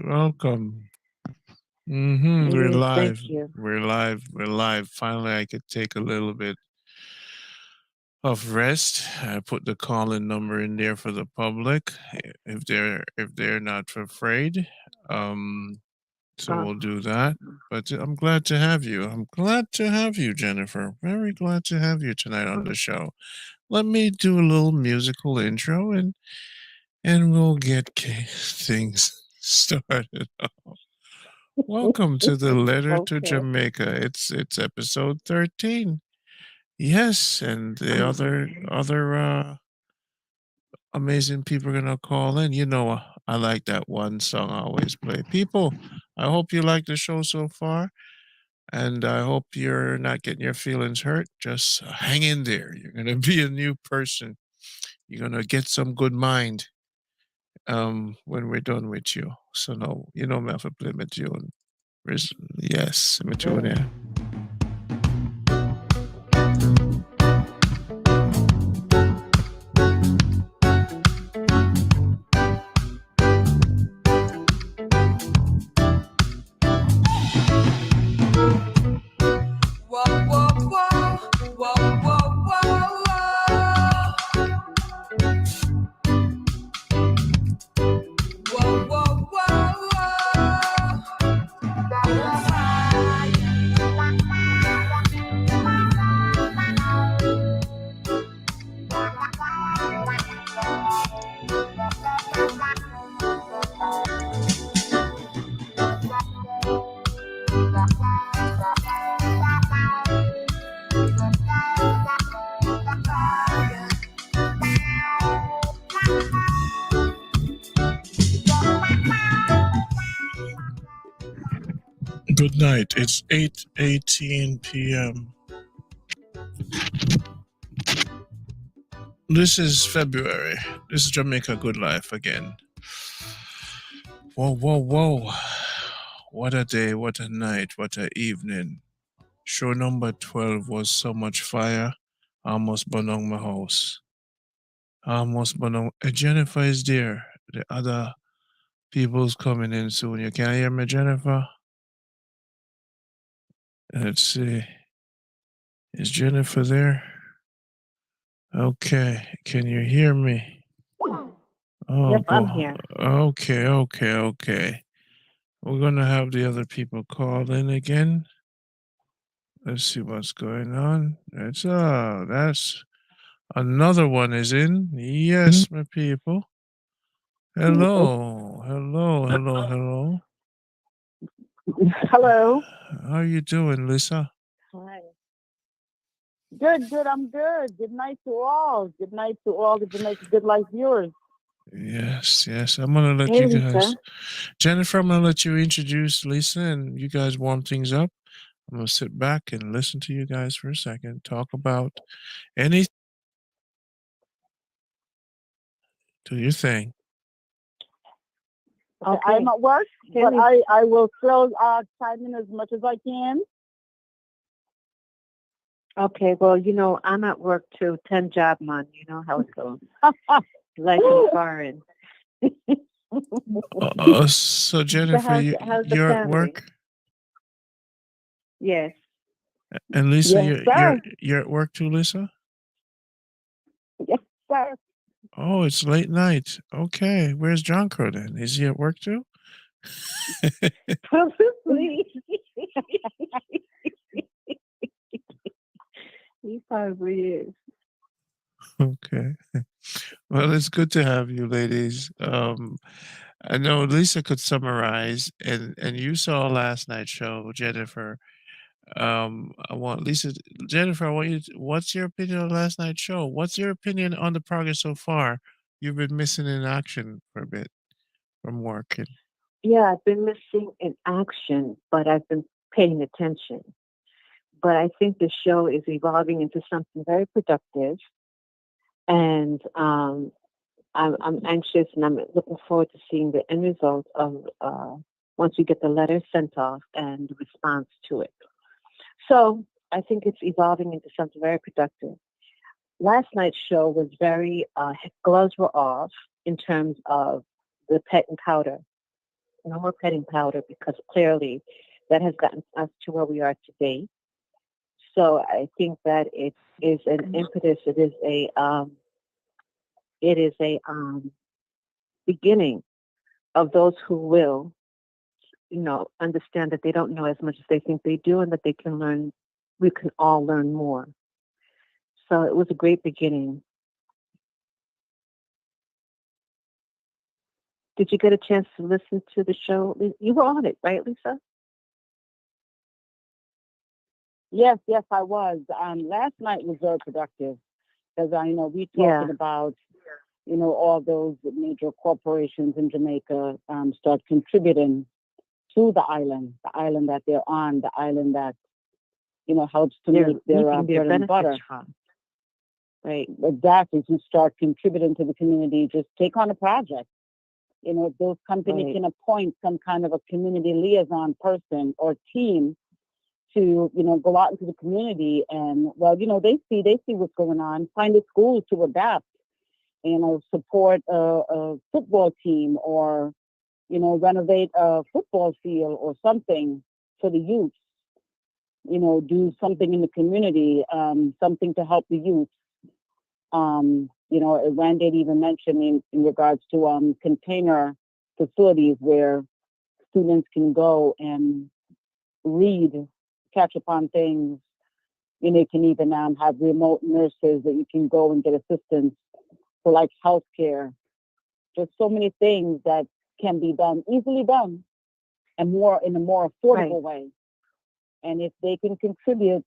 Welcome. We're Yes, thank live. you. We're live. We're live. Finally, I could take a little bit of rest. I put the call-in number in there for the public if they're not afraid. Um, so Oh, we'll do that. But I'm glad to have you. I'm glad to have you, Jennifer. Very glad to have you tonight on the show. Let me do a little musical intro and we'll get things started. Welcome to the letter to okay. Jamaica. It's episode 13. Yes, and the other amazing people are gonna call in. I like that one song I always play. People, I hope you like the show so far, and I hope you're not getting your feelings hurt. Just hang in there. You're gonna be a new person. You're gonna get some good mind when we're done with you. So no, me have to play my tune. Yes, my tune, Mm. yeah. Whoa, whoa, whoa, whoa, whoa, whoa, whoa, whoa, whoa, Good night. It's 8:18 p.m. This is February. This is Jamaica Good Life again. Whoa, whoa, whoa. What a day, what a night, what a evening. Show number 12 was so much fire. I almost burned on my house. I almost burned on. Jennifer is there. The other people's coming in soon. You can hear me, Jennifer? Let's see. Is Jennifer there? Okay. Can you hear me? Oh, Yep, I'm boy. here. Okay, okay, okay. We're going to have the other people call in again. Let's see what's going on. That's another one is in. Yes, my people. Hello, hello, hello, hello. Hello. How you doing, Lisa? Hi. Good, good. I'm good. Good night to all. Good night to all the Jamaica Good Life viewers. Yes, yes. I'm gonna let Hey, you guys, Lisa. Jennifer. I'm gonna let you introduce Lisa, and you guys warm things up. I'm gonna sit back and listen to you guys for a second. Talk about any do your thing. Okay, I'm at work, Hey, but Lisa. I will still chime in as much as I can. Okay, well, I'm at work too, 10 job man. You know how it goes. Life is foreign. So So Jennifer, how's the you're at family? work, Yes. and Lisa, Yes, sir. you're at work too, Lisa. Yes, sir. Oh, it's late night. Okay, where's John Crow then? Is he at work too? Probably. He probably is. Okay. Well, it's good to have you, ladies. I know Lisa could summarize, and you saw last night's show, Jennifer. I want Lisa, Jennifer. I want you. What's your opinion on last night's show? What's your opinion on the progress so far? You've been missing in action for a bit from working. Yeah, I've been missing in action, but I've been paying attention. But I think the show is evolving into something very productive. And I'm anxious and I'm looking forward to seeing the end result of once we get the letter sent off and the response to it. So I think it's evolving into something very productive. Last night's show was very, gloves were off in terms of the pet and powder. no more petting powder, because clearly that has gotten us to where we are today. So I think that it is an impetus. It is a beginning of those who will, understand that they don't know as much as they think they do, and that they can learn. We can all learn more. So it was a great beginning. Did you get a chance to listen to the show? You were on it, right, Lisa? Yes, I was. Last night was very productive because I know we Yeah. talking about all those major corporations in Jamaica start contributing to the island that they're on, the island that helps to They're make their reaping their bread and butter. benefits from. Right. Exactly, to start contributing to the community, just take on a project. If those companies Right. can appoint some kind of a community liaison person or team to, go out into the community and, they see what's going on, find a school to adapt, support a football team or, renovate a football field or something for the youth, do something in the community, something to help the youth. Randall even mentioned in regards to container facilities where students can go and read, catch up on things. You can even have remote nurses that you can go and get assistance for, like healthcare. Just so many things that can be done, easily done, and more in a more affordable way. And if they can contribute,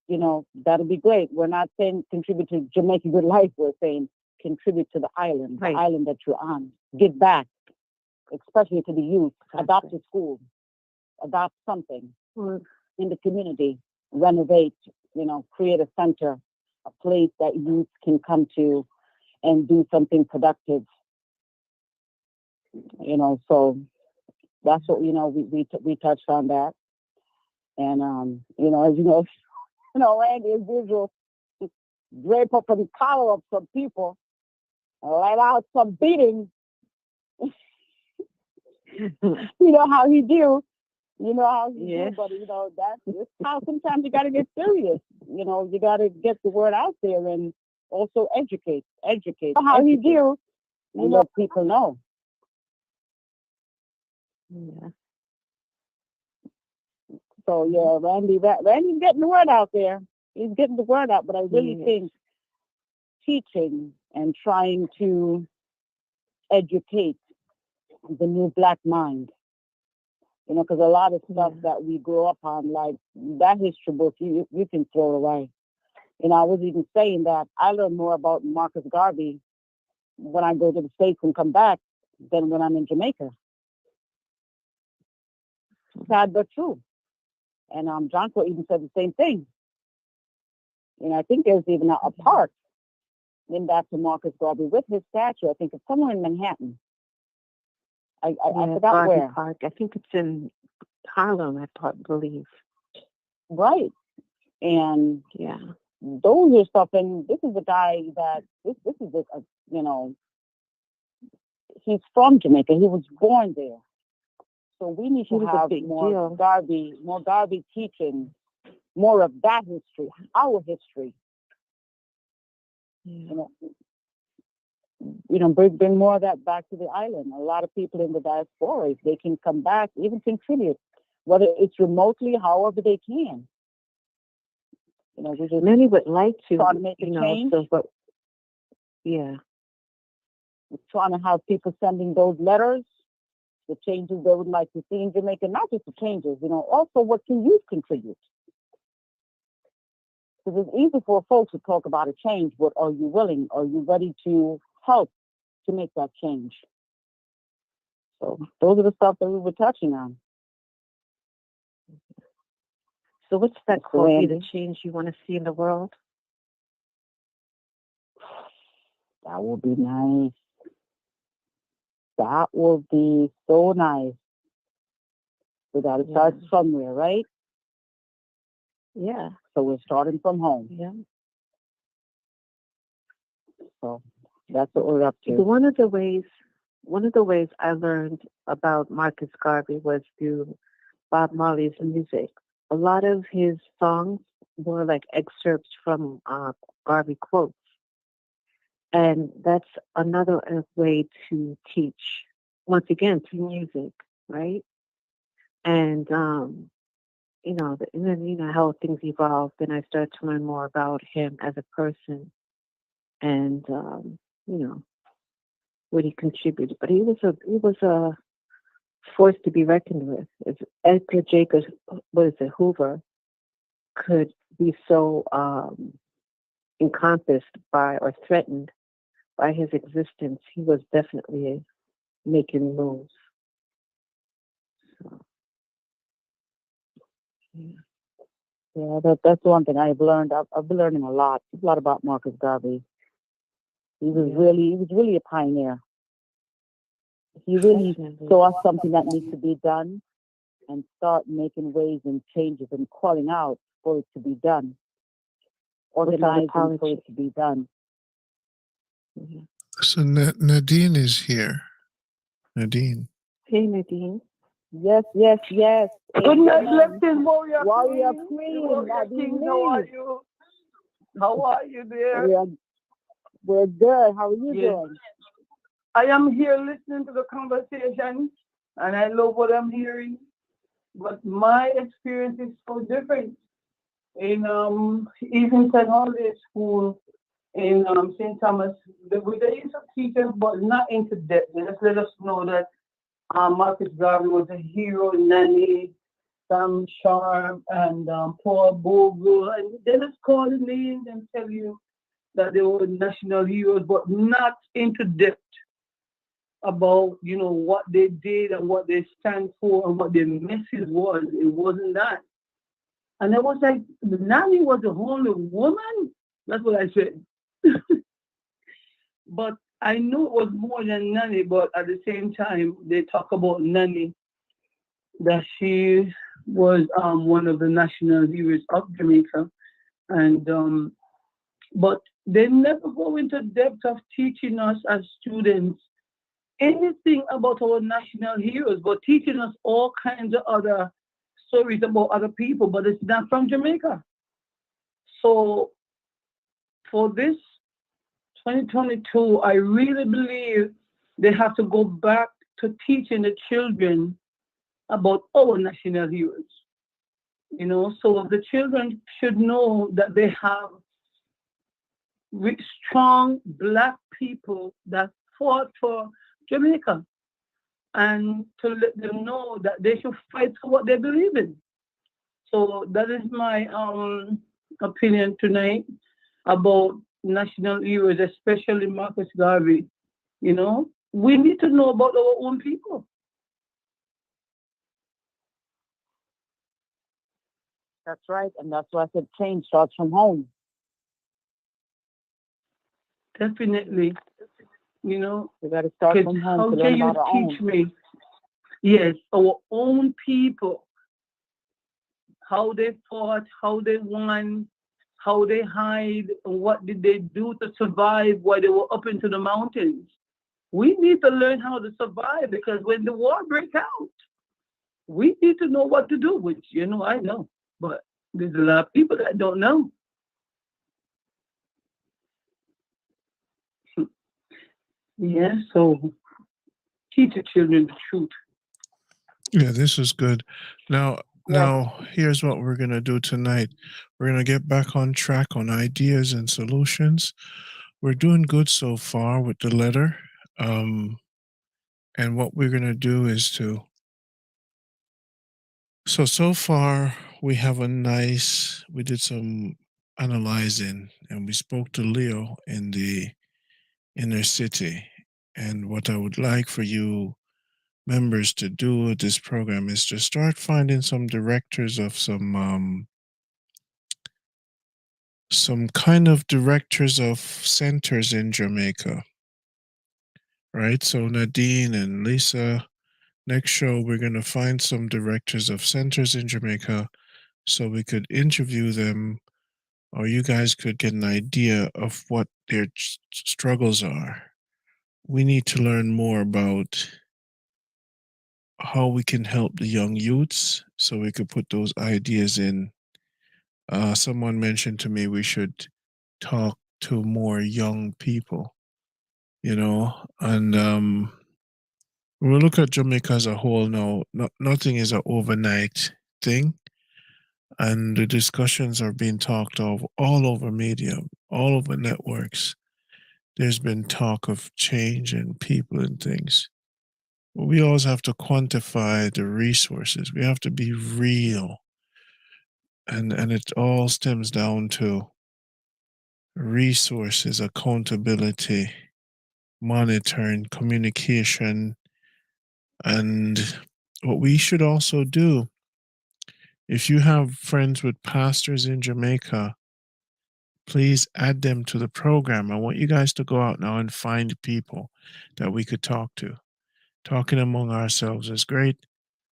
that'll be great. We're not saying contribute to Jamaica Good Life. We're saying contribute to the island, the island that you're on. Give back, especially to the youth. Exactly. Adopt a school, adopt something in the community, renovate, create a center, a place that youth can come to and do something productive. So that's what, we touched on that. And, as Randy, as usual, drape up and collar up some people, let out some beating. You know how he do. You know how he do, but that's how sometimes you got to get serious. You got to get the word out there and also educate. How he do, and let people know. Yeah. So Randy's getting the word out there. He's getting the word out, but I really think teaching and trying to educate the new black mind. Because a lot of stuff that we grew up on, like that history book, you can throw away. I was even saying that I learned more about Marcus Garvey when I go to the States and come back than when I'm in Jamaica. Sad but true. And Jonko even said the same thing. I think there's even a park named after Marcus Garvey with his statue. I think it's somewhere in Manhattan. I forgot Garvey where. Park. I think it's in Harlem, I believe. Right. And those are stuff. And this is a guy that this is he's from Jamaica. He was born there. So we need to have more Garvey teaching, more of that history, our history. Bring more of that back to the island. A lot of people in the diaspora, if they can come back, even contribute, whether it's remotely, however they can. Many would like to try to make a change. We're trying to have people sending those letters, the changes they would like to see in Jamaica, not just the changes, also what can you contribute? Because it's easy for folks to talk about a change, but are you willing? Are you ready to help to make that change? So those are the stuff that we were touching on. So what's that quote, be the change you want to see in the world? That would be nice. That will be so nice. We got to start somewhere, right? Yeah. So we're starting from home. Yeah. So that's what we're up to. One of the ways one of the ways I learned about Marcus Garvey was through Bob Marley's music. A lot of his songs were like excerpts from Garvey quotes. And that's another way to teach, once again, through music, right? And, and then, how things evolved. And I started to learn more about him as a person and, you know, what he contributed. But he was a force to be reckoned with. If Edgar Jacobs, what is it, Hoover, could be so encompassed by or threatened by his existence, he was definitely making moves. So, yeah. Yeah, that's one thing I've learned. I've been learning a lot about Marcus Garvey. Yeah, He was really a pioneer. He really definitely. saw something that needs to be done and start making ways and changes and calling out for it to be done, Without organizing for apology. it to be done. Yeah. So Nadine is here. Nadine. Hey, Nadine. Yes, yes, yes. Good night, Amen. blessings, warrior Warrior queen. The Queen, warrior Nadine king, how are Lee. you? How are you there? We're we're good. How are you Yes. doing? I am here listening to the conversation and I love what I'm hearing. But my experience is so different. In even St. Holiday School in St. Thomas, they used to teach us, but not into depth. They just let us know that Marcus Garvey was a hero, Nanny, Sam Sharp, and Paul Bogle, and they just call the names and tell you that they were national heroes, but not into depth about what they did and what they stand for and what their message was. It wasn't that, and I was like, Nanny was the only woman. That's what I said, but I knew it was more than Nanny. But at the same time, they talk about Nanny that she was one of the national heroes of Jamaica, and but they never go into depth of teaching us as students anything about our national heroes, but teaching us all kinds of other stories about other people, but it's not from Jamaica. So for this 2022, I really believe they have to go back to teaching the children about our national heroes. So the children should know that they have strong black people that fought for Jamaica and to let them know that they should fight for what they believe in. So that is my opinion tonight about national heroes, especially Marcus Garvey. We need to know about our own people. That's right, and that's why I said change starts from home. Definitely, We got to start because from home how to learn can you about our teach own. me? Yes, our own people, how they fought, how they won, how they hide, and what did they do to survive while they were up into the mountains. We need to learn how to survive because when the war breaks out, we need to know what to do, which, I know, but there's a lot of people that don't know. Yeah, so teach the children the truth. Yeah, this is good. Now, Yes, here's what we're gonna do tonight. We're gonna get back on track on ideas and solutions. We're doing good so far with the letter. Um, and what we're gonna do is to so far we have a nice we did some analyzing and we spoke to Leo in the inner city. And what I would like for you members to do with this program is to start finding some directors of some kind of directors of centers in Jamaica, right? So Nadine and Lisa, next show we're going to find some directors of centers in Jamaica so we could interview them, or you guys could get an idea of what their struggles are, we need to learn more about how we can help the young youths so we could put those ideas in. Someone mentioned to me we should talk to more young people, and when we look at Jamaica as a whole now, nothing is an overnight thing, and the discussions are being talked of all over media, all over networks. There's been talk of change and people and things. But we always have to quantify the resources. We have to be real. And it all stems down to resources, accountability, monitoring, communication. And what we should also do, if you have friends with pastors in Jamaica, please add them to the program. I want you guys to go out now and find people that we could talk to. Talking among ourselves is great,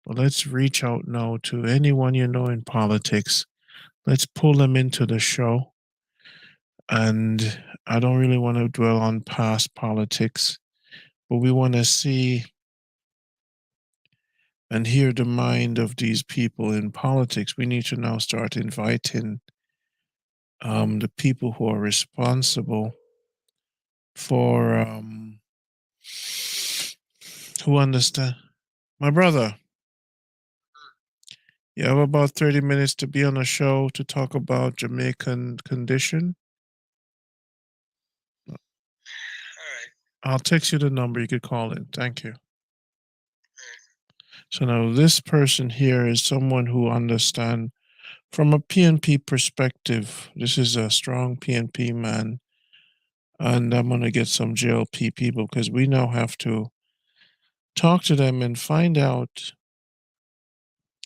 but let's reach out now to anyone you know in politics. Let's pull them into the show. And I don't really want to dwell on past politics, but we want to see and hear the mind of these people in politics. We need to now start inviting the people who are responsible for who understand. My brother, you have about 30 minutes to be on a show to talk about Jamaican condition. I'll text you the number. You could call in. Thank you. So now this person here is someone who understands from a PNP perspective. This is a strong PNP man. And I'm going to get some JLP people because we now have to talk to them and find out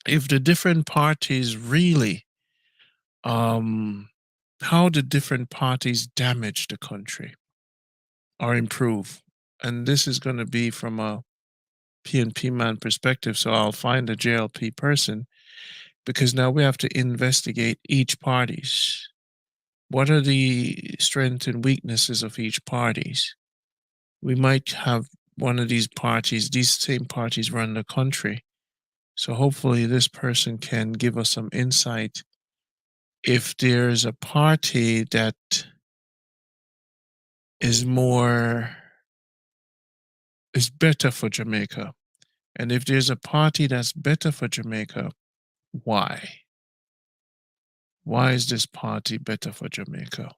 if the different parties really, how the different parties damage the country or improve. And this is going to be from a PNP man perspective. So I'll find a JLP person because now we have to investigate each parties. What are the strengths and weaknesses of each parties? We might have one of these parties, these same parties run the country. So hopefully this person can give us some insight if there's a party that is better for Jamaica. And if there's a party that's better for Jamaica, why? Why is this party better for Jamaica?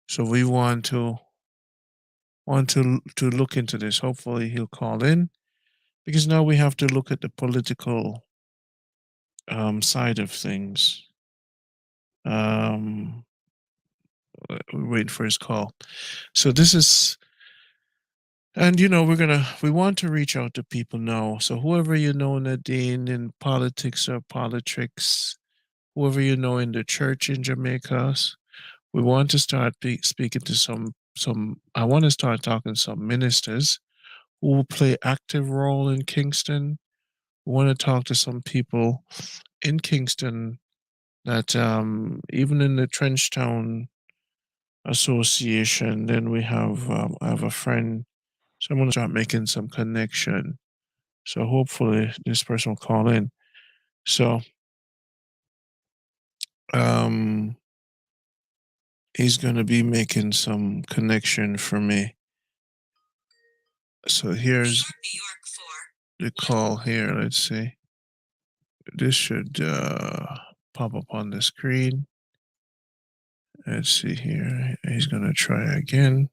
So we want to look into this. Hopefully he'll call in because now we have to look at the political side of things. We're waiting for his call. So this is, and we want to reach out to people now. So whoever you know, Nadine, in politics or politics, whoever you know in the church in Jamaica, we want to start speaking to some. I want to start talking to some ministers who will play active role in Kingston. We want to talk to some people in Kingston that even in the Trenchtown Association. Then we have I have a friend. So I'm gonna start making some connection. So hopefully this person will call in. So um he's gonna be making some connection for me. So here's the call here. Let's see. This should pop up on the screen. Let's see here. He's gonna try again.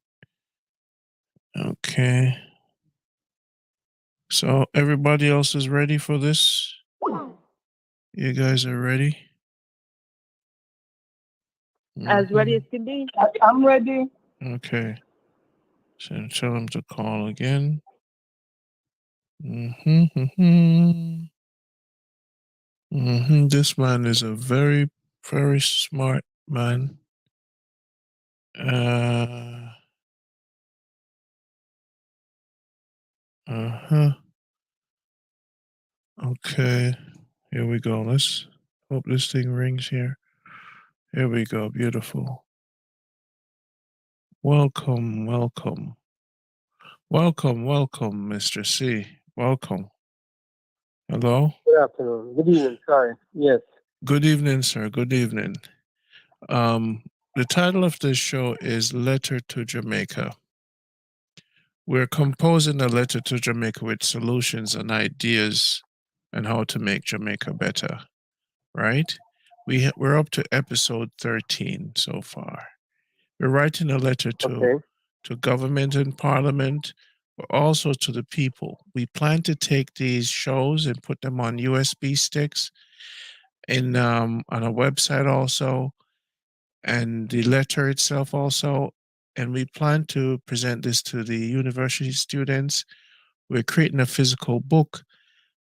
Okay. So everybody else is ready for this? You guys are ready? As ready as Mhm. can be. I'm ready. Okay. So tell him to call again. Mm-hmm. This man is a very, very smart man. Uh, uh-huh. Okay. Here we go. Let's hope this thing rings here. Here we go. Beautiful. Welcome, welcome. Welcome, welcome, Mr. C. Welcome. Hello. Good afternoon. Good evening. Sorry. Yes. Good evening, sir. Good evening. The title of this show is Letter to Jamaica. We're composing a letter to Jamaica with solutions and ideas on how to make Jamaica better, right? We're up to episode 13 so far. We're writing a letter Okay. to government and parliament, but also to the people. We plan to take these shows and put them on USB sticks and on a website also, and the letter itself also. And we plan to present this to the university students. We're creating a physical book,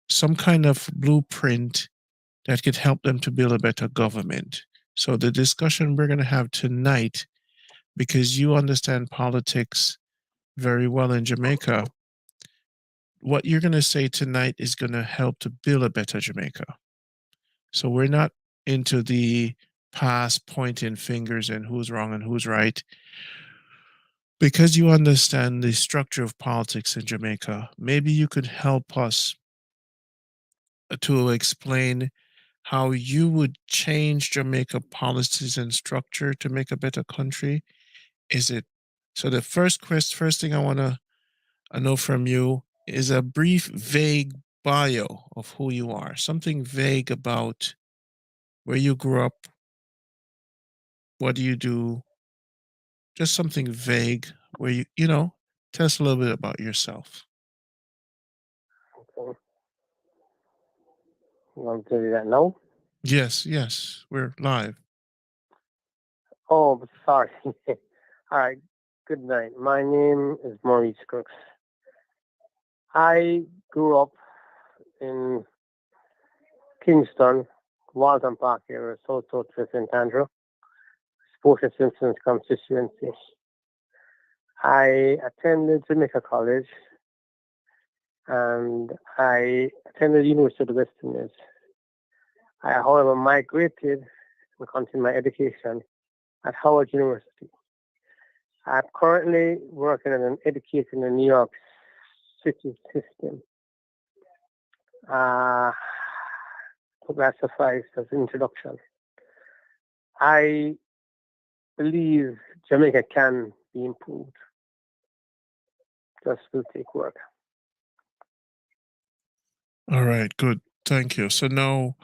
some kind of blueprint that could help them to build a better government. So the discussion we're going to have tonight, because you understand politics very well in Jamaica, what you're going to say tonight is going to help to build a better Jamaica. So we're not into the past pointing fingers and who's wrong and who's right. Because you understand the structure of politics in Jamaica, maybe you could help us to explain how you would change Jamaica policies and structure to make a better country. Is it so? The first thing I want to know from you is a brief, vague bio of who you are. Something vague about where you grew up. What do you do? Just something vague where tell us a little bit about yourself. Okay. You want to do that now? Yes, yes, we're live. Oh, sorry. All right. Good night. My name is Maurice Crooks. I grew up in Kingston, Walton Park area, Southwest St. Andrew, Sports and Simpsons constituency. I attended Jamaica College and I attended the University of the West Indies. I, however, migrated and continued my education at Howard University. I'm currently working as an educator in the New York City system. That suffices as an introduction. I believe Jamaica can be improved. Just will take work. All right, good. Thank you. So now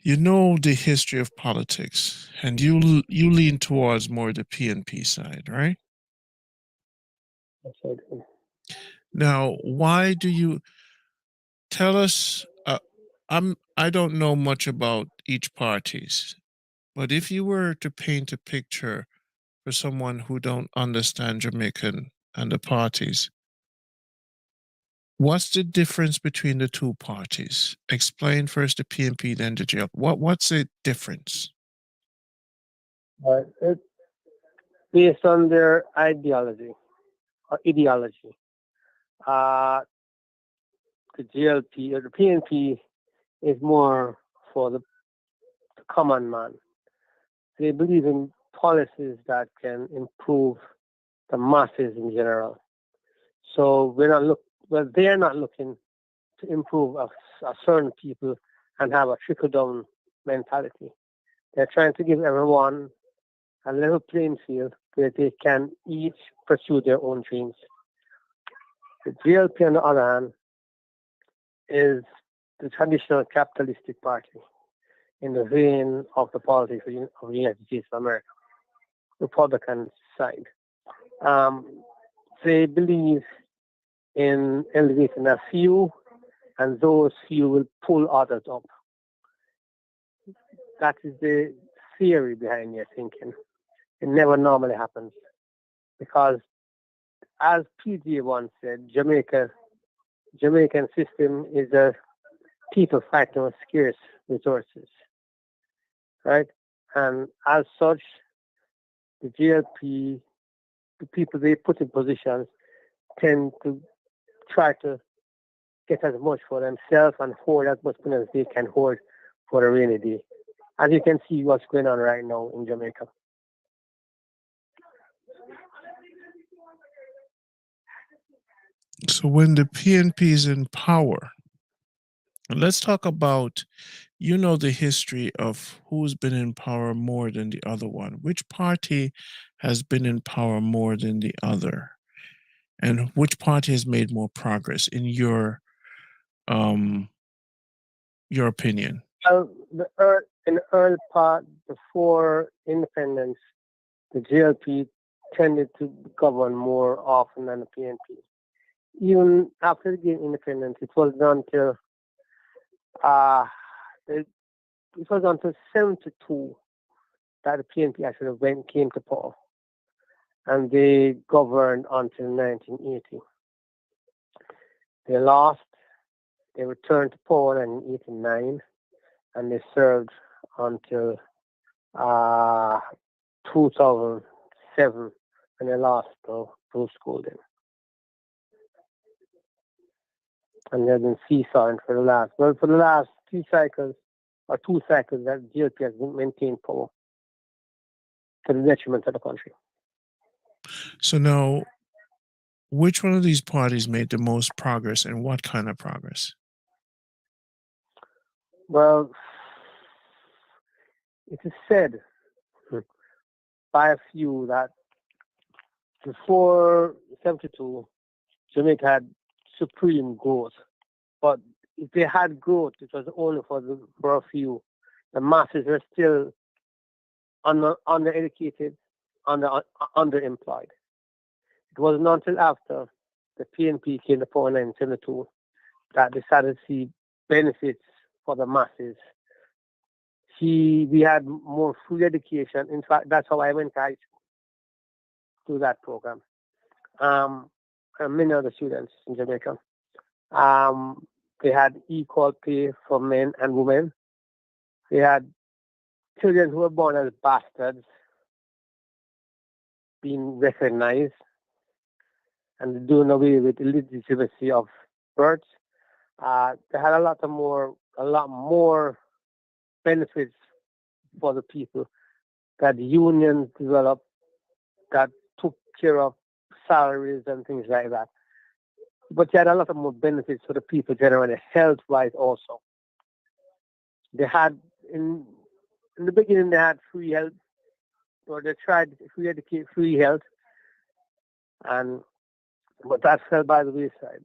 you know the history of politics and you lean towards more the PNP side, right? Yes, I do. Now, why do you tell us I don't know much about each parties, but if you were to paint a picture for someone who don't understand Jamaican and the parties, what's the difference between the two parties? Explain first the PNP, then the jail. What's the difference? It's based on their ideology or ideology. The GLP or the PNP is more for the common man. They believe in policies that can improve the masses in general. So they're not looking to improve a certain people and have a trickle down mentality. They're trying to give everyone a level playing field where they can each pursue their own dreams. The GLP, on the other hand, is the traditional capitalistic party in the vein of the politics of the United States of America, Republican side. They believe in elevating a few, and those few will pull others up. That is the theory behind their thinking. It never normally happens because, as PJ once said, Jamaican system is a people fighting with scarce resources, right? And as such, the GLP, the people they put in positions, tend to try to get as much for themselves and hold as much money as they can hold for a rainy day. As you can see what's going on right now in Jamaica. So when the PNP is in power, let's talk about, the history of who's been in power more than the other one. Which party has been in power more than the other? And which party has made more progress in um your opinion? Well, in the early part, before independence, the GLP tended to govern more often than the PNP. Even after the independence, it was not until uh, it, it was until 72 that the PNP actually came to power, and they governed until 1980. They lost. They returned to power in 1989, and they served until uh, 2007, and they lost to Bruce Golden. And they've been seesawing for the last 2 cycles that GLP has been maintained power to the detriment of the country. So now, which one of these parties made the most progress, and what kind of progress? Well, it is said by a few that before 72, Jamaica had supreme growth. But if they had growth, it was only for a few. The masses were still undereducated, underemployed. It was not until after the PNP came to power in 1972 that they started to see benefits for the masses. We had more free education. In fact, that's how I went to high school, through that program. And many other students in Jamaica. They had equal pay for men and women. They had children who were born as bastards being recognized and doing away with the legitimacy of birth. They had a lot more benefits for the people that unions developed that took care of salaries and things like that. But they had a lot of more benefits for the people generally, health-wise also. They had, in the beginning, they had free health, or they tried free health, but that fell by the wayside.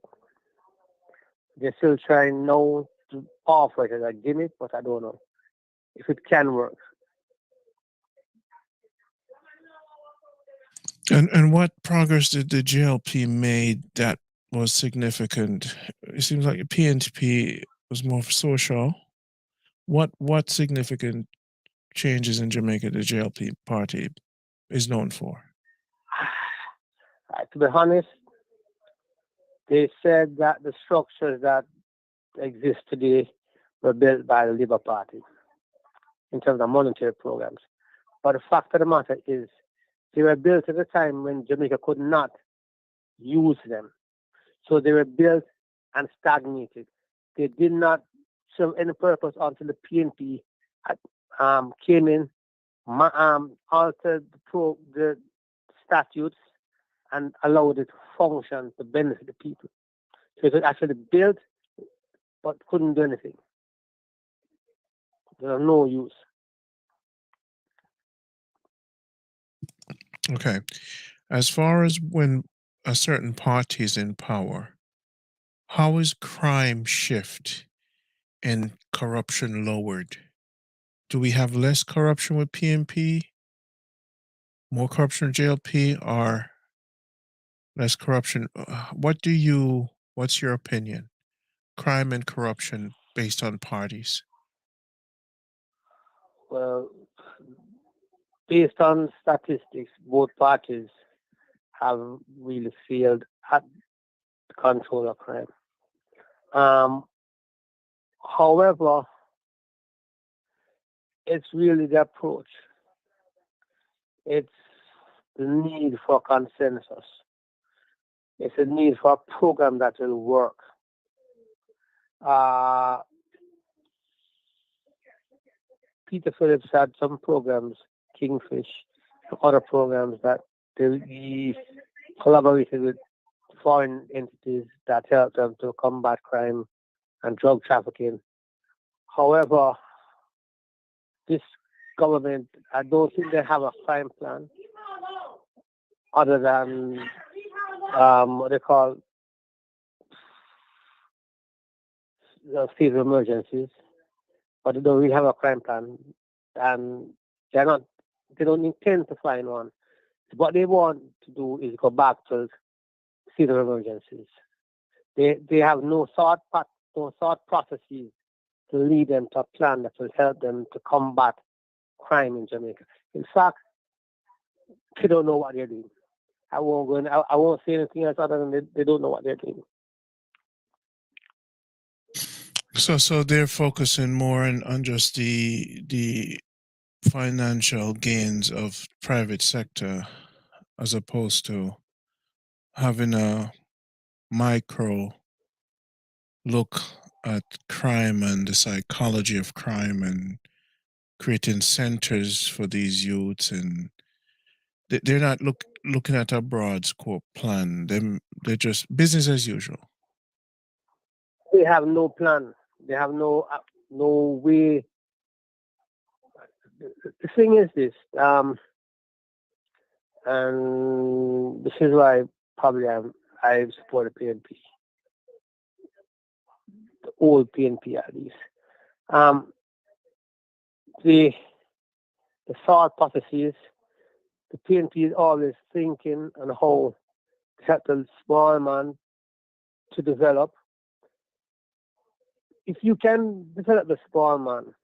They're still trying now to offer it as a gimmick, but I don't know if it can work. And what progress did the GLP made that was significant? It seems like the PNP was more social. What significant changes in Jamaica the GLP party is known for? To be honest, they said that the structures that exist today were built by the Labour Party in terms of monetary programs. But the fact of the matter is, they were built at a time when Jamaica could not use them. So they were built and stagnated. They did not serve any purpose until the PNP came in, altered the statutes, and allowed it to function to benefit the people. So it was actually built, but couldn't do anything. There are no use. Okay. As far as when a certain party is in power, how is crime shift and corruption lowered? Do we have less corruption with PNP, more corruption with JLP, or less corruption? What's your opinion? Crime and corruption based on parties. Well, based on statistics, both parties have really failed at the control of crime. However, it's really the approach. It's the need for consensus. It's a need for a program that will work. Peter Phillips had some programs, Kingfish, other programs that he collaborated with foreign entities that help them to combat crime and drug trafficking. However, this government, I don't think they have a crime plan other than what they call state of emergencies, but they don't really have a crime plan, and they don't intend to find one. What they want to do is go back to state of emergencies. They have no thought processes to lead them to a plan that will help them to combat crime in Jamaica. In fact, they don't know what they're doing. I won't say anything else other than they don't know what they're doing. So they're focusing more on just the financial gains of private sector as opposed to having a micro look at crime and the psychology of crime and creating centers for these youths, and they're not looking at a broad scope plan. They're just business as usual. They have no plan. They have no way. The thing is this, and this is why probably I support the PNP, the old PNP at least. The thought processes, the PNP is always thinking on how to help the small man to develop. If you can develop the small man,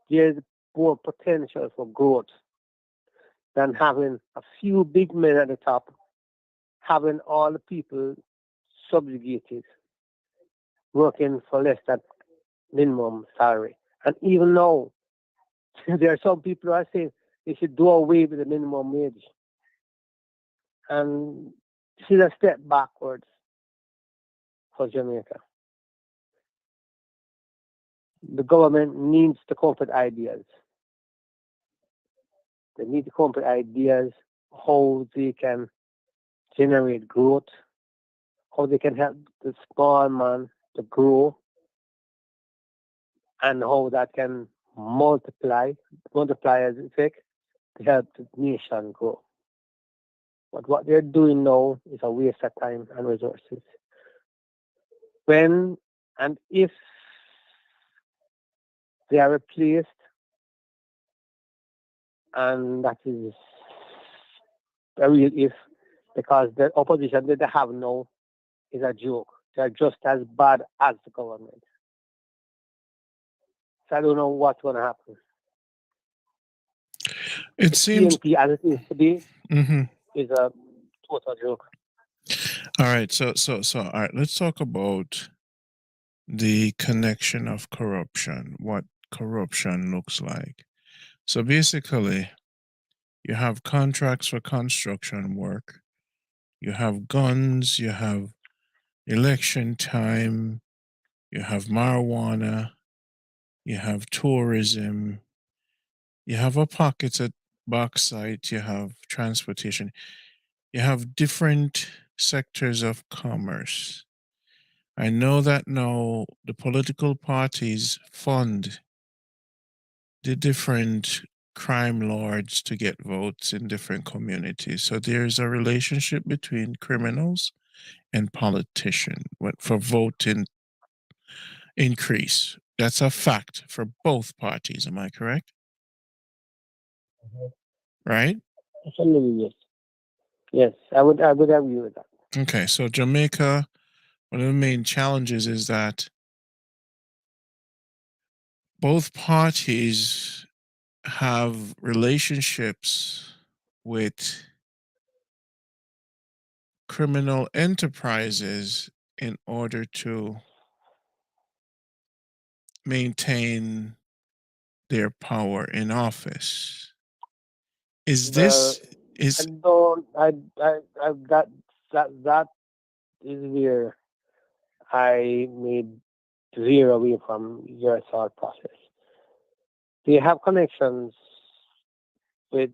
there's more potential for growth than having a few big men at the top, having all the people subjugated, working for less than minimum salary. And even now, there are some people who are saying they should do away with the minimum wage. And this is a step backwards for Jamaica. The government needs to come up with ideas. They need to come up with ideas how they can generate growth, how they can help the small man to grow, and how that can multiply as effect to help the nation grow. But what they're doing now is a waste of time and resources. When and if they are replaced, and that is a real if, because the opposition that they have now is a joke. They're just as bad as the government. So I don't know what's going to happen. It seems. PNP as it is today Mm-hmm. is a total joke. All right. So, all right. Let's talk about the connection of corruption. What corruption looks like. So basically, you have contracts for construction work. You have guns. You have election time. You have marijuana. You have tourism. You have a pocket at bauxite. You have transportation. You have different sectors of commerce. I know that now the political parties fund the different crime lords to get votes in different communities. So there's a relationship between criminals and politicians for voting increase. That's a fact for both parties. Am I correct? Right? Absolutely, yes. Yes, I would agree with that. Okay, so Jamaica, one of the main challenges is that both parties have relationships with criminal enterprises in order to maintain their power in office. Is Well, this is that is where I made veer away from your thought process. They have connections with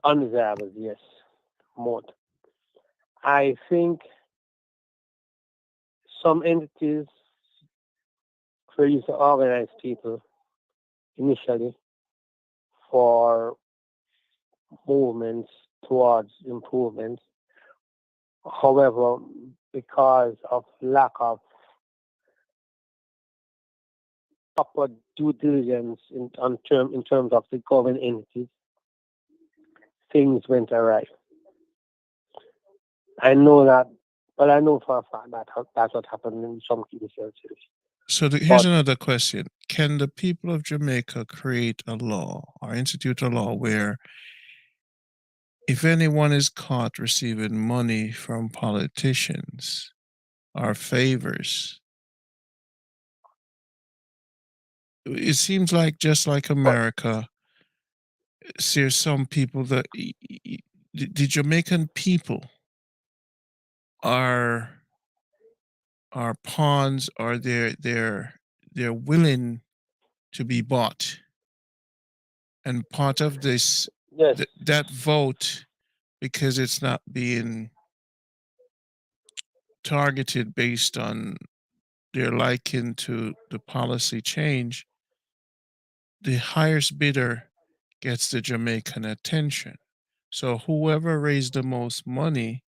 undesirables, yes, more. I think some entities used to organize people initially for movements towards improvement. However, because of lack of proper due diligence in terms of the government entities, things went awry. I know that, but I know for a fact that that's what happened in some cases. So here's But another question. Can the people of Jamaica create a law or institute a law where if anyone is caught receiving money from politicians or favors, it seems like just like but America, there's some people that the Jamaican people are pawns, or they're willing to be bought, and part of this yes, that vote, because it's not being targeted based on their liking to the policy change, the highest bidder gets the Jamaican attention. So whoever raised the most money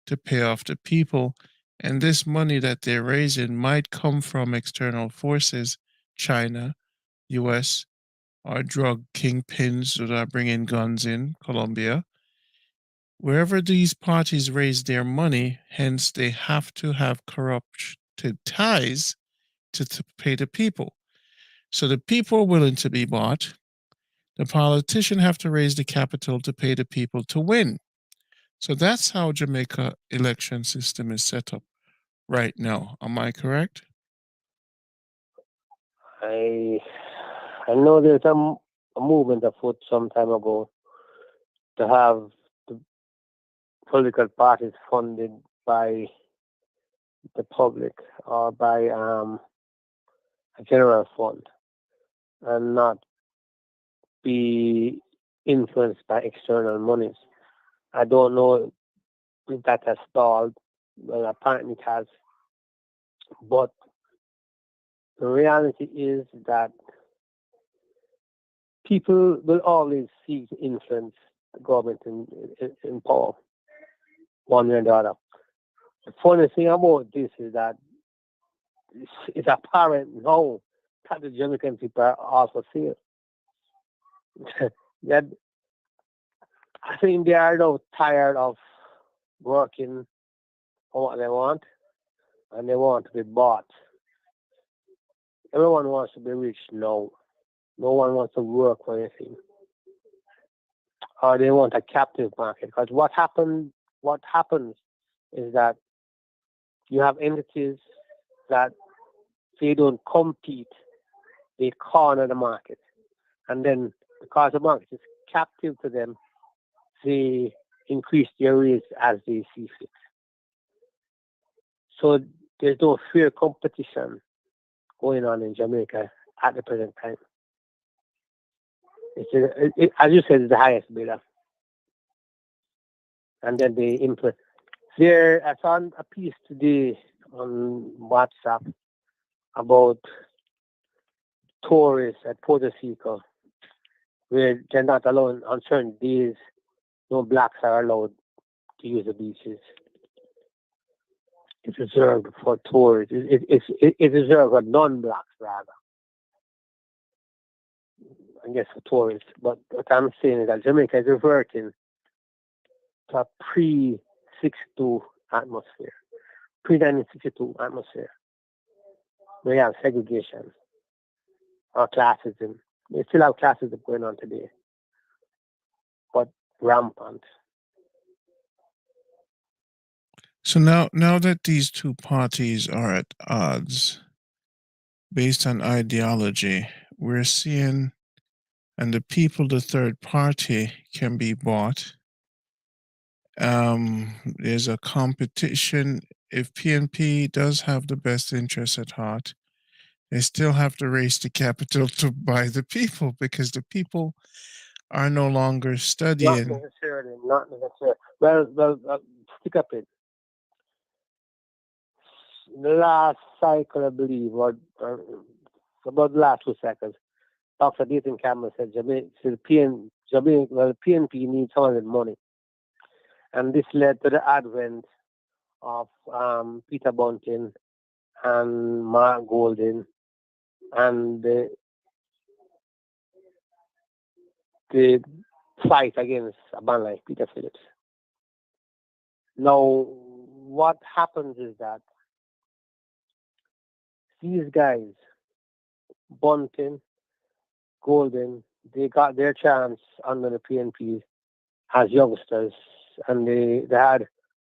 to pay off the people, and this money that they're raising might come from external forces, China, US, or drug kingpins that are bringing guns in, Colombia. Wherever these parties raise their money, hence they have to have corrupted ties to pay the people. So the people are willing to be bought. The politician have to raise the capital to pay the people to win. So that's how Jamaica election system is set up right now. Am I correct? I I know there's a movement afoot some time ago to have the political parties funded by the public or by a general fund and not be influenced by external monies. I don't know if that has stalled. Well, apparently it has. But the reality is that people will always seek to influence the government in power, one way or the other. The funny thing about this is that it's apparent now that the Jamaican people are also seeing that I think they are now tired of working for what they want and they want to be bought. Everyone wants to be rich now. No one wants to work for anything. Or they want a captive market. Because what happens is that you have entities that they don't compete, they corner the market. And then because the market is captive to them, they increase their rates as they see fit. So there's no fair competition going on in Jamaica at the present time. As you said, it's the highest bidder. And then they implement. I found a piece today on WhatsApp about tourists at Puerto Rico, where they're not allowed on certain days. No blacks are allowed to use the beaches. It's reserved for tourists. It's reserved for non-blacks, rather. I guess for tourists. But what I'm saying is that Jamaica is reverting to a pre-62 atmosphere, pre-1962 atmosphere. We have segregation or classism. We still have classism going on today, but rampant. So now that these two parties are at odds based on ideology, we're seeing, and the people, the third party, can be bought. There's a competition. If PNP does have the best interest at heart, they still have to raise the capital to buy the people, because the people are no longer Not studying. necessarily. Not necessarily. Well, stick up in. The last cycle, I believe, or about the last 2 seconds, Dr. Nathan Cameron said the PNP needs some of the money. And this led to the advent of Peter Bunting and Mark Golden and the fight against a man like Peter Phillips. Now, what happens is that these guys, Bunting, Golden, they got their chance under the PNP as youngsters, and they had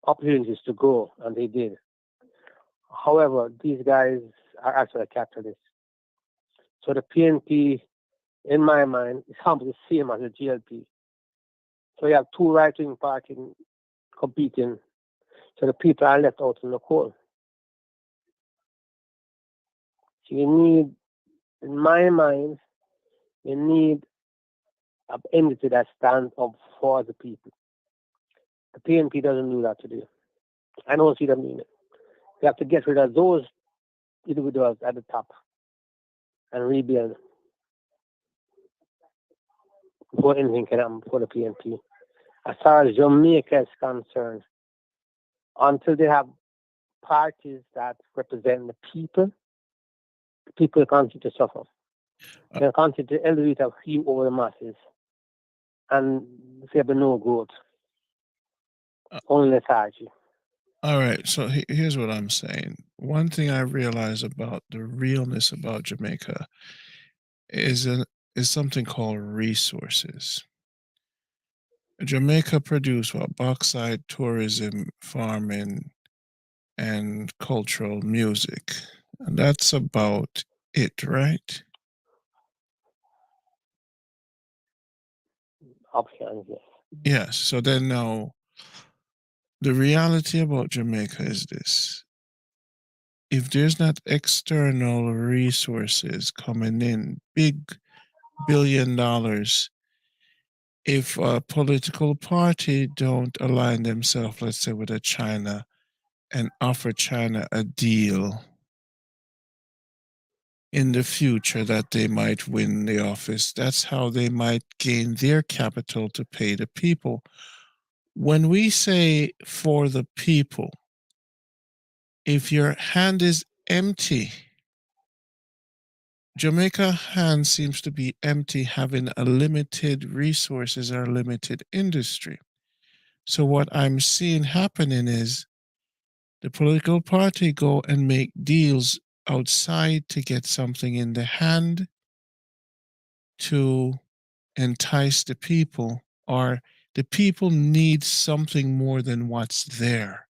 opportunities to grow, and they did. However, these guys are actually capitalists. So the PNP, in my mind, is almost the same as the GLP. So you have two right-wing parties competing, so the people are left out in the cold. So you need, in my mind, you need an entity that stands up for the people. The PNP doesn't do that today. I don't see them doing it. You have to get rid of those individuals at the top and rebuild before anything can happen for the PNP. As far as Jamaica is concerned, until they have parties that represent the people continue to suffer. They continue to elevate a few over the masses, and there will be no growth, only lethargy. All right, so here's what I'm saying. One thing I realize about the realness about Jamaica is something called resources. Jamaica produce what? Bauxite, tourism, farming, and cultural music. And that's about it, right? Options, yes. Yes. So then now, the reality about Jamaica is this. If there's not external resources coming in, big $1 billion, if a political party don't align themselves, let's say with a China, and offer China a deal in the future that they might win the office, that's how they might gain their capital to pay the people. When we say for the people, if your hand is empty, Jamaica hand seems to be empty, having a limited resources or limited industry. So what I'm seeing happening is the political party go and make deals outside to get something in the hand to entice the people, or the people need something more than what's there.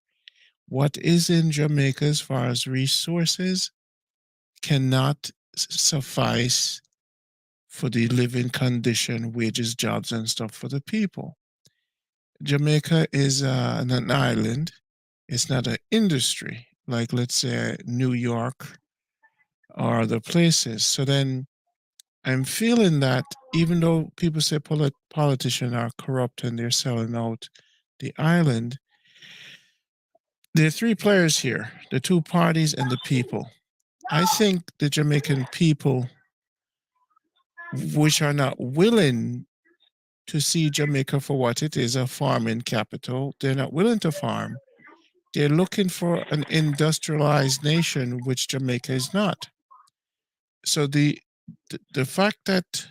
What is in Jamaica as far as resources cannot suffice for the living condition, wages, jobs, and stuff for the people. Jamaica is an island. It's not an industry like, let's say, New York or other places. So then I'm feeling that even though people say politicians are corrupt and they're selling out the island, there are three players here, the two parties and the people. I think the Jamaican people, which are not willing to see Jamaica for what it is, a farming capital, they're not willing to farm. They're looking for an industrialized nation, which Jamaica is not. So the fact that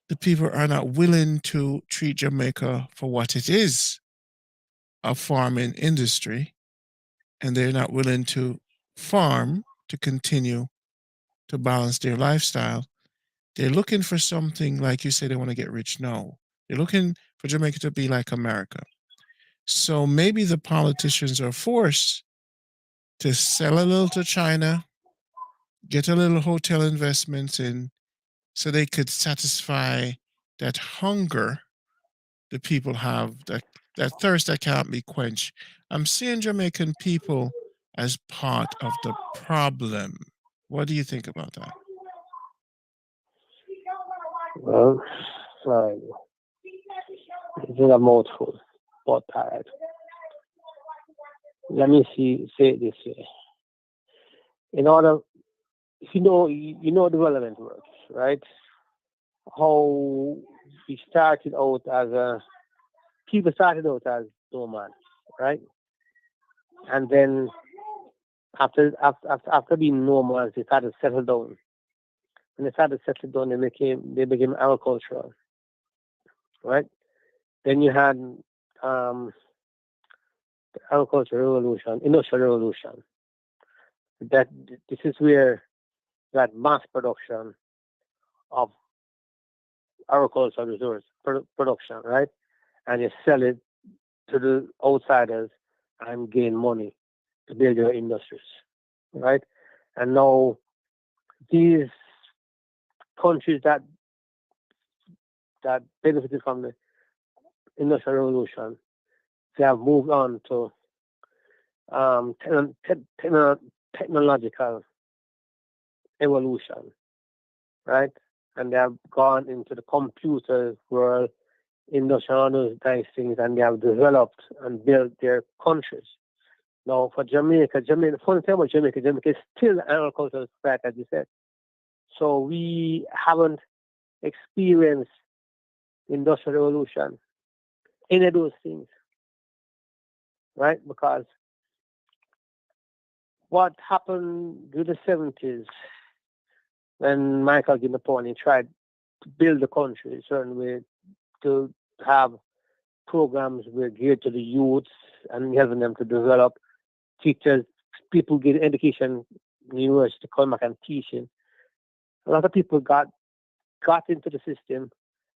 the people are not willing to treat Jamaica for what it is, a farming industry, and they're not willing to farm to continue to balance their lifestyle. They're looking for something, like you say, they want to get rich. No, they're looking for Jamaica to be like America. So maybe the politicians are forced to sell a little to China, get a little hotel investments in, so they could satisfy that hunger the people have, that thirst that can't be quenched. I'm seeing Jamaican people as part of the problem. What do you think about that? Well, it's a mouthful, but let me say it this way. In order, if you know development works, right? How we started out as people started out as nomads, right? And then after being nomads, they started to settle down. When they started to settle down, they became agricultural, right? Then you had um, the agricultural revolution, industrial revolution. That this is where that mass production of agricultural resource production, right? And you sell it to the outsiders and gain money to build your industries, right? And now these countries that benefited from the industrial revolution, they have moved on to technological evolution, right? And they have gone into the computer world, industrial and those nice things, and they have developed and built their countries. Now, for Jamaica, the funny thing about Jamaica is still an agricultural state, as you said. So we haven't experienced industrial revolution, any of those things, right? Because what happened in the 70s when Michael gave the point, he tried to build the country a certain way to have programs were geared to the youths and helping them to develop teachers, people get education in the university to come back and teaching. A lot of people got into the system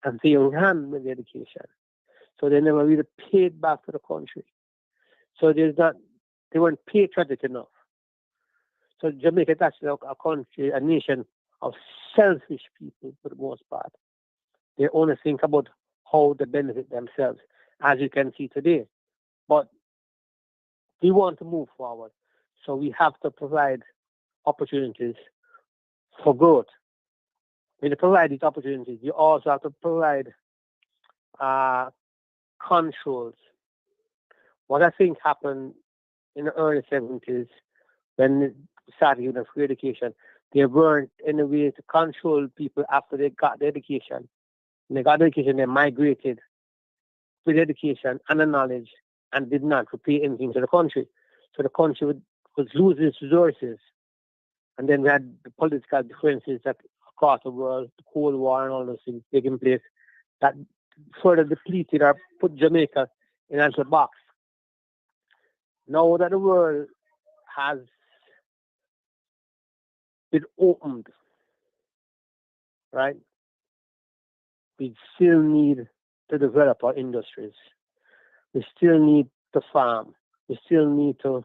and they ran with the education. So they never really paid back to the country. So they weren't patriotic enough. So Jamaica is actually a country, a nation of selfish people for the most part. They only think about how to benefit themselves, as you can see today. But we want to move forward. So we have to provide opportunities for growth. When you provide these opportunities, you also have to provide controls. What I think happened in the early 70s when we started giving free education, there weren't any way to control people after they got the education. When they got the education, they migrated with education and the knowledge and did not pay anything to the country. So the country was losing its resources. And then we had the political differences that across the world, the Cold War and all those things taking place that further depleted or put Jamaica in a box. Now that the world has been opened, right, we still need to develop our industries. We still need to farm. We still need to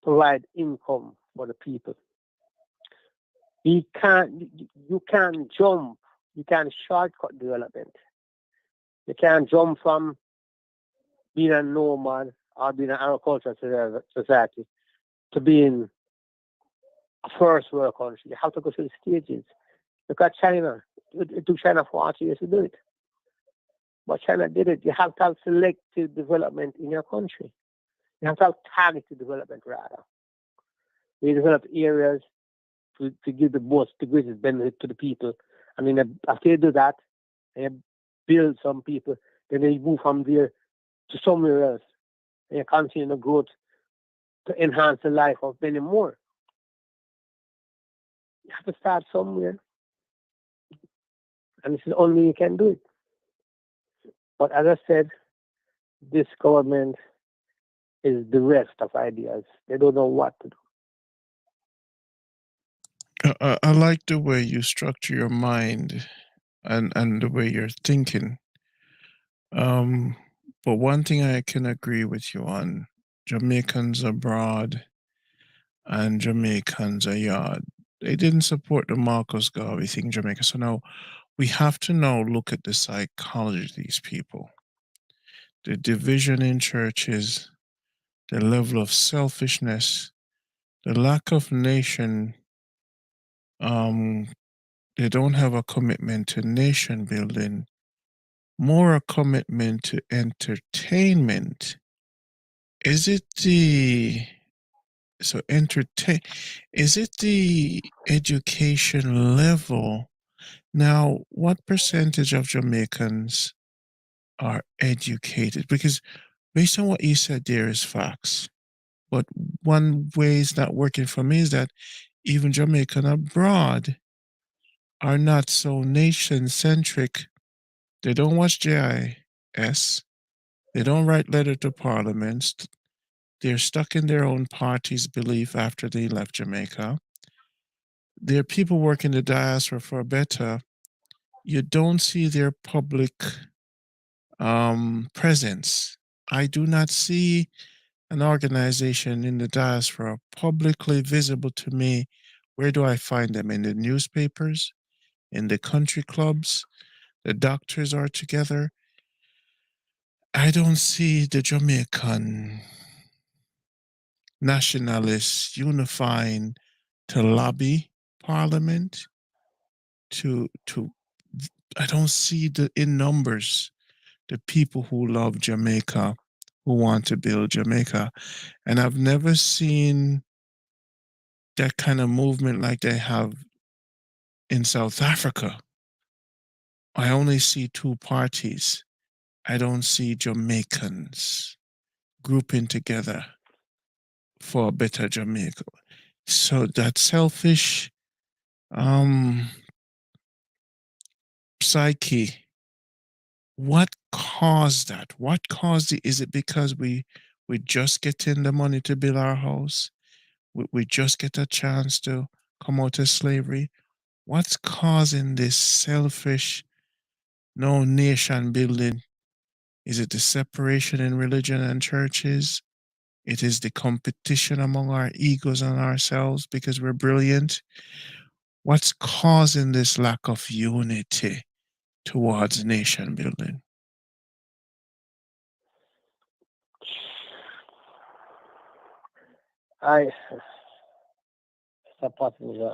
provide income for the people. You can't jump. You can't shortcut development. You can't jump from being a nomad or being an agricultural society to being a first world country. You have to go through the stages. Look at China. It took China 40 years to do it. But China did it. You have to have selective development in your country. You have to have targeted development, rather. We develop areas to give the greatest benefit to the people. And then after you do that, and you build some people, then you move from there to somewhere else. And you continue the growth to enhance the life of many more. You have to start somewhere. And this is the only way you can do it. But as I said, this government is bereft of ideas. They don't know what to do. I like the way you structure your mind and the way you're thinking. Um, but one thing I can agree with you on: Jamaicans abroad and Jamaicans abroad. They didn't support the Marcus Garvey thing in Jamaica. So now we have to now look at the psychology of these people, the division in churches, the level of selfishness, the lack of nation. Um, they don't have a commitment to nation building, more a commitment to entertainment Is it the so entertain? Is it the education level? Now, what percentage of Jamaicans are educated? Because based on what you said, there is facts. But one way it's not working for me is that even Jamaican abroad are not so nation centric. They don't watch JIS. They don't write letter to parliaments. They're stuck in their own party's belief after they left Jamaica. There are people working the diaspora for better. You don't see their public presence. I do not see an organization in the diaspora publicly visible to me. Where do I find them? In the newspapers, in the country clubs, the doctors are together. I don't see the Jamaican nationalists unifying to lobby parliament to I don't see the in numbers the people who love Jamaica, who want to build Jamaica. And I've never seen that kind of movement like they have in South Africa. I only see two parties. I don't see Jamaicans grouping together for a better Jamaica. So that selfish um, psyche, what caused that? What caused it? Is it because we just getting the money to build our house? We just get a chance to come out of slavery? What's causing this selfish, no nation building? Is it the separation in religion and churches? It is the competition among our egos and ourselves because we're brilliant. What's causing this lack of unity towards nation building? I support you.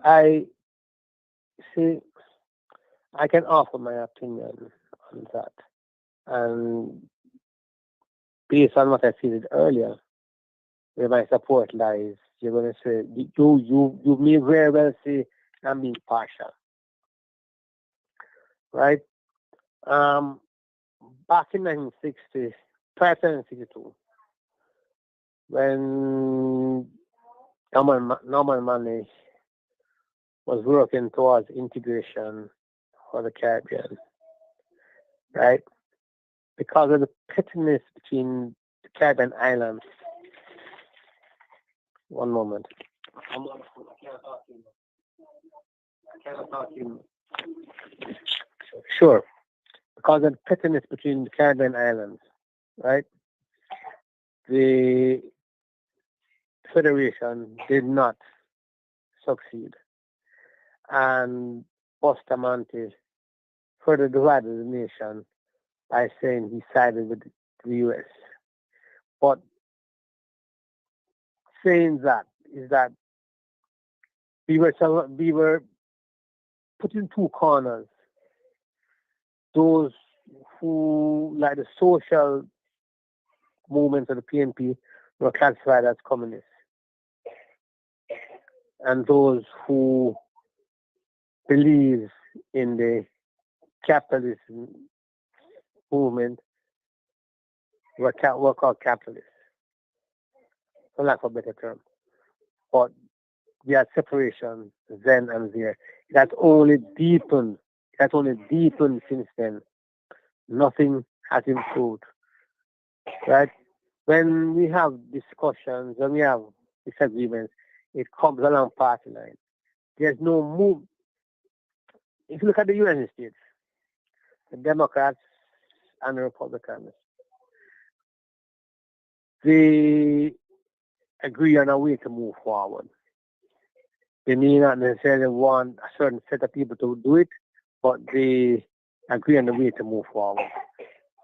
I see. I can offer my opinion on that, and based on what I said earlier, where my support lies, you're going to say you may very well say I'm being partial, right? Back in 1960, prior to 1962, when Norman Manley was working towards integration for the Caribbean, right? Because of the pettiness between the Caribbean islands. One moment. I cannot talk to you. Sure. Because of the pettiness between the Caribbean islands, right? The Federation did not succeed. And Bustamante further divided the nation by saying he sided with the U.S. But saying that is that we were put in two corners. Those who, like the social movements of the PNP, were classified as communists. And those who believe in the capitalist movement were called capitalists, for lack of a better term. But we had separation then and there. That's only deepened since then. Nothing has improved. Right? When we have discussions, when we have disagreements, it comes along party lines. There's no move. If you look at the United States, the Democrats and the Republicans, they agree on a way to move forward. They may not necessarily want a certain set of people to do it, but they agree on the way to move forward.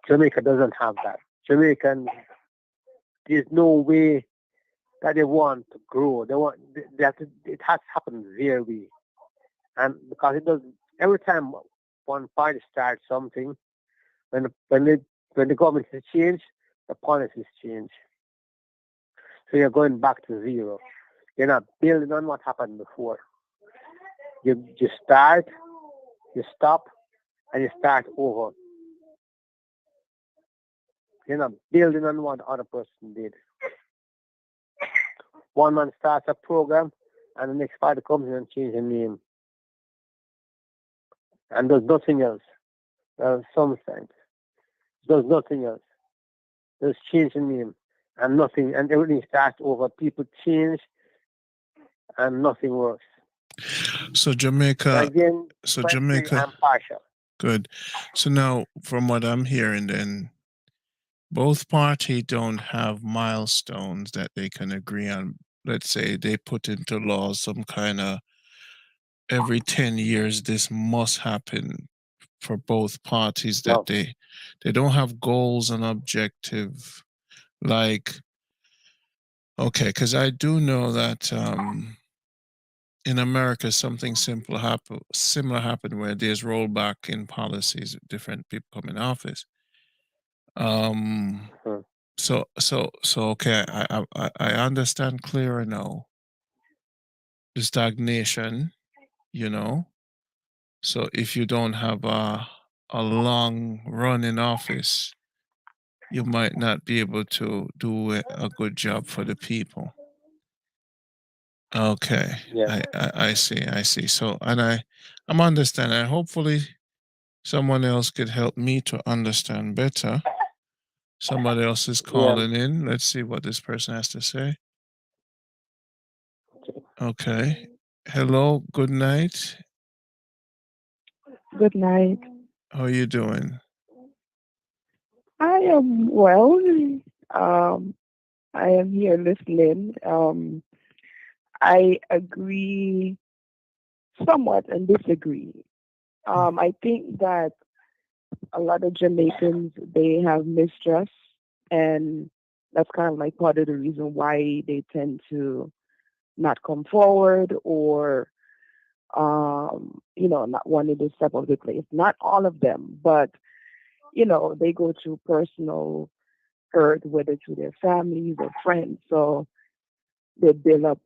Jamaica doesn't have that. Jamaicans, there's no way that they want to grow. It has to happen their way. And because it does, every time one party starts something, when the government is changed, the policies change. So you're going back to zero. You're not building on what happened before. You start, you stop, and you start over. You're not building on what the other person did. One man starts a program, and the next party comes in and changes the name. And does nothing else. Sometimes. Does nothing else. Just change the name. And nothing, and everything starts over. People change, and nothing works. So Jamaica. Again, So Jamaica. I'm partial. Good. So now, from what I'm hearing, then both parties don't have milestones that they can agree on. Let's say they put into law some kind of every 10 years this must happen for both parties, that they don't have goals and objective, like, okay, because I do know that in America something similar happened where there's rollback in policies, different people come in office. So okay, I understand clearer now the stagnation, so if you don't have a long run in office, you might not be able to do a good job for the people. Okay. Yeah. I see. So, and I'm understanding. Hopefully someone else could help me to understand better. Somebody else is calling in. Let's see what this person has to say. Okay. Hello, good night. Good night. How are you doing? I am well. I am here listening. I agree somewhat and disagree. I think that a lot of Jamaicans, they have mistrust, and that's kind of like part of the reason why they tend to not come forward or not wanting to step up to the place. Not all of them, but they go through personal hurt, whether through their families or friends. So they build up,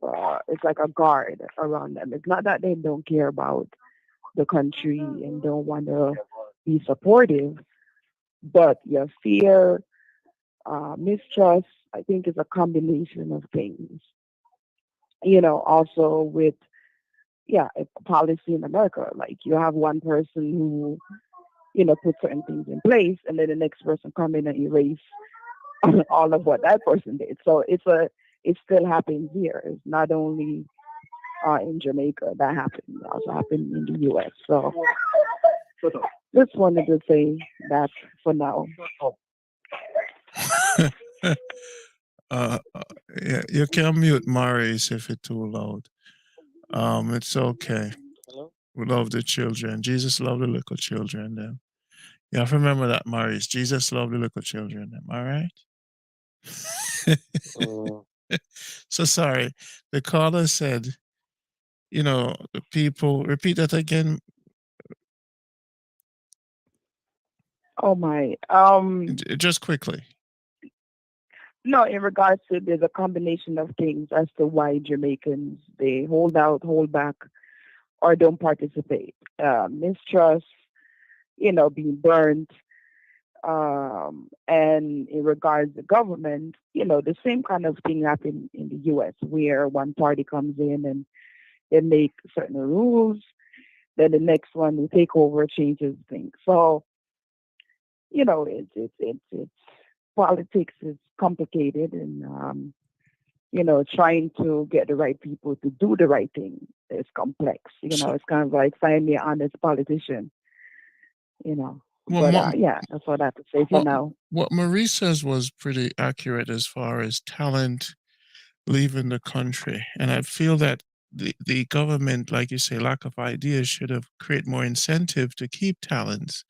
it's like a guard around them. It's not that they don't care about the country and don't want to be supportive, but your fear, mistrust, I think is a combination of things. Also with, policy in America. Like you have one person who, put certain things in place, and then the next person come in and erase all of what that person did. So it still happens here. It's not only in Jamaica that happened. It also happened in the U.S. So just wanted to say that for now. Yeah, you can mute Maurice if it's too loud. It's okay. Hello? We love the children. Jesus loved the little children. Them. You have to remember that, Maurice. Jesus loved the little children. Them. All right. So sorry. The caller said, the people. Repeat that again. Oh my. Just quickly. No, in regards to there's a combination of things as to why Jamaicans they hold out, hold back, or don't participate. Mistrust, being burnt, and in regards to government, the same kind of thing happened in the U.S. where one party comes in and they make certain rules, then the next one will take over, changes things. So, it's politics is complicated, and trying to get the right people to do the right thing is complex. It's kind of like find me an honest politician. That's all I have to say for now. What Marie says was pretty accurate as far as talent leaving the country, and I feel that the government, like you say, lack of ideas, should have created more incentive to keep talents.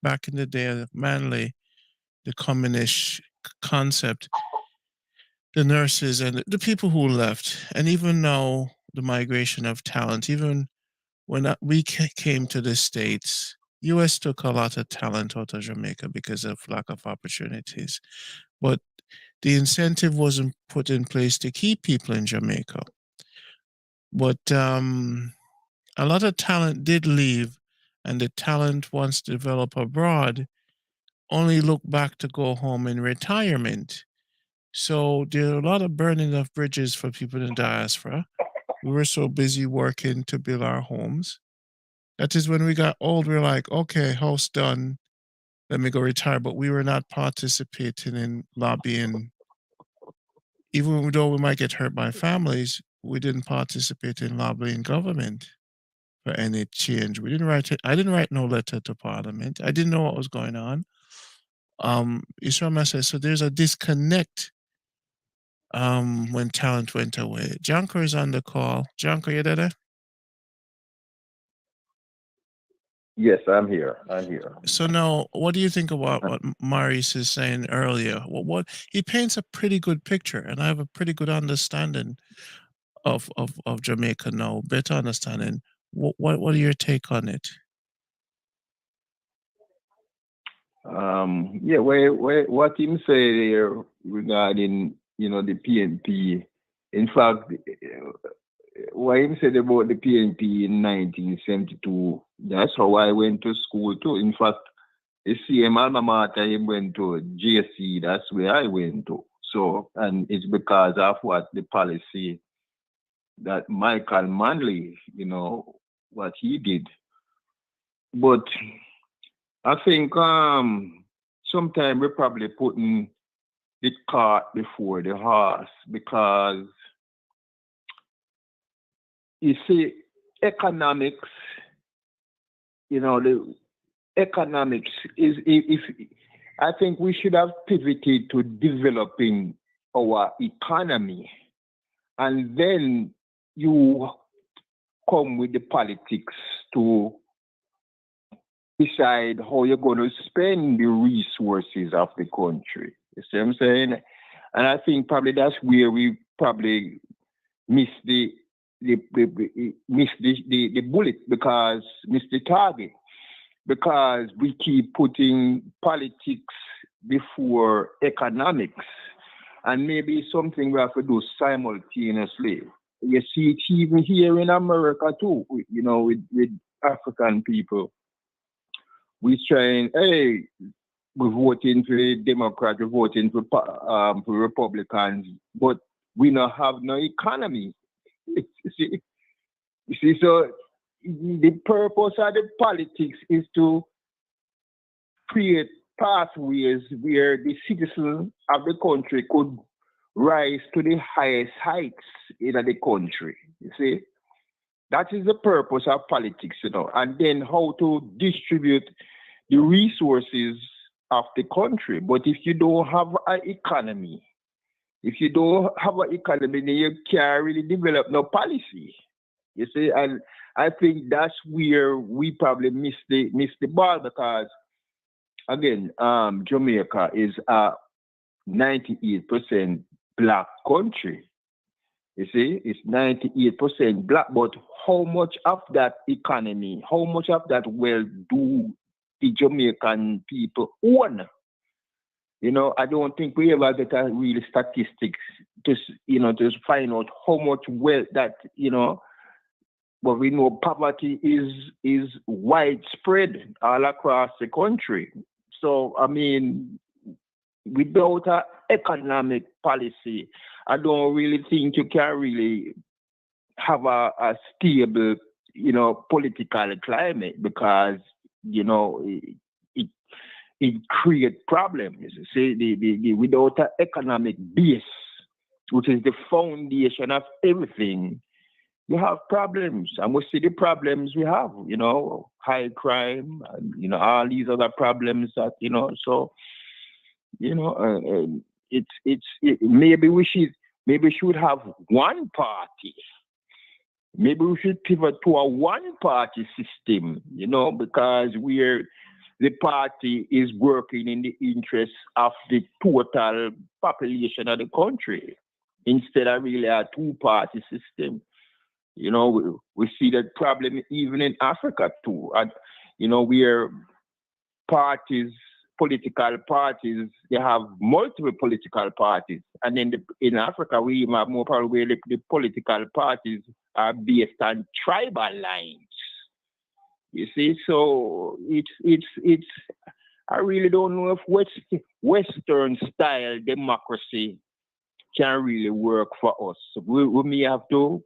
Back in the day of Manley, the communist concept, the nurses and the people who left, and even now the migration of talent, even when we came to the States, US took a lot of talent out of Jamaica because of lack of opportunities. but the incentive wasn't put in place to keep people in Jamaica. But a lot of talent did leave, and the talent, once developed abroad, only look back to go home in retirement. So there are a lot of burning of bridges for people in the diaspora. We were so busy working to build our homes. That is when we got old, we were like, okay, house done, let me go retire. But we were not participating in lobbying. Even though we might get hurt by families, we didn't participate in lobbying government for any change. We didn't write it. I didn't write no letter to Parliament. I didn't know what was going on. You saw my say, so there's a disconnect when talent went away. Janko is on the call. Janko, you there? Yes, I'm here. I'm here. So now, what do you think about what Maurice is saying earlier? What he paints a pretty good picture, and I have a pretty good understanding of Jamaica now, better understanding. What are your take on it? Yeah, what him say there regarding, you know, the PNP. In fact, what him said about the PNP in 1972, that's how I went to school too. In fact, the same alma mater he went to, JC, that's where I went to. So, and it's because of what the policy that Michael Manley, you know, what he did. But I think sometimes we're probably putting the cart before the horse, because you see, economics, you know, the economics is, if I think we should have pivoted to developing our economy, and then you come with the politics to decide how you're going to spend the resources of the country. You see what I'm saying? And I think probably that's where we probably miss the bullet, because miss the target, because we keep putting politics before economics, and maybe something we have to do simultaneously. You see it even here in America too, you know, with African people. We trying, hey, we're voting for the Democrats, we're voting for Republicans, but we don't have no economy. You see, so the purpose of the politics is to create pathways where the citizens of the country could rise to the highest heights in the country. You see, that is the purpose of politics, you know, and then how to distribute the resources of the country. But if you don't have an economy, then you can't really develop no policy. You see, and I think that's where we probably miss the ball, because again, Jamaica is a 98% black country. You see, it's 98% black, but how much of that economy, how much of that wealth do the Jamaican people own? You know, I don't think we ever get a real statistics to, you know, to find out how much wealth that, you know, but we know poverty is widespread all across the country. So, I mean, without an economic policy, I don't really think you can really have a stable, you know, political climate, because, you know, it creates problems. See, the without an economic base, which is the foundation of everything, you have problems. And we see the problems we have, you know, high crime, and, you know, all these other problems that, you know, so, you know, maybe we should have one party. Maybe we should pivot to a one-party system, you know, because the party is working in the interests of the total population of the country, instead of really a two-party system. You know, we see that problem even in Africa too, and, you know, where parties political parties, they have multiple political parties. And in Africa, we even have more probably where the political parties are based on tribal lines. You see, so it's I really don't know if Western style democracy can really work for us. We may have to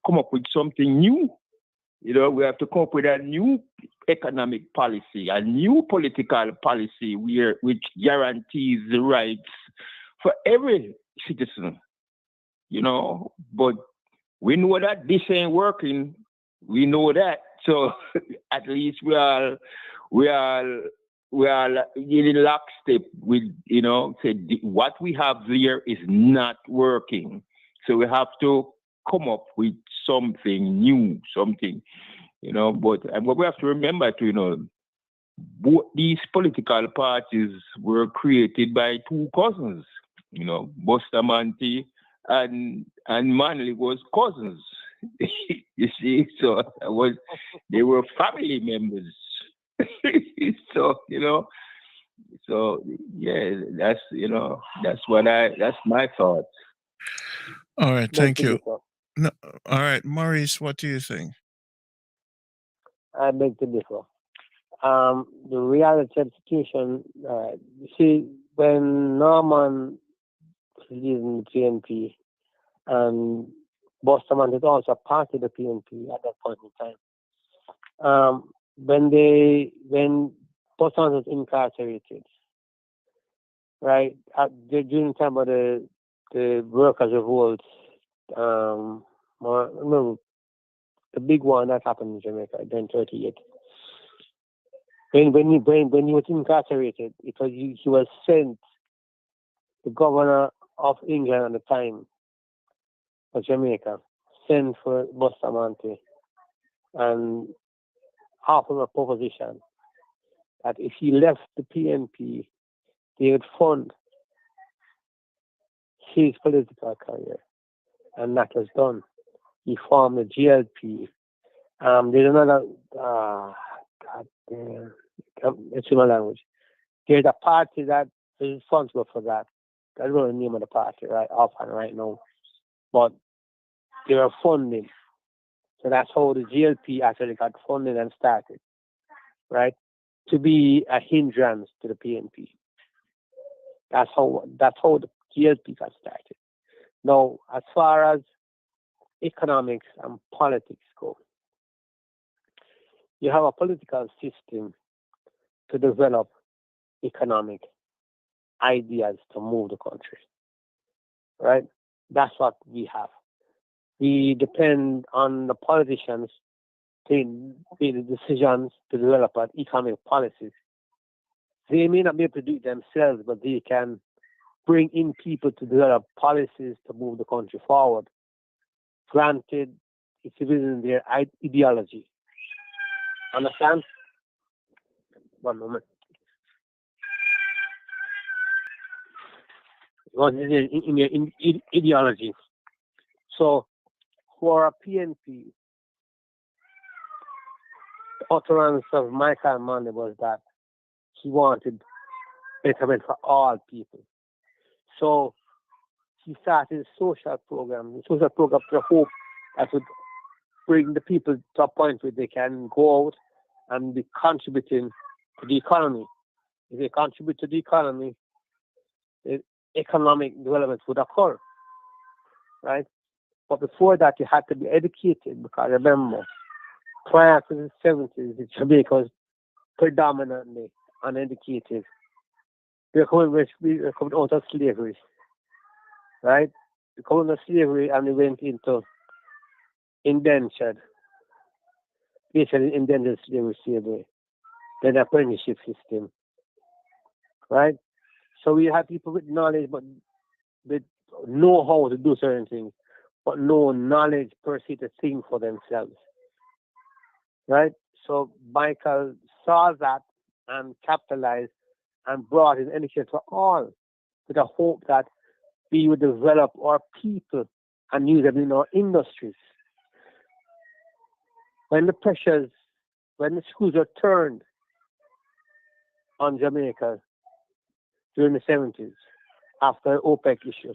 come up with something new. You know, we have to come up with a new economic policy, a new political policy which guarantees the rights for every citizen. You know, but we know that this ain't working. We know that. So at least we are in lockstep with, you know, what we have there is not working. So we have to come up with something new, something, you know. But we have to remember to, you know, both these political parties were created by two cousins, you know, Bustamante and Manley was cousins. You see, so they were family members. So, you know, so yeah, that's, you know, that's my thought. All right, thank you. Differ. No, all right, Maurice, what do you think? I beg to differ. The reality of the situation, you see, when Norman was leading the PNP, and Bustamante is also part of the PNP at that point in time. When Bustamante was incarcerated, right, during the time of the workers' revolt, remember the big one that happened in Jamaica in 1938. When he was incarcerated, because he was sent, the governor of England at the time of Jamaica sent for Bustamante and offered a proposition that if he left the PNP, they would fund his political career. And that was done. He formed the GLP. There's another, God damn, it's in my language. There's a party that is responsible for that. I don't know the name of the party offhand right now. But they were funding. So that's how the GLP actually got funded and started, right? To be a hindrance to the PNP. That's how the GLP got started. Now, as far as economics and politics go, you have a political system to develop economic ideas to move the country, right? That's what we have. We depend on the politicians to make the decisions to develop economic policies. They may not be able to do it themselves, but they can bring in people to develop policies to move the country forward. Granted, it's within their ideology. Understand? One moment. In their ideology. So, for a PNP, the utterance of Michael Manley was that he wanted betterment for all people. So he started a social program to hope that would bring the people to a point where they can go out and be contributing to the economy. If they contribute to the economy, the economic development would occur, right? But before that, you had to be educated, because remember, prior to the 70s, Jamaica was predominantly uneducated. We were coming out of slavery, right? We came out of slavery and we went into indentured, basically indentured slavery, then apprenticeship system, right? So we had people with knowledge, but with know how to do certain things, but no knowledge per se to think for themselves, right? So Michael saw that and capitalized and brought in education for all, with the hope that we would develop our people and use them in our industries. When the screws are turned, on Jamaica during the 70s after the OPEC issue.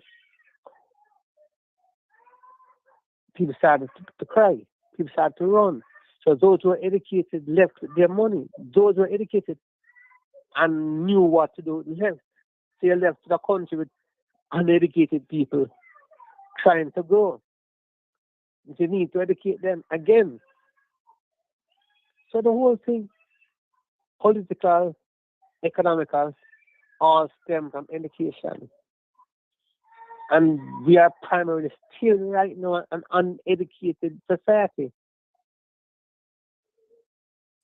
People started to cry. People started to run. So those who were educated left with their money. Those who were educated and knew what to do left. They left the country with uneducated people trying to grow. You need to educate them again. So the whole thing, political, economical, all stem from education. And we are primarily still right now an uneducated society.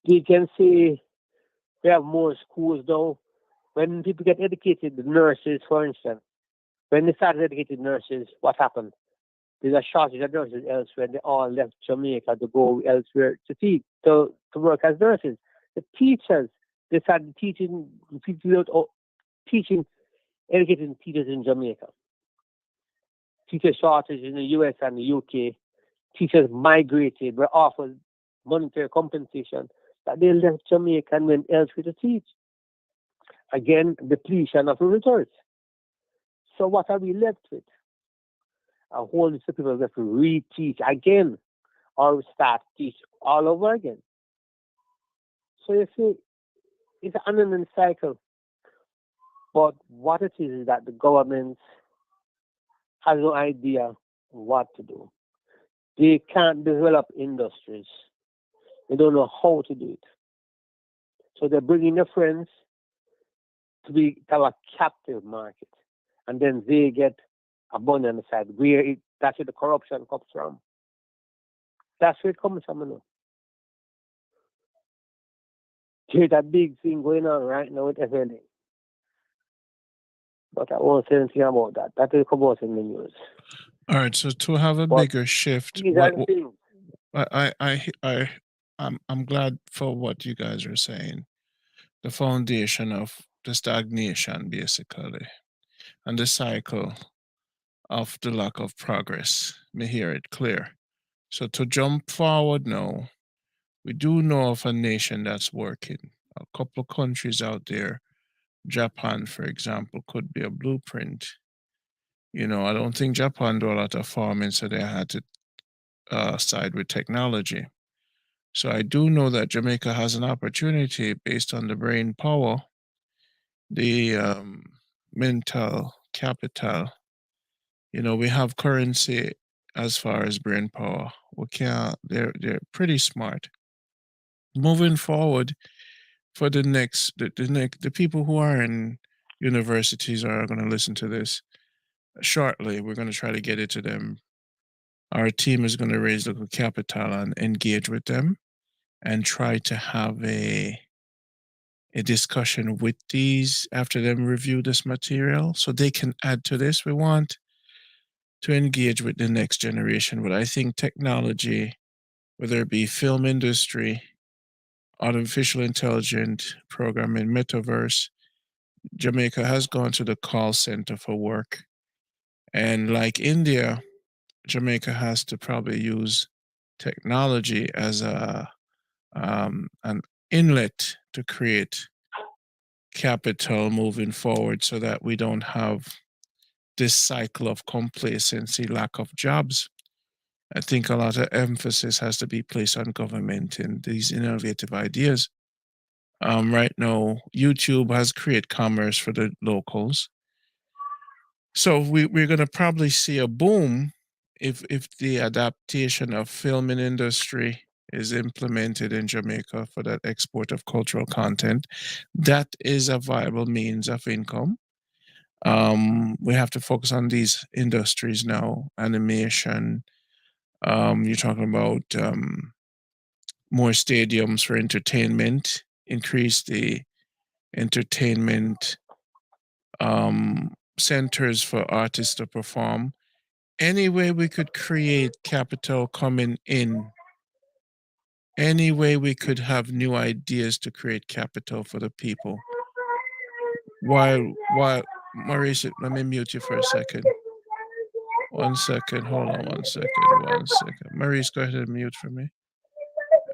You can say we have more schools now. When people get educated, the nurses, for instance, when they started educating nurses, what happened? There's a shortage of nurses elsewhere. They all left Jamaica to go elsewhere to teach, to work as nurses. The teachers, they started teaching educating teachers in Jamaica. Teacher shortage in the US and the UK. Teachers migrated, were offered monetary compensation, that they left Jamaica and went elsewhere to teach. Again, depletion of the resource. So what are we left with? A whole list of people have to reteach again or start teach all over again. So you see, it's an unending cycle. But what it is that the government has no idea what to do. They can't develop industries. They don't know how to do it. So they're bringing their friends to have a captive market. And then they get a money on the side. That's where the corruption comes from. That's where it comes from, you know. There's a big thing going on right now with FLA. But I won't say anything about that. That will come out in the news. All right, so to have a bigger shift, These are the things. I'm glad for what you guys are saying. The foundation of the stagnation, basically, and the cycle of the lack of progress. Me hear it clear. So to jump forward now, we do know of a nation that's working. A couple of countries out there, Japan, for example, could be a blueprint. You know, I don't think Japan do a lot of farming, so they had to side with technology. So I do know that Jamaica has an opportunity based on the brain power, the mental capital. You know, we have currency as far as brain power. We can't. They're pretty smart. Moving forward, for the people who are in universities are going to listen to this shortly. We're going to try to get it to them. Our team is going to raise local capital and engage with them and try to have a discussion with these after them review this material so they can add to this. We want to engage with the next generation, but I think technology, whether it be film industry, artificial intelligence, programming, metaverse, Jamaica has gone to the call center for work. And like India, Jamaica has to probably use technology as an inlet to create capital moving forward so that we don't have this cycle of complacency, lack of jobs. I think a lot of emphasis has to be placed on government and these innovative ideas. Right now, YouTube has created commerce for the locals. So we're going to probably see a boom if the adaptation of filming industry is implemented in Jamaica for that export of cultural content. That is a viable means of income. We have to focus on these industries now, animation. You're talking about more stadiums for entertainment, increase the entertainment centers for artists to perform. Any way we could create capital coming in, any way we could have new ideas to create capital for the people. While Maurice, let me mute you for a second. 1 second, hold on 1 second, 1 second. Maurice, go ahead and mute for me.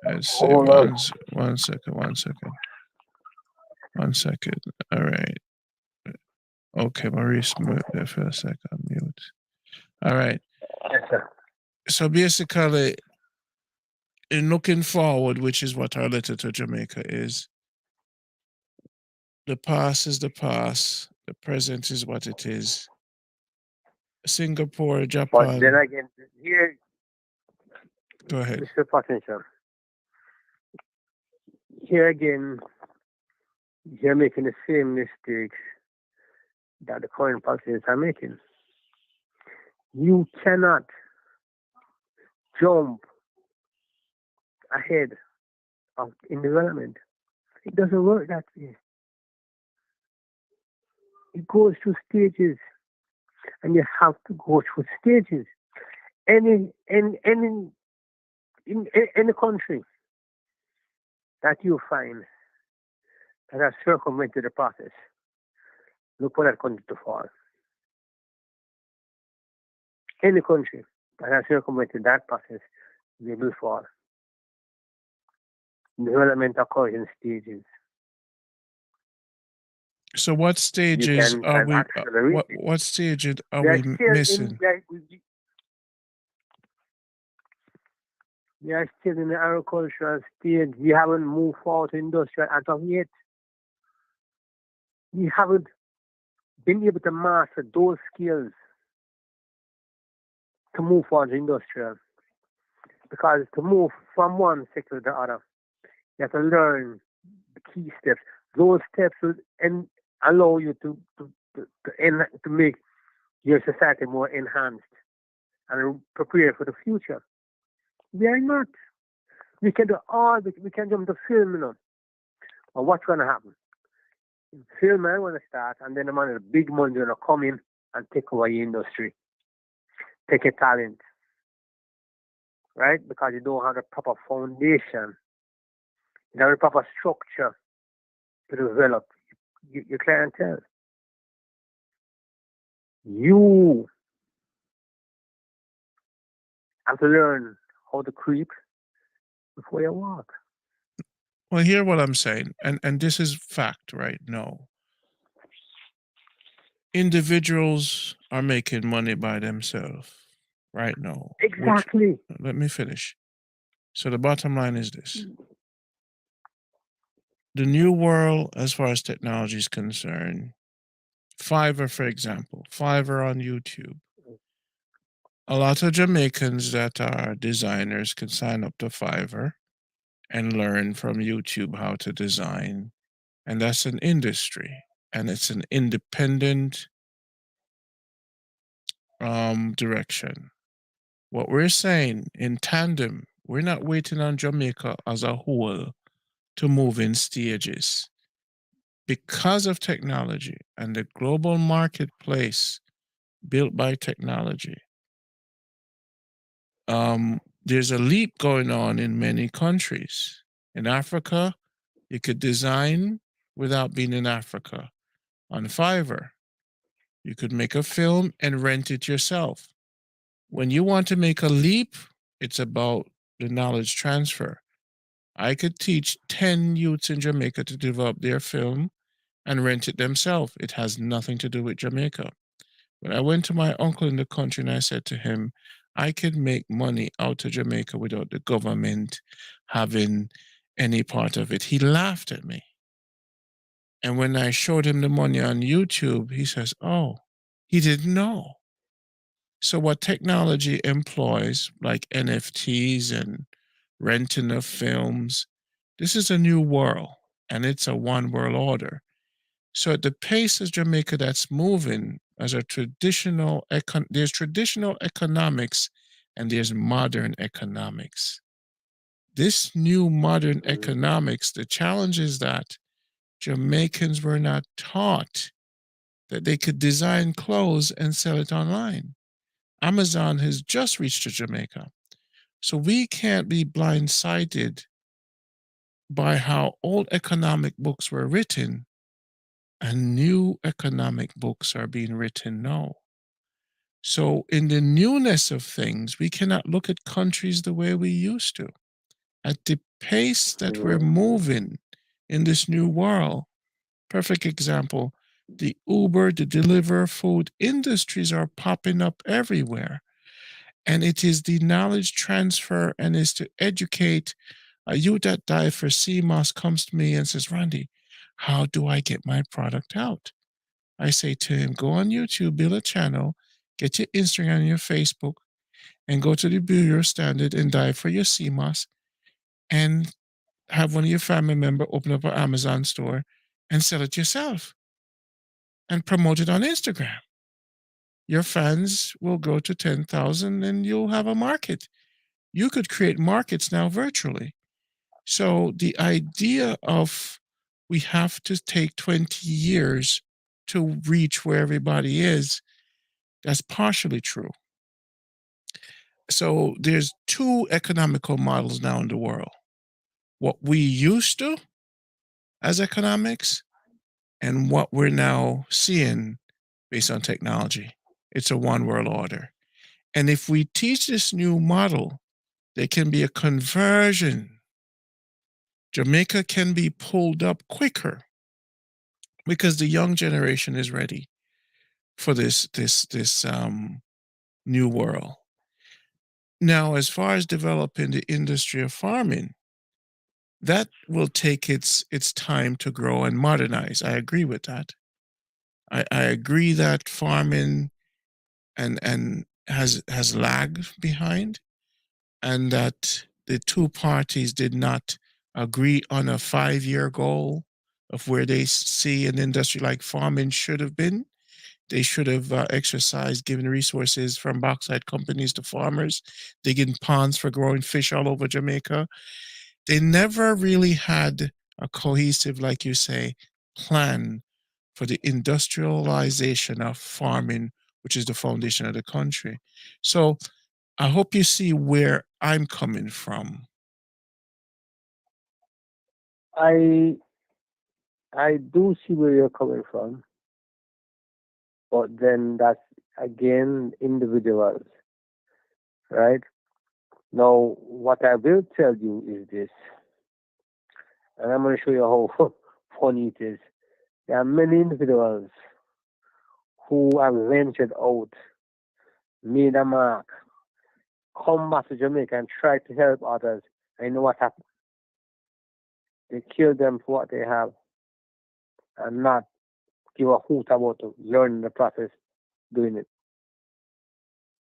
Let's see, Hold on. 1 second, 1 second. 1 second. All right. Okay, Maurice moved there for a second. Mute. All right. Yes, sir. So basically, in looking forward, which is what our letter to Jamaica is, the past is the past. The present is what it is. Singapore, But Japan. then again, here, Go ahead. Mr. Potential, here again, you're making the same mistakes that the current politicians are making. You cannot jump ahead in development. It doesn't work that way. It goes through stages, and you have to go through stages. In any country that you find that has circumvented the process, look for that country to fall. Any country that has circumvented that process, they will fall. Development occurs in stages. So what stages are we? accelerate it. What stages are They we are still missing? We are still in the agricultural stage. We haven't moved forward to industrial as of yet. We haven't been able to master those skills to move forward to industrial. Because to move from one sector to the other, you have to learn the key steps. Those steps will allow you to make your society more enhanced and prepare for the future. We are not. We can do all this. We can jump to film, you know. But what's going to happen? Film, I want to start, and then the man with the big money going to come in and take over your industry, take your talent, right? Because you don't have the proper foundation, you don't have the proper structure to develop your clientele. You have to learn how to creep before you walk. Well, hear what I'm saying, and this is fact right now. Individuals are making money by themselves right now. Exactly. Let me finish. So the bottom line is this. The new world, as far as technology is concerned, Fiverr, for example, Fiverr on YouTube. A lot of Jamaicans that are designers can sign up to Fiverr and learn from YouTube how to design. And that's an industry. And it's an independent direction. What we're saying in tandem, we're not waiting on Jamaica as a whole to move in stages. Because of technology and the global marketplace built by technology, there's a leap going on in many countries. In Africa, you could design without being in Africa. On Fiverr, you could make a film and rent it yourself. When you want to make a leap, it's about the knowledge transfer. I could teach 10 youths in Jamaica to develop their film and rent it themselves. It has nothing to do with Jamaica. When I went to my uncle in the country and I said to him, I could make money out of Jamaica without the government having any part of it, he laughed at me. And when I showed him the money on YouTube, he says, oh, he didn't know. So what technology employs, like NFTs and renting of films, this is a new world, and it's a one world order. So at the pace of Jamaica that's moving, as a there's traditional economics and there's modern economics. This new modern economics, the challenge is that Jamaicans were not taught that they could design clothes and sell it online. Amazon has just reached to Jamaica. So we can't be blindsided by how old economic books were written and new economic books are being written now. So in the newness of things, we cannot look at countries the way we used to. At the pace that we're moving in this new world, perfect example. The Uber, the deliver food industries are popping up everywhere. And it is the knowledge transfer and is to educate a youth that died for CMOS comes to me and says, Randy, how do I get my product out? I say to him, go on YouTube, build a channel, get your Instagram and your Facebook, and go to the Bureau Standard and dive for your CMOS and have one of your family member open up an Amazon store and sell it yourself and promote it on Instagram. Your fans will grow to 10,000 and you'll have a market. You could create markets now virtually. So the idea of we have to take 20 years to reach where everybody is, that's partially true. So there's two economical models now in the world. What we used to as economics and what we're now seeing based on technology. It's a one world order. And if we teach this new model, there can be a conversion. Jamaica can be pulled up quicker because the young generation is ready for this new world. Now, as far as developing the industry of farming, that will take its time to grow and modernize. I agree with that. I agree that farming and has lagged behind, and that the two parties did not agree on a 5-year goal of where they see an industry like farming should have been. They should have exercised giving resources from bauxite companies to farmers, digging ponds for growing fish all over Jamaica. They never really had a cohesive, like you say, plan for the industrialization of farming, which is the foundation of the country. So I hope you see where I'm coming from. I do see where you're coming from, but then that's again individuals, right? Now, what I will tell you is this, and I'm going to show you how funny it is. There are many individuals who have ventured out, made a mark, come back to Jamaica and try to help others. I know what happened. They kill them for what they have and not give a hoot about learning the process, doing it.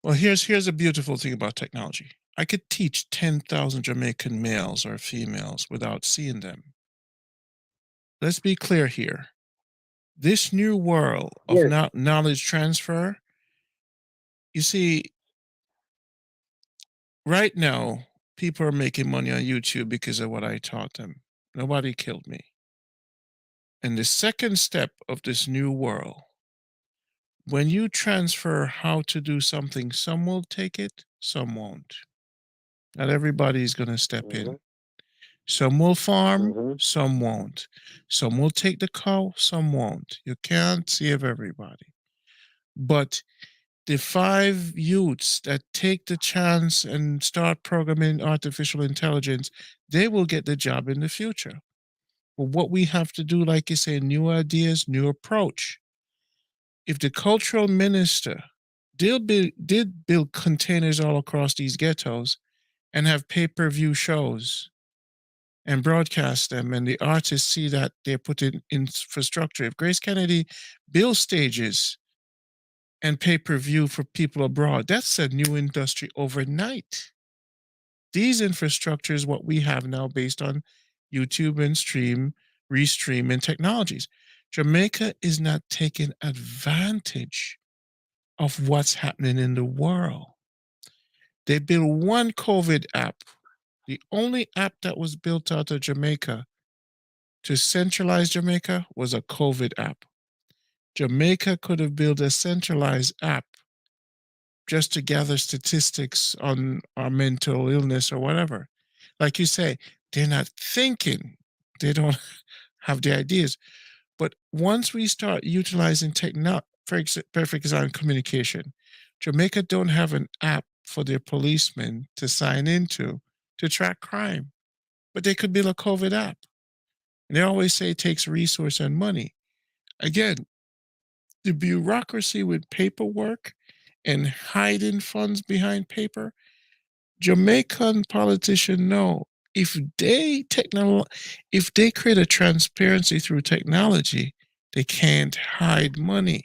Well, here's a beautiful thing about technology. I could teach 10,000 Jamaican males or females without seeing them. Let's be clear here. This new world of Yes. knowledge transfer, you see, right now, people are making money on YouTube because of what I taught them. Nobody killed me. And the second step of this new world, when you transfer how to do something, some will take it, some won't. Not everybody is going to step in. Some will farm, some won't. Some will take the cow, some won't. You can't save everybody. But the 5 youths that take the chance and start programming artificial intelligence, they will get the job in the future. But what we have to do, like you say, new ideas, new approach. If the cultural minister did build containers all across these ghettos and have pay-per-view shows and broadcast them, and the artists see that they're putting infrastructure. If Grace Kennedy builds stages and pay-per-view for people abroad, that's a new industry overnight. These infrastructures, what we have now based on YouTube and restream and technologies. Jamaica is not taking advantage of what's happening in the world. They built one COVID app, the only app that was built out of Jamaica to centralize Jamaica was a COVID app. Jamaica could have built a centralized app just to gather statistics on our mental illness or whatever. Like you say, they're not thinking, they don't have the ideas. But once we start utilizing technology, perfect example, communication, Jamaica don't have an app for their policemen to sign into to track crime, but they could build a COVID app. And they always say it takes resource and money. Again, the bureaucracy with paperwork and hiding funds behind paper, Jamaican politicians know if if they create a transparency through technology, they can't hide money.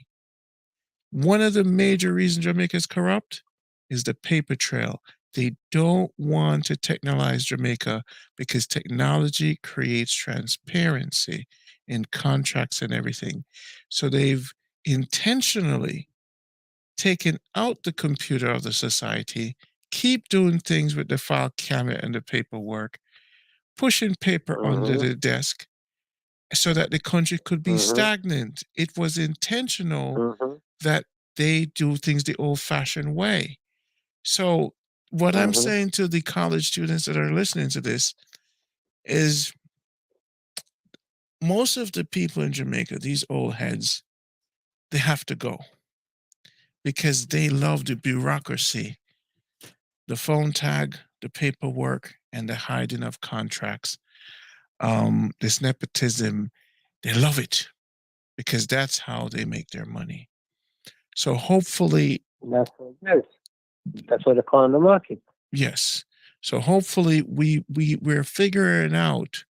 One of the major reasons Jamaica is corrupt is the paper trail. They don't want to technologize Jamaica because technology creates transparency in contracts and everything. So they've intentionally taken out the computer of the society, keep doing things with the file cabinet and the paperwork, pushing paper under the desk so that the country could be stagnant. It was intentional that they do things the old fashioned way. So, what I'm saying to the college students that are listening to this is most of the people in Jamaica, these old heads, they have to go because they love the bureaucracy, the phone tag, the paperwork, and the hiding of contracts. This nepotism, they love it because that's how they make their money. So hopefully, That's what it is. That's what they call in the market. yes. So hopefully we're figuring out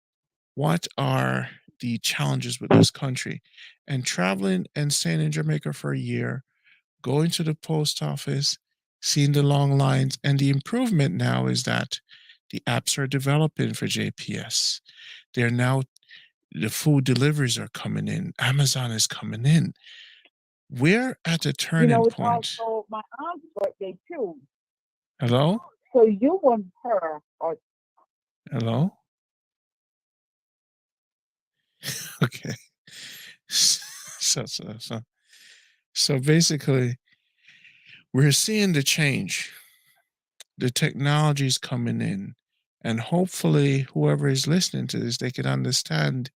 what are the challenges with this country. And traveling and staying in Jamaica for a year, going to the post office, seeing the long lines, and the improvement now is that the apps are developing for JPS. They're now the food deliveries are coming in. Amazon is coming in. We're at a You turning know, it's point. also my aunt's birthday too. Hello? So you and her are Hello? Okay. So basically, we're seeing the change. The technology is coming in. And hopefully, whoever is listening to this, they can understand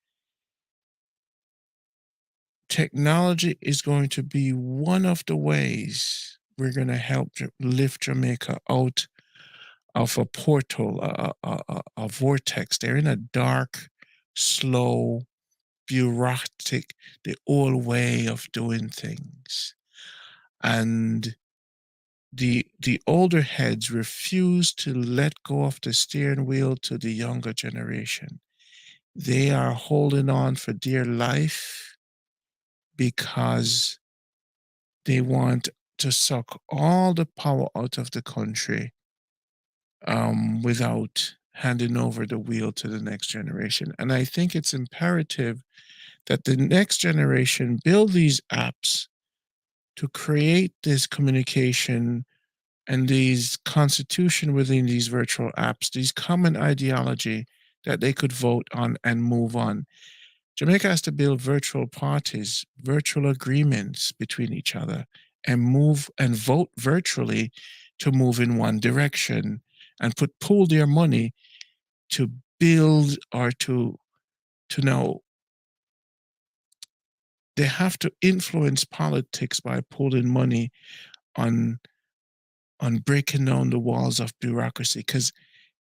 technology is going to be one of the ways we're going to help lift Jamaica out of a portal, a vortex. They're in a dark, slow, bureaucratic, the old way of doing things. And the older heads refuse to let go of the steering wheel to the younger generation. They are holding on for dear life because they want to suck all the power out of the country without handing over the wheel to the next generation. And I think it's imperative that the next generation build these apps to create this communication and these constitution within these virtual apps, these common ideology that they could vote on and move on. Jamaica has to build virtual parties, virtual agreements between each other, and move and vote virtually to move in one direction and pool their money to build or to know they have to influence politics by pulling money on breaking down the walls of bureaucracy. Because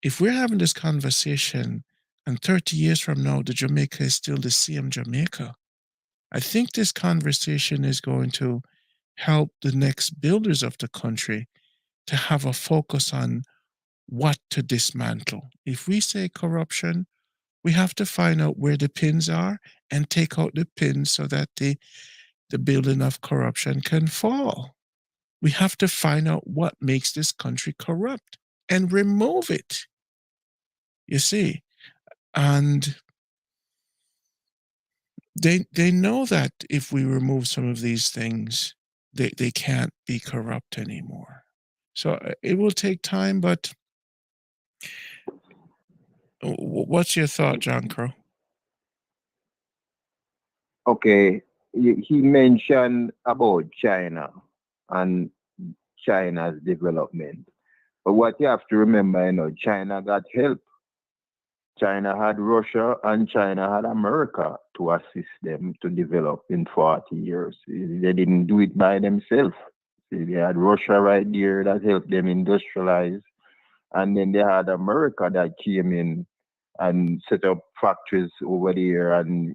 if we're having this conversation and 30 years from now, the Jamaica is still the same Jamaica, I think this conversation is going to help the next builders of the country to have a focus on what to dismantle. If we say corruption, we have to find out where the pins are and take out the pins so that the building of corruption can fall. We have to find out what makes this country corrupt and remove it. You see, and they know that if we remove some of these things, they can't be corrupt anymore. So it will take time, but what's your thought, John Crow? Okay, he mentioned about China and China's development. But what you have to remember, China got help. China had Russia and China had America to assist them to develop in 40 years. They didn't do it by themselves. They had Russia right there that helped them industrialize. And then they had America that came in and set up factories over there, and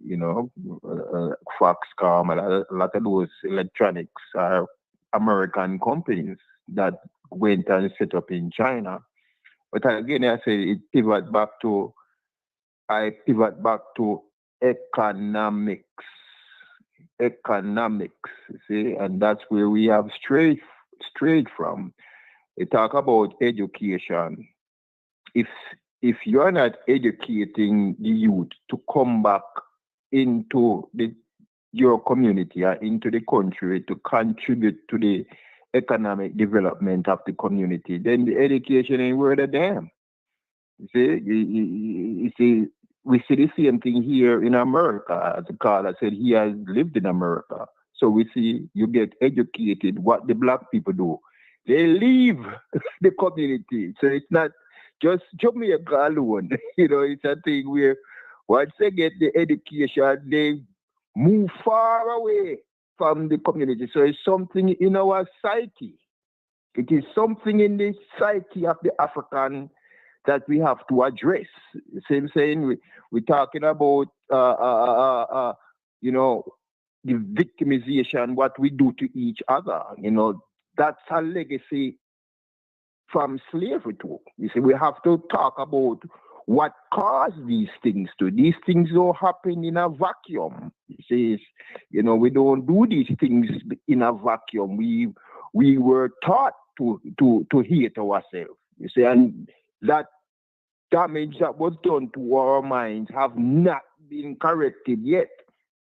Foxconn, a lot of those electronics are American companies that went and set up in China. But again, I say I pivot back to economics, you see, and that's where we have strayed from. We talk about education. If you're not educating the youth to come back into your community or into the country to contribute to the economic development of the community, then the education ain't worth a damn. You see, you see, we see the same thing here in America. As Carla said, he has lived in America. So we see you get educated. What the black people do, they leave the community. So it's not just Jamaica alone. It's a thing where once they get the education, they move far away from the community. So it's something in our psyche. It is something in the psyche of the African that we have to address. Same saying, we're talking about, the victimization, what we do to each other. That's a legacy from slavery too. You see, we have to talk about what caused these things to. These things don't happen in a vacuum. You see, we don't do these things in a vacuum. We were taught to hate ourselves. You see, and that damage that was done to our minds have not been corrected yet.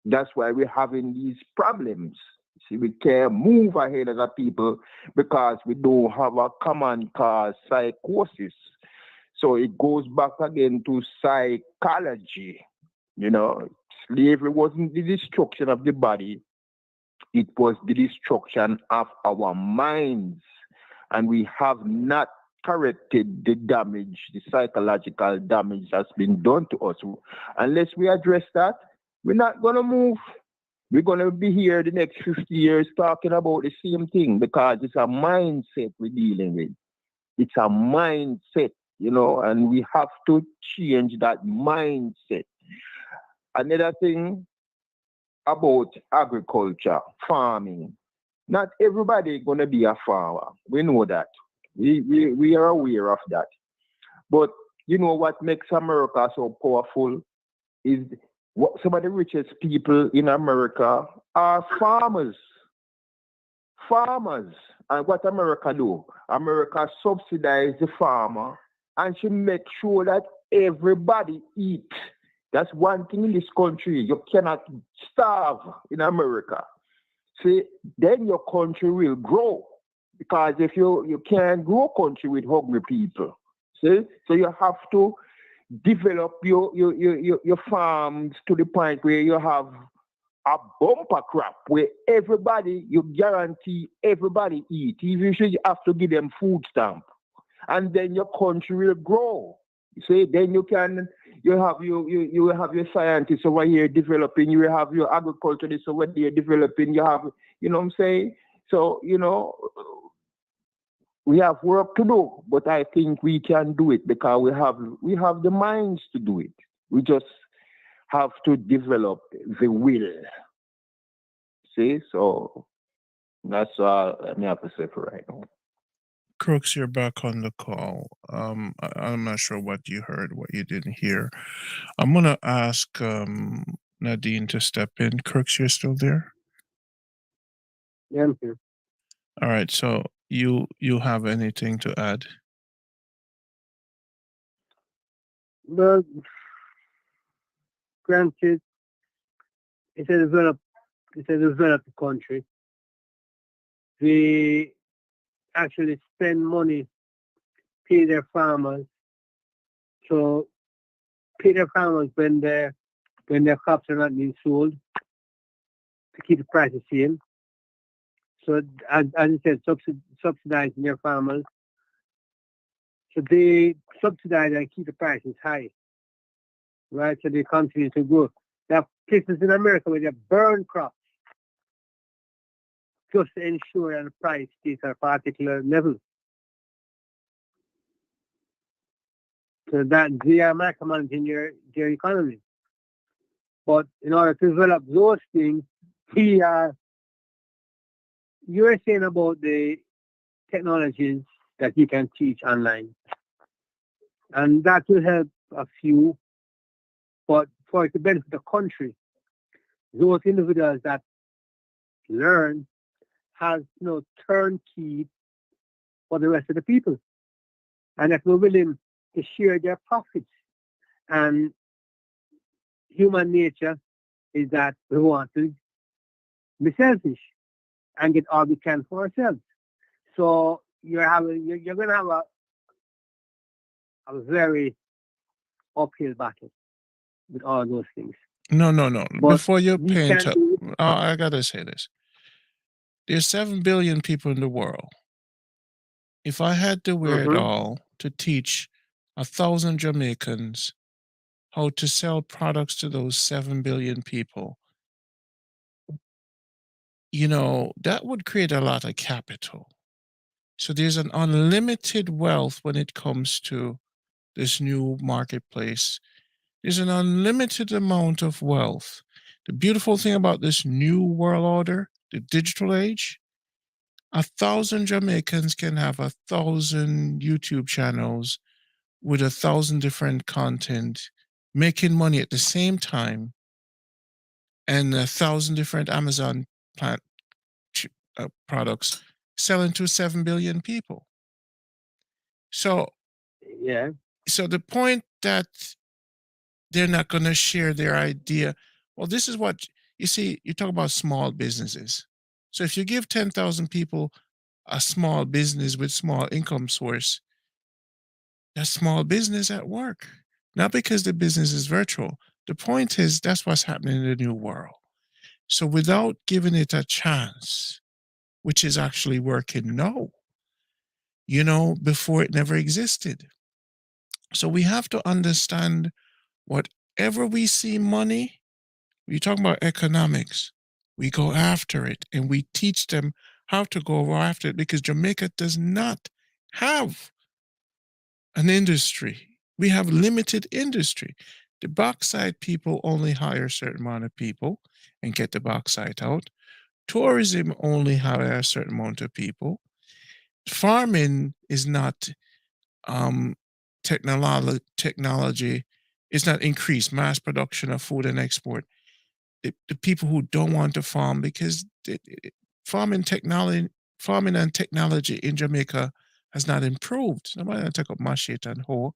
That's why we're having these problems. See, we can't move ahead as a people because we don't have a common cause, psychosis. So it goes back again to psychology. Slavery wasn't the destruction of the body. It was the destruction of our minds. And we have not corrected the damage, the psychological damage that's been done to us. Unless we address that, we're not going to move. We're going to be here the next 50 years talking about the same thing because it's a mindset we're dealing with. It's a mindset, and we have to change that mindset. Another thing about agriculture, farming. Not everybody is going to be a farmer. We know that. We are aware of that. But you know what makes America so powerful is what some of the richest people in America are farmers. Farmers. And what America do? America subsidize the farmer and she make sure that everybody eat. That's one thing in this country. You cannot starve in America. See, then your country will grow. Because if you can't grow a country with hungry people. See? So you have to develop your farms to the point where you have a bumper crop where you guarantee everybody eat. Even if you have to give them food stamp. And then your country will grow. You see, then you have your scientists over here developing, you have your agriculturists over there developing, you have, what I'm saying? So, we have work to do, but I think we can do it because we have the minds to do it. We just have to develop the will. See, so that's all I have to say for right now. Crooks, you're back on the call. I'm not sure what you heard, what you didn't hear. I'm gonna ask Nadine to step in. Crooks, you're still there? Yeah, I'm here. All right. So you have anything to add? Well, granted, it's a developed country. They actually spend money, pay their farmers. So pay their farmers when their crops are not being sold to keep the price the same. So as I said, subsidizing their farmers. So they subsidize and keep the prices high. Right? So they continue to grow. There are places in America where they burn crops just to ensure that the price stays at a particular level. so that they are micromanaging their economy. But in order to develop those things, you're saying about the technologies that you can teach online. And that will help a few, but for it to benefit the country, those individuals that learn has no turnkey for the rest of the people. And if we're willing to share their profits, and human nature is that we want to be selfish and get all we can for ourselves. So you're going to have a very uphill battle with all those things. No. But Before you we paint can up, do it. I gotta say this. There's 7 billion people in the world. If I had the wherewithal to teach 1,000 Jamaicans how to sell products to those 7 billion people, that would create a lot of capital. So there's an unlimited wealth when it comes to this new marketplace. There's an unlimited amount of wealth. The beautiful thing about this new world order, the digital age, 1,000 Jamaicans can have 1,000 YouTube channels with 1,000 different content, making money at the same time, and 1,000 different Amazon products selling to 7 billion people. So the point that they're not going to share their idea. Well, this is what you see. You talk about small businesses. So if you give 10,000 people a small business with small income source, that small business at work, not because the business is virtual. The point is that's what's happening in the new world. So without giving it a chance, which is actually working now, before it never existed. So we have to understand whatever we see money, we talk about economics, we go after it and we teach them how to go after it, because Jamaica does not have an industry. We have limited industry. The bauxite people only hire a certain amount of people and get the bauxite out. Tourism only hire a certain amount of people. Farming is not technology is not increased mass production of food and export. The people who don't want to farm, because farming and technology in Jamaica has not improved. Nobody gonna take up machete and hoe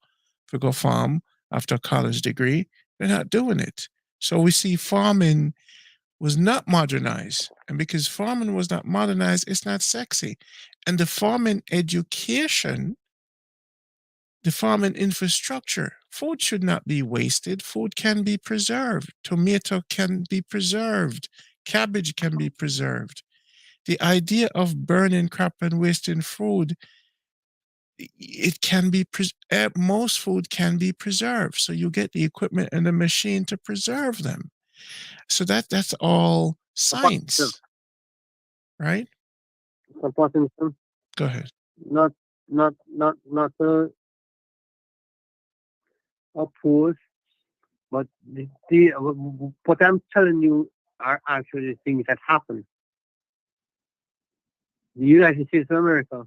to go farm after a college degree. They're not doing it. So we see farming was not modernized. And because farming was not modernized, it's not sexy. And the farming education, the farming infrastructure, food should not be wasted. Food can be preserved. Tomato can be preserved. Cabbage can be preserved. The idea of burning crap and wasting food, it can be most food can be preserved. So you get the equipment and the machine to preserve them. So that's all science, right? Go ahead. Not oppose, but what I'm telling you are actually things that happen. The United States of America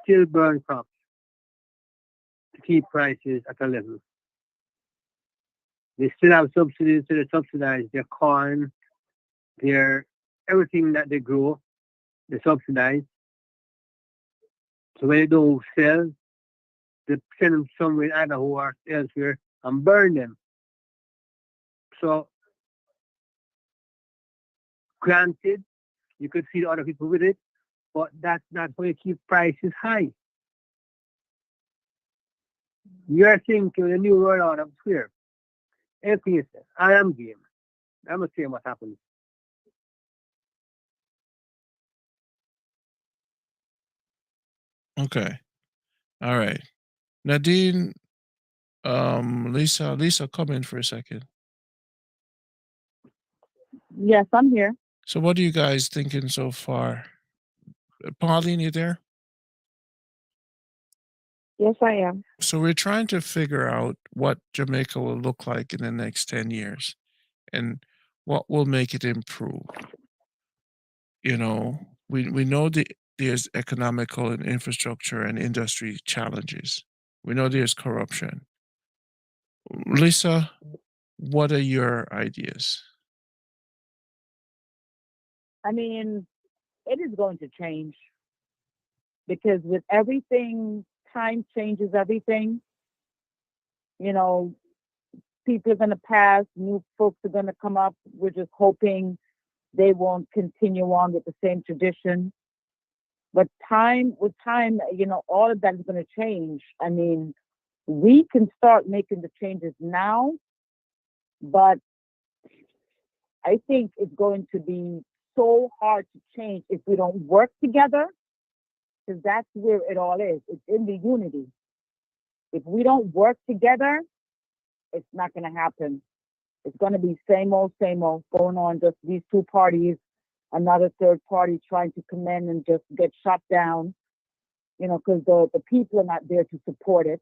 still burn crops to keep prices at a level. They still have subsidies to subsidize their corn, their everything that they grow, they subsidize. So when they don't sell, they send them somewhere in Idaho or elsewhere and burn them. So, granted, you could see other people with it, but that's not how you keep prices high. You're thinking a new world order, I'm clear. Anything you say, I am game. I'm not saying what happens. Okay. All right. Nadine, Lisa, come in for a second. Yes, I'm here. So what are you guys thinking so far? Pauline, you there? Yes, I am. So we're trying to figure out what Jamaica will look like in the next 10 years and what will make it improve. You know, we know there's economical and infrastructure and industry challenges. We know there's corruption. Lisa, what are your ideas? I mean, it is going to change because with everything, time changes everything. You know, people are going to pass, new folks are going to come up. We're just hoping they won't continue on with the same tradition. But with time, all of that is going to change. I mean, we can start making the changes now, but I think it's going to be so hard to change if we don't work together, because that's where it all is. It's in the unity. If we don't work together, it's not going to happen. It's going to be same old going on, just these two parties, another third party trying to come in and just get shut down, because the people are not there to support it.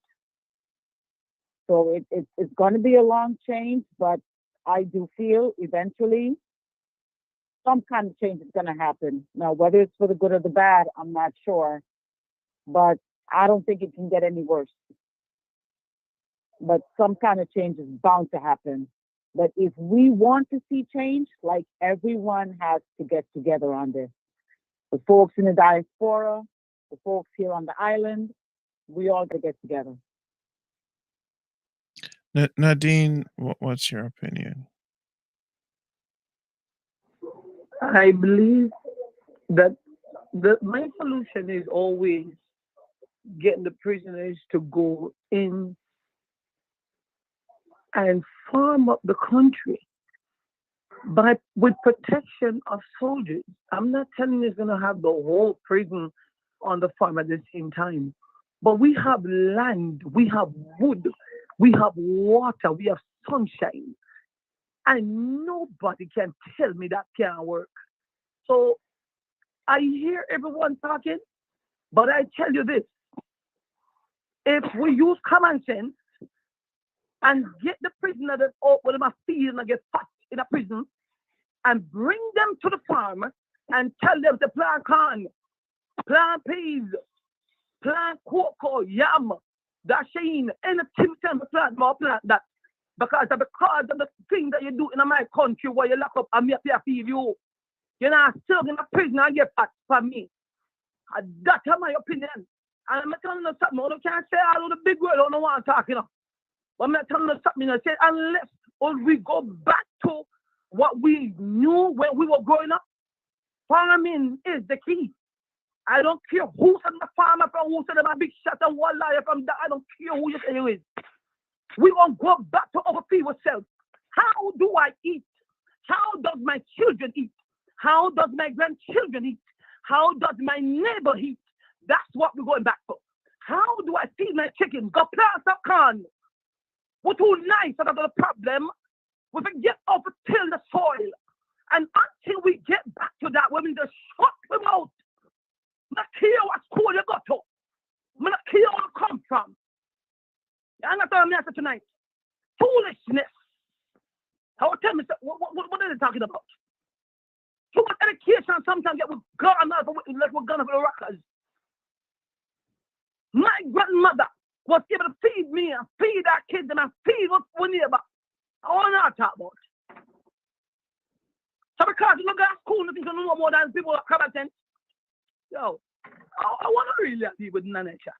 So it's going to be a long change, but I do feel eventually some kind of change is going to happen. Now, whether it's for the good or the bad, I'm not sure, but I don't think it can get any worse. But some kind of change is bound to happen. But if we want to see change, like everyone has to get together on this. The folks in the diaspora, the folks here on the island, we all got to get together. Nadine, what's your opinion? I believe that my solution is always getting the prisoners to go in and farm up the country with protection of soldiers. I'm not telling you it's going to have the whole prison on the farm at the same time, but we have land, we have wood, we have water, we have sunshine, and nobody can tell me that can't work. So I hear everyone talking, but I tell you this: if we use common sense and get the prisoner that out with them a field and get fat in a prison and bring them to the farm and tell them to plant corn, plant peas, plant cocoa, yam, dasheen, anything to plant more, plant that. Because of the thing that you do in my country where you lock up and me pay feed you. You're not still in a prison and get fat for me. That's my opinion. And I'm telling you something, I can't say all of the big words, I don't want to talk, But I'm telling you something, I say, unless we go back to what we knew when we were growing up, farming is the key. I don't care who's on the farmer from, who's on the big shot and one liar from that. I don't care who you say you is. We're going to go back to overfeed ourselves. How do I eat? How does my children eat? How does my grandchildren eat? How does my neighbor eat? That's what we're going back to. How do I feed my chickens? Go plant some corn. We're too nice about the problem. We can get off and till the soil. And until we get back to that, we need to shut them out. I'm not care what school you go to. I'm not care where you come from. I'm not telling me that tonight. Foolishness. How tell me, what are they talking about? Too much education sometimes get gone out like we're gonna for the rockers. My grandmother was able to feed me and feed our kids and feed what we neighbor. I want to talk about. So because you look at school, you think you know more than people that come attend. Yo, I want to really deal with nature.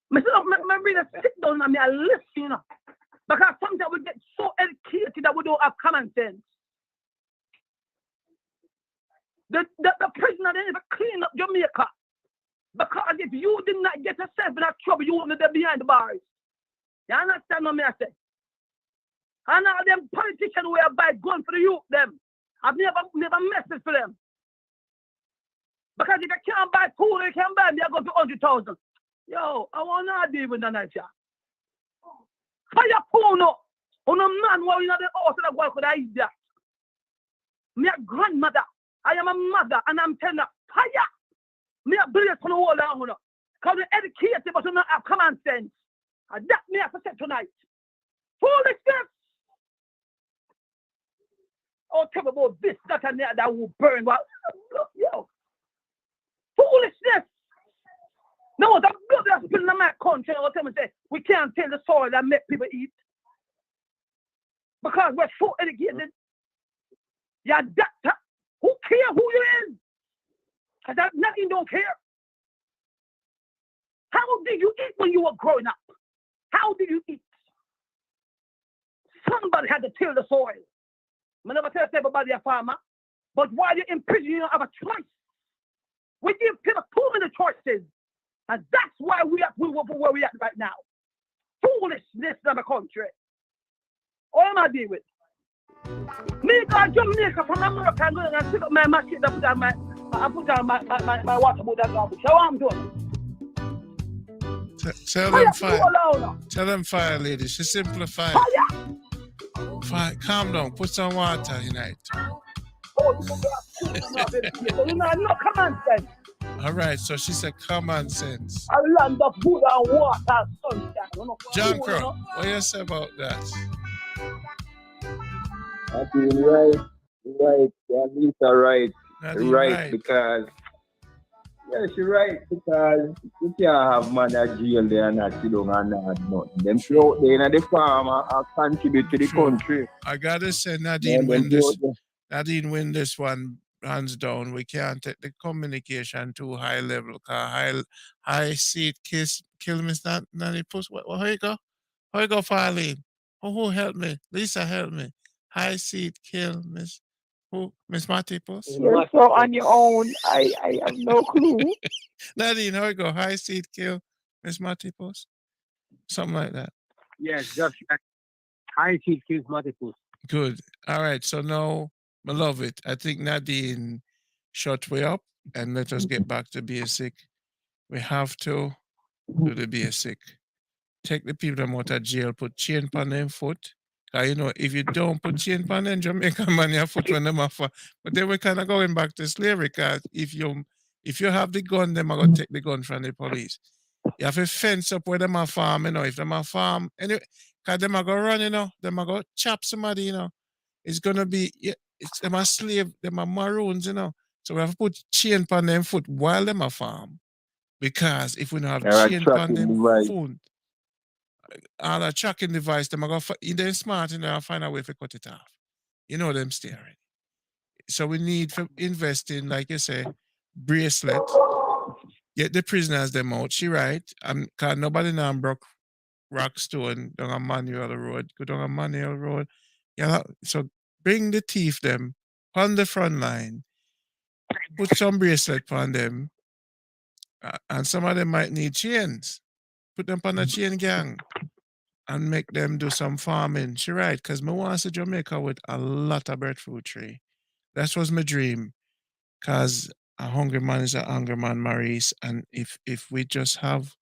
I really sit down and I listen, Because sometimes we get so educated that we don't have common sense. The prisoner didn't even clean up Jamaica. Because if you did not get yourself in that trouble, you wouldn't be behind the bars. You understand what I say? And all them politicians who are by gun for the youth, them. I've never messaged for them. Because if you can't buy food, you can't buy me, I go to 100,000. Yo, I want to deal with that nature. Fire phone up. On a man who in the house and I could I eat that. My grandmother, I am a mother, and I'm telling her, fire. Me a blaze on the wall down. Because you're educated, but you don't have common sense. And that me have to say tonight. Foolishness! Oh, tell me about this, that, and that will burn. Well, yo. Foolishness! No, the blood that's spilling in my country, I will tell me, say, we can't tell the soil that make people eat. Because we're so educated. Yeah, that, who care who you is? Because that nothing don't care. How did you eat when you were growing up? How did you eat? Somebody had to till the soil. I never tell everybody a farmer, but while you're in prison, you don't have a choice. We give people too many choices, and that's why we are where we at right now. Foolishness in the country. All am I dealing with? Me got Jamaica from America and going and pick up my machine and put on my water boot and garbage. So what I'm doing? Tell them fire, lady. She simplified. Fire. Calm down. Put some water in it. No common sense. All right. So she said common sense. A land of food and water and sunshine. John Crow, what do you say about that? I feel right. Yeah, Lisa, right. Nadine, Right, because she's right, because you can't have man at jail there and not sit down and not nothing. Them flow out there in the farm and contribute to the country. I gotta say Nadine win this one hands down. We can't take the communication too high level. Cause high seat kill Miss Nanny Puss. How you go? How you go, Farlene? Who help me? Lisa help me. High seat kill Miss Matty Puss? You're so on your own. I have no clue. Nadine, how you go? High seat kill Miss Matty Puss? Something like that. Yes, just high seat kills Matty Puss. Good. All right. So now, I love it. I think Nadine shut way up and let us get back to basic. We have to do the basic. Take the people them out of jail, put chain on their foot. You know, if you don't put chain on them, Jamaican man your foot when them off. But then we're kind of going back to slavery, because if you have the gun, them are going to take the gun from the police. You have to fence up where them are farm, you know. If them are farm, anyway, because them are going to run, you know, them are going to chop somebody, you know. It's going to be, it's them are slave, them are maroons, you know. So we have to put chain on them foot while them are farm. Because if we don't have chain on them foot, all a tracking device, them are going to, they're smart, you know, I'll find a way to cut it off. You know them staring. So we need to invest in, like you say, bracelet, get the prisoners them out. She right. Because nobody now broke Rockstone down a manual road. Go down a manual road. Yeah, so bring the thief them on the front line. Put some bracelet on them. And some of them might need chains. Put them on a chain gang and make them do some farming. She right, because I want to see Jamaica with a lot of breadfruit tree. That was my dream. Because a hungry man is a hungry man, Maurice. And if we just have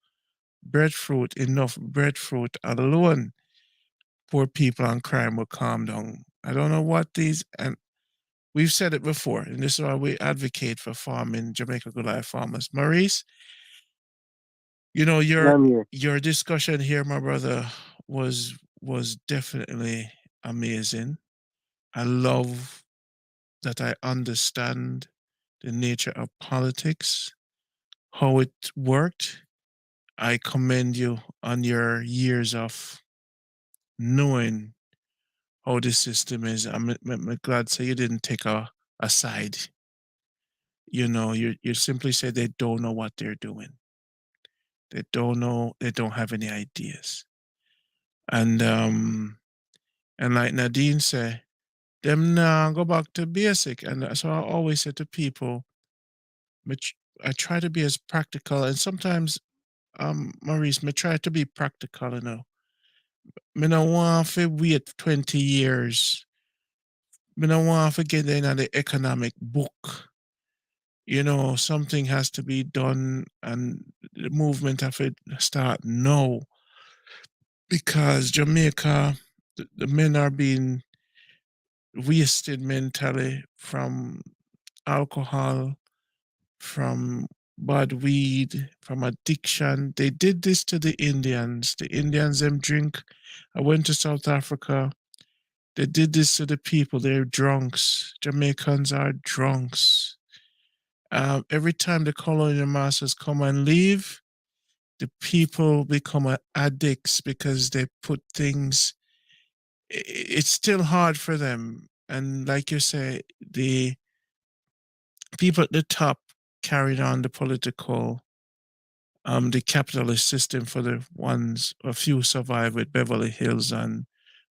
enough breadfruit alone, poor people and crime will calm down. I don't know what these, and we've said it before, and this is why we advocate for farming, Jamaica Good Life farmers. Maurice, you know, your discussion here, my brother, was definitely amazing. I love that I understand the nature of politics, how it worked. I commend you on your years of knowing how the system is. I'm glad say you didn't take a side. You know, you simply say they don't know what they're doing. They don't know, they don't have any ideas. And like Nadine said, them now go back to basic. And so I always say to people, I try to be as practical, and sometimes Maurice, me try to be practical, you know. Me no want to wait 20 years. Me no want to get in the economic book. You know, something has to be done, and the movement have to start now. Because Jamaica, the men are being wasted mentally from alcohol, from bad weed, from addiction. They did this to the Indians. The Indians, them drink. I went to South Africa. They did this to the people. They're drunks. Jamaicans are drunks. Every time the colonial masters come and leave, the people become addicts because they put things. It's still hard for them. And like you say, the people at the top carried on the capitalist system for the ones, a few survive with Beverly Hills and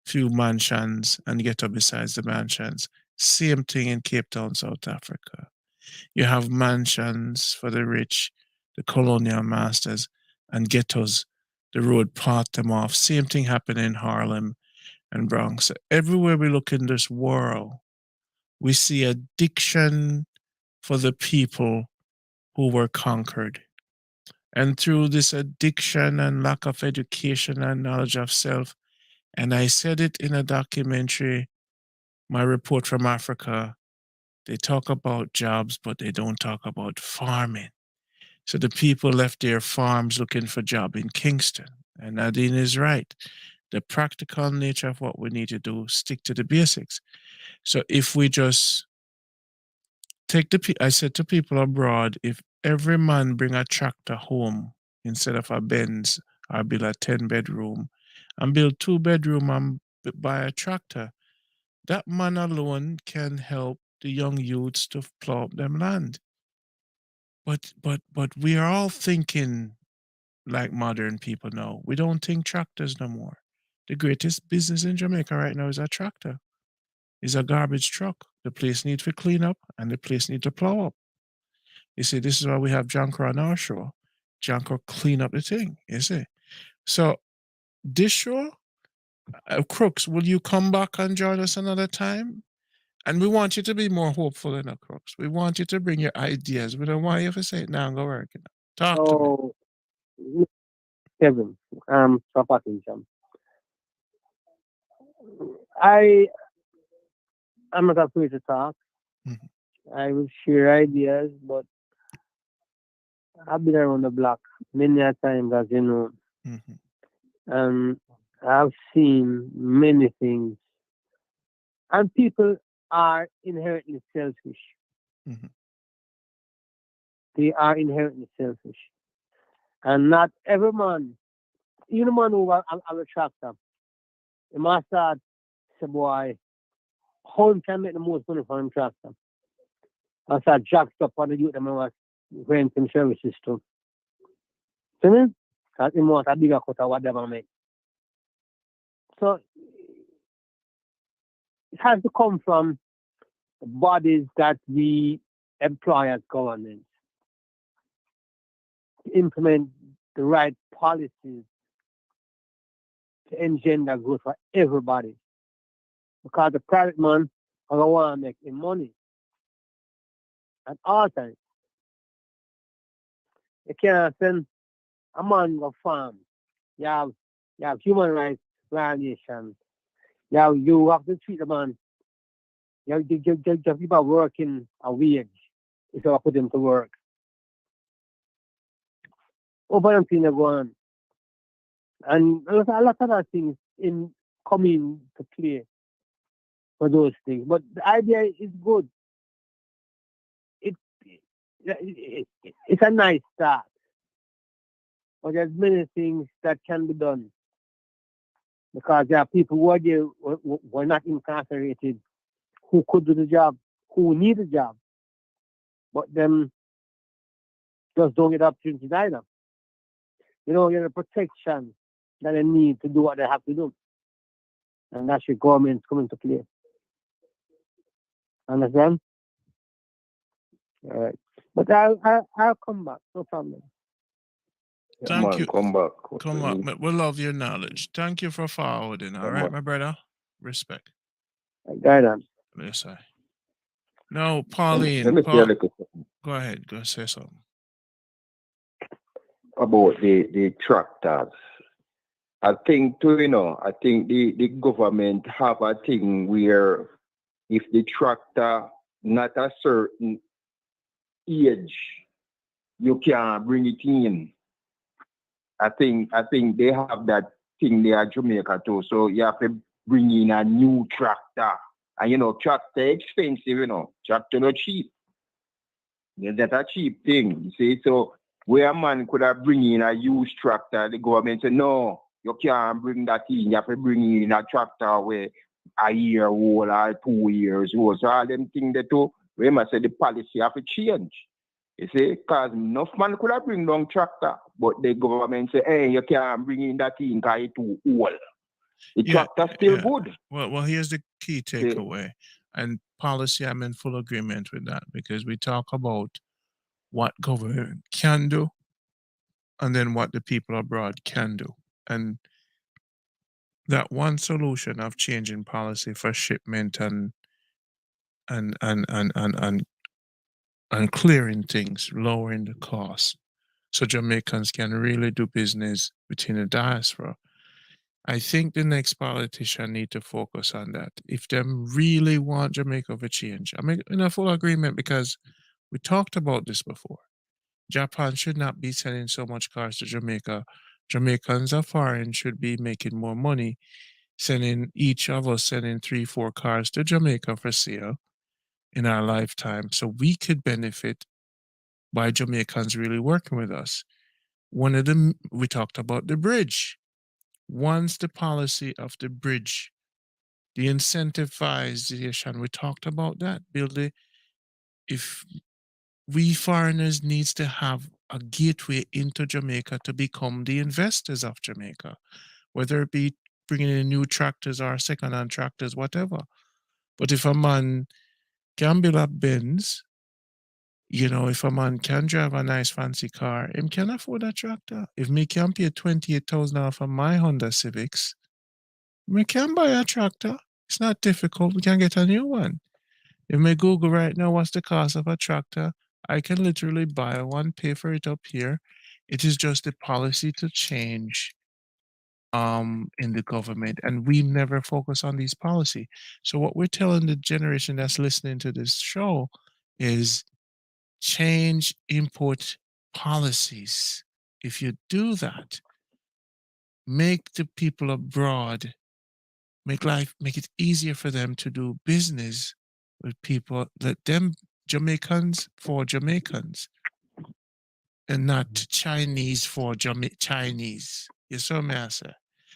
few mansions and ghetto besides the mansions. Same thing in Cape Town, South Africa. You have mansions for the rich, the colonial masters, and ghettos. The road part them off. Same thing happened in Harlem and Bronx. Everywhere we look in this world, we see addiction for the people who were conquered. And through this addiction and lack of education and knowledge of self, and I said it in a documentary, my report from Africa, they talk about jobs, but they don't talk about farming. So the people left their farms looking for job in Kingston. And Nadine is right. The practical nature of what we need to do, stick to the basics. So if we just I said to people abroad, if every man bring a tractor home instead of a Benz, or build a 10-bedroom and build 2-bedroom and buy a tractor, that man alone can help the young youths to plow up them land. But we are all thinking like modern people now. We don't think tractors no more. The greatest business in Jamaica right now is a tractor. Is a garbage truck. The place needs to clean up and the place needs to plow up. You see, this is why we have Janko on our show. Janko clean up the thing, you see. So this show, Crooks, will you come back and join us another time? And we want you to be more hopeful than a Crooks. We want you to bring your ideas. We don't want you to say it now and go work. Talk to me. So, Kevin, Sapatin Jam. I'm not afraid to talk. Mhm. I will share ideas, but I've been around the block many a times, as you know, Mhm. and I've seen many things. And people are inherently selfish. Mhm. They are inherently selfish. And not every man, even a man who have a tractor, he must start, say, boy, how he can make the most money from him tractor. I start jacked up on the youth and I was renting services too. See me? Because he wants a bigger cut of whatever make. So it has to come from the bodies that we employ as government to implement the right policies to engender growth for everybody. Because the private man doesn't want to make him money at all times. You can't send a man to farm. You have human rights violations. You have to treat the man. You have to give people working a wage if you put them to work. Over and things go on. And a lot of other things come in to play for those things. But the idea is good. It's a nice start. But there's many things that can be done. Because there are people who are there who are not incarcerated, who could do the job, who need a job, but them just don't get opportunities either. You know, the protection that they need to do what they have to do. And that's your government's coming to play. Understand? All right. But I'll come back, no problem. Thank you. Come back. Come back. We love your knowledge. Thank you for forwarding. All right, my brother. Respect. Guidance. Yes, sir. No, Let Pauline. me say a little Go ahead. Go say something. about the tractors. I think too, I think the government have a thing where if the tractor not a certain age, you can't bring it in. I think they have that thing there at Jamaica too. So you have to bring in a new tractor. And you know, tractor expensive, you know. Tractor not cheap. That's a cheap thing. You see, so where a man could have bring in a used tractor, the government said, no, you can't bring that in. You have to bring in a tractor where a year old or 2 years old. So all them things that too, we must say the policy have to change. You see, because enough man could have bring down tractor, but the government say, hey, you can't bring in that in because it's too old. The tractor still good. Well, here's the key See? takeaway. And policy, I'm in full agreement with that because we talk about what government can do and then what the people abroad can do. And that one solution of changing policy for shipment and clearing things, lowering the cost, so Jamaicans can really do business within the diaspora. I think the next politician need to focus on that. If them really want Jamaica to change, I'm in a full agreement because we talked about this before. Japan should not be sending so much cars to Jamaica. Jamaicans are foreign should be making more money, sending each of us sending 3, 4 cars to Jamaica for sale in our lifetime, so we could benefit by Jamaicans really working with us. One of them, we talked about the bridge. Once the policy of the bridge, the incentivization, we talked about that. If we foreigners needs to have a gateway into Jamaica to become the investors of Jamaica, whether it be bringing in new tractors or second-hand tractors, whatever. But if a man can build a Benz, you know, if a man can drive a nice fancy car, him can afford a tractor. If me can pay $28,000 for my Honda Civics, we can buy a tractor. It's not difficult. We can get a new one. If me Google right now what's the cost of a tractor, I can literally buy one, pay for it up here. It is just the policy to change in the government, and we never focus on these policy. So what we're telling the generation that's listening to this show is change import policies. If you do that, make the people abroad, make it easier for them to do business with people. Let them Jamaicans for Jamaicans and not Chinese for Chinese. You saw me, I say?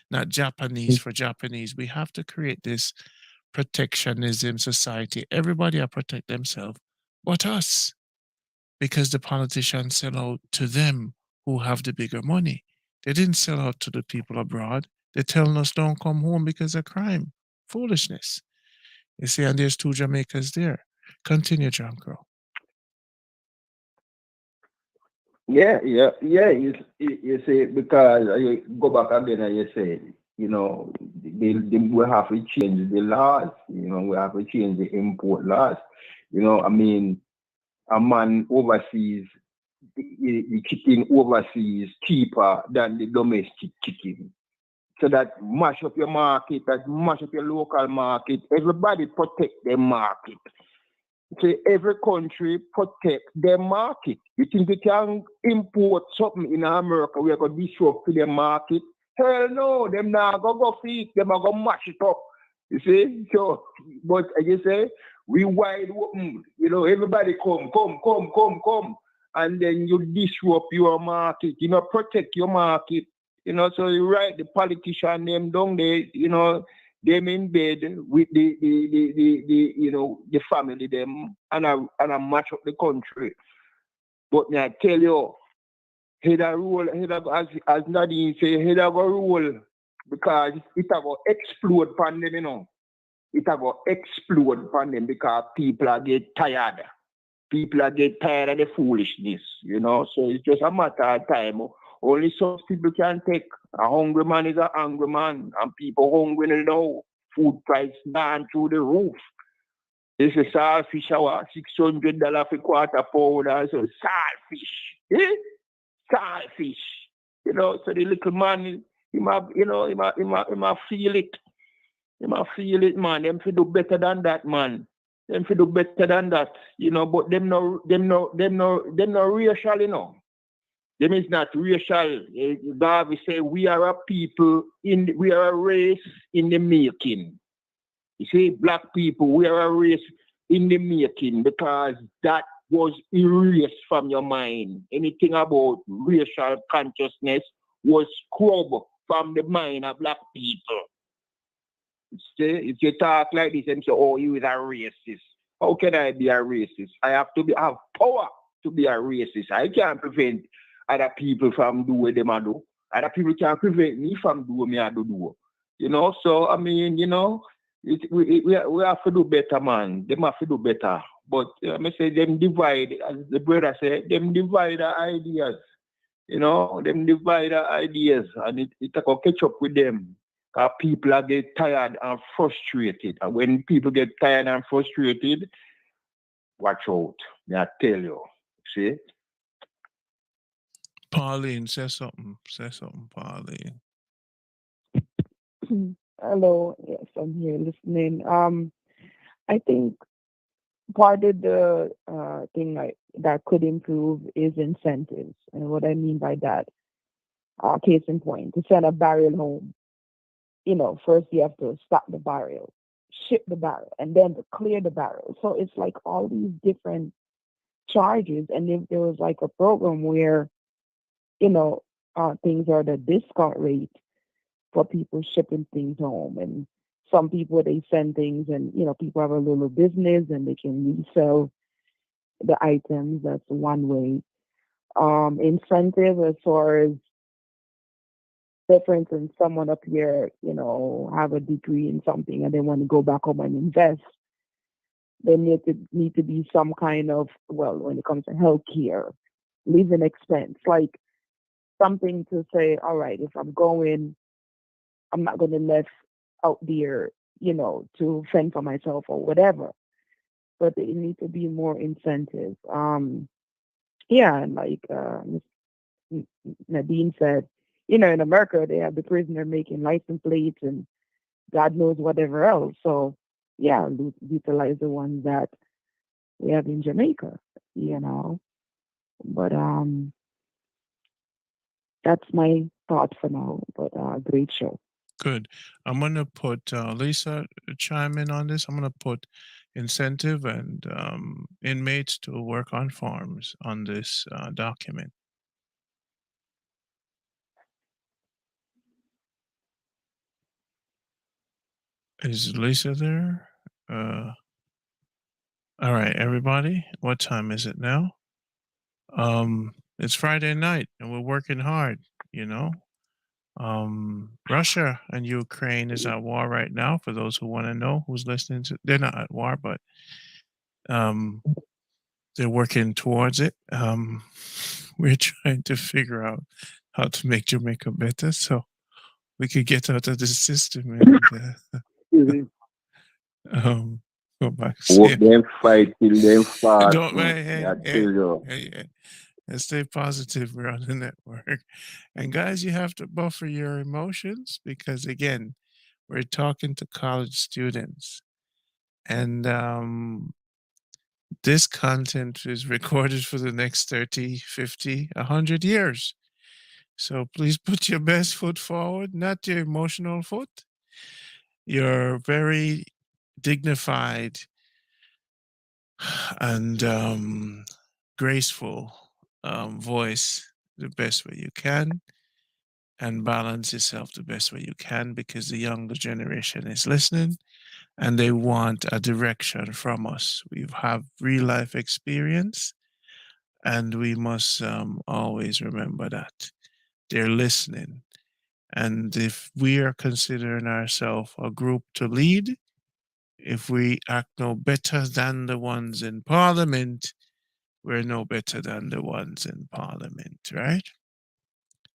Not Japanese for Japanese. We have to create this protectionism society. Everybody will protect themselves, but us, because the politicians sell out to them who have the bigger money. They didn't sell out to the people abroad. They're telling us don't come home because of crime, foolishness. You see, and there's 2 Jamaicans there. Continue, John Crow. Yeah. You see, because you go back again and you say, you know, we have to change the laws. You know, we have to change the import laws. You know, I mean, a man overseas, the chicken overseas cheaper than the domestic chicken. So that mash up your market, that mash up your local market. Everybody protect their market. So every country protect their market. You think they can import something in America we are going to disrupt to their market? Hell no, them now go feed, them are going to mash it up. You see? So, but as you say, we wide open. You know, everybody come. And then you disrupt your market. You know, protect your market. You know, so you're right, the politician, them down there, you know, them in bed with the you know, the family, them, and I match up the country. But I tell you, as Nadine say, head of a rule, because it will explode upon them, you know. It will explode upon them because people are get tired. People are get tired of the foolishness, you know. So it's just a matter of time. Only some people can take. A hungry man is a hungry man, and people hungry now. Food price down through the roof. This is saltfish hour, $600 for quarter pounder. So saltfish, saltfish. You know, so the little man, he might feel it. He might feel it, man. Them to do better than that, man. Them fi do better than that, but them no racial, Them is not racial. Garvey say we are a people we are a race in the making. You see, black people, we are a race in the making because that was erased from your mind. Anything about racial consciousness was scrubbed from the mind of black people. See, if you talk like this and say, oh, you is a racist. How can I be a racist? I have to have power to be a racist. I can't prevent other people from doing what they do. Other people can't prevent me from doing what I do. So I mean, we have to do better, man. They have to do better. But I say them divide, as the brother said, them divide the ideas. Them divide the ideas, and it can catch up with them. Because people are get tired and frustrated. And when people get tired and frustrated, watch out. May I tell you. See? Pauline, say something. Say something, Pauline. Hello, yes, I'm here listening. I think part of the thing that could improve is incentives, and what I mean by that, case in point, to send a barrel home. First you have to stop the barrel, ship the barrel, and then to clear the barrel. So it's like all these different charges, and if there was like a program where things are the discount rate for people shipping things home. And some people, they send things and, people have a little business and they can resell the items. That's one way. Incentive as far as, say, for instance, someone up here, have a degree in something and they want to go back home and invest. There need to be some kind of, well, when it comes to healthcare, living expense, like something to say, all right, if I'm going, I'm not going to left out there, to fend for myself or whatever. But it needs to be more incentive. Yeah, and like Nadine said, in America they have the prisoner making license plates and God knows whatever else. So yeah, utilize the ones that we have in Jamaica, But that's my thought for now. But great show. Good. I'm going to put Lisa chime in on this. I'm going to put incentive and inmates to work on farms on this document. Is Lisa there? All right, everybody. What time is it now? It's Friday night and we're working hard, Russia and Ukraine is at war right now. For those who want to know, who's listening to, they're not at war, but they're working towards it. We're trying to figure out how to make Jamaica better, so we could get out of the system and go back. Hope them fight till them fast. Don't hey, tell hey, and stay positive. We're on the network. And guys, you have to buffer your emotions because again, we're talking to college students. And this content is recorded for the next 30, 50, 100 years. So please put your best foot forward, not your emotional foot. Your very dignified and graceful voice the best way you can and balance yourself the best way you can because the younger generation is listening and they want a direction from us. We have real life experience and we must always remember that they're listening. And if we are considering ourselves a group to lead, if we act no better than the ones in parliament, we're no better than the ones in parliament, right?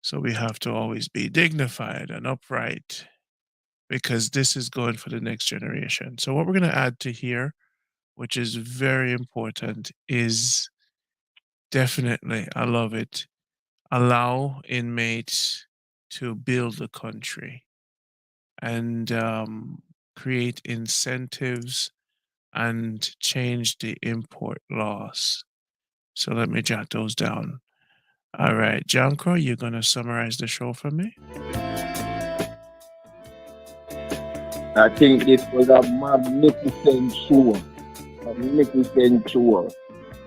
So we have to always be dignified and upright because this is going for the next generation. So what we're going to add to here, which is very important, is definitely, I love it, allow inmates to build the country and create incentives and change the import laws. So let me jot those down. All right, Janko, you're going to summarize the show for me? I think this was a magnificent show. Magnificent show.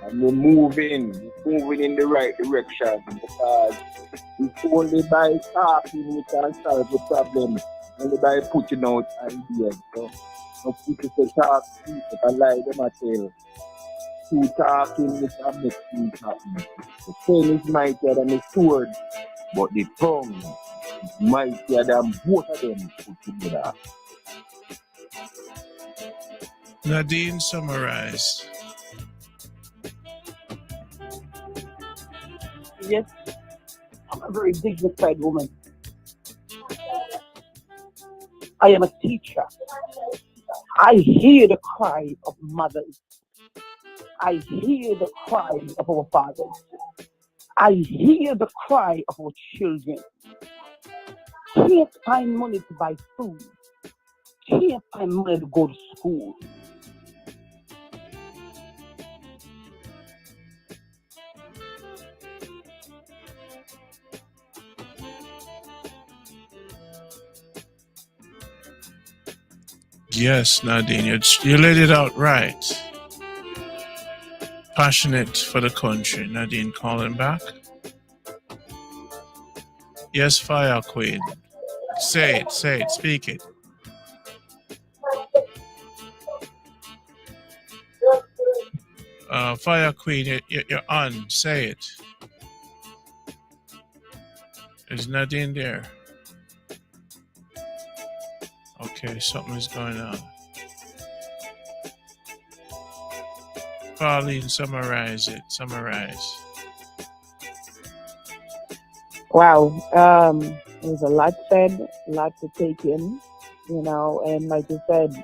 And we're moving in the right direction, because it's only by talking we can solve the problem, only by putting out ideas. So people say talk, people can lie them a tell. Two talking, we can make things happen. The pen is mightier than the sword, but the tongue is mightier than both of them put together. Nadine, summarize. Yes, I'm a very dignified woman. I am a teacher. I hear the cry of mothers. I hear the cry of our fathers. I hear the cry of our children. Can't find money to buy food. Can't find money to go to school. Yes, Nadine, you laid it out right. Passionate for the country. Nadine calling back. Yes, Fire Queen. Say it, speak it. Fire Queen, you're on. Say it. Is Nadine there? Okay, something is going on. Pauline, summarize it. Summarize. Wow. There's a lot said, a lot to take in, and like you said,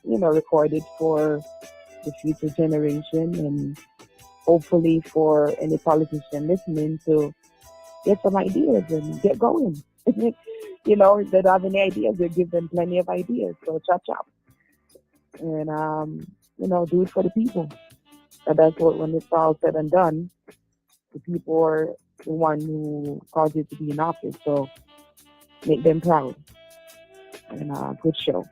it's, recorded for the future generation and hopefully for any politician listening to get some ideas and get going. If they don't have any ideas, they give them plenty of ideas. So chop. And, do it for the people. And that's what, when it's all said and done, the people are the one who caused you to be in office. So make them proud. And good show.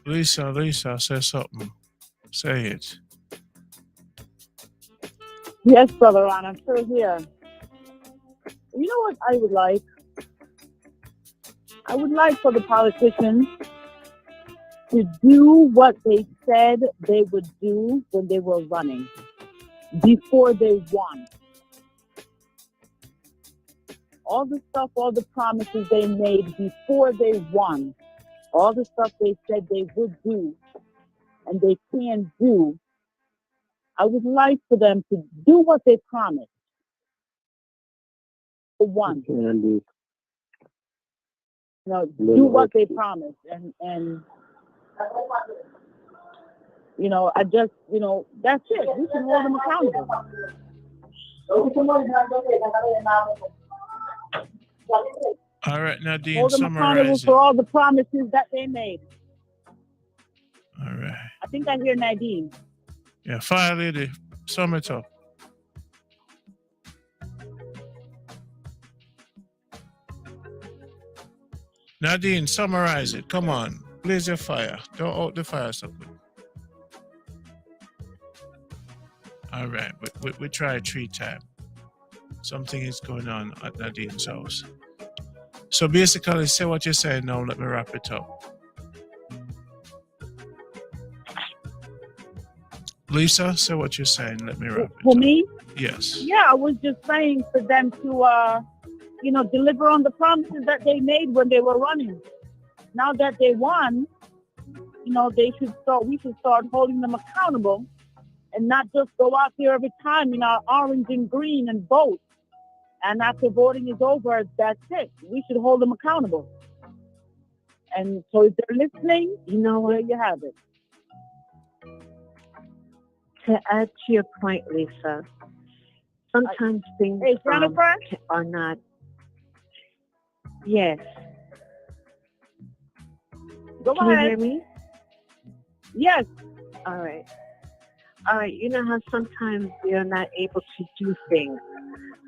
Lisa, say something. Say it. Yes, Brother Ron, I'm still here. You know what I would like? I would like for the politicians to do what they said they would do when they were running, before they won. All the stuff, all the promises they made before they won, all the stuff they said they would do and they can do, I would like for them to do what they promised. For one. Do what they promised. And I just, that's it. We can hold them accountable. All right, Nadine, hold them accountable summarize it. for all the promises that they made. All right. I think I hear Nadine. Yeah, Fire Lady, sum it up. Nadine, summarize it. Come on. Blaze your fire. Don't out the fire so quick. All right. We try 3 times. Something is going on at Nadine's house. So basically, say what you're saying now. Let me wrap it up. Lisa, say what you're saying. Let me wrap it up. For me? Yes. Yeah, I was just saying for them to, deliver on the promises that they made when they were running. Now that they won, we should start holding them accountable and not just go out there every time in our orange and green and vote. And after voting is over, that's it. We should hold them accountable. And so if they're listening, there you have it. To add to your point, Lisa, sometimes things are not. Yes. Go Can you ahead. hear me? Yes. All right. All right. You know how sometimes they're not able to do things.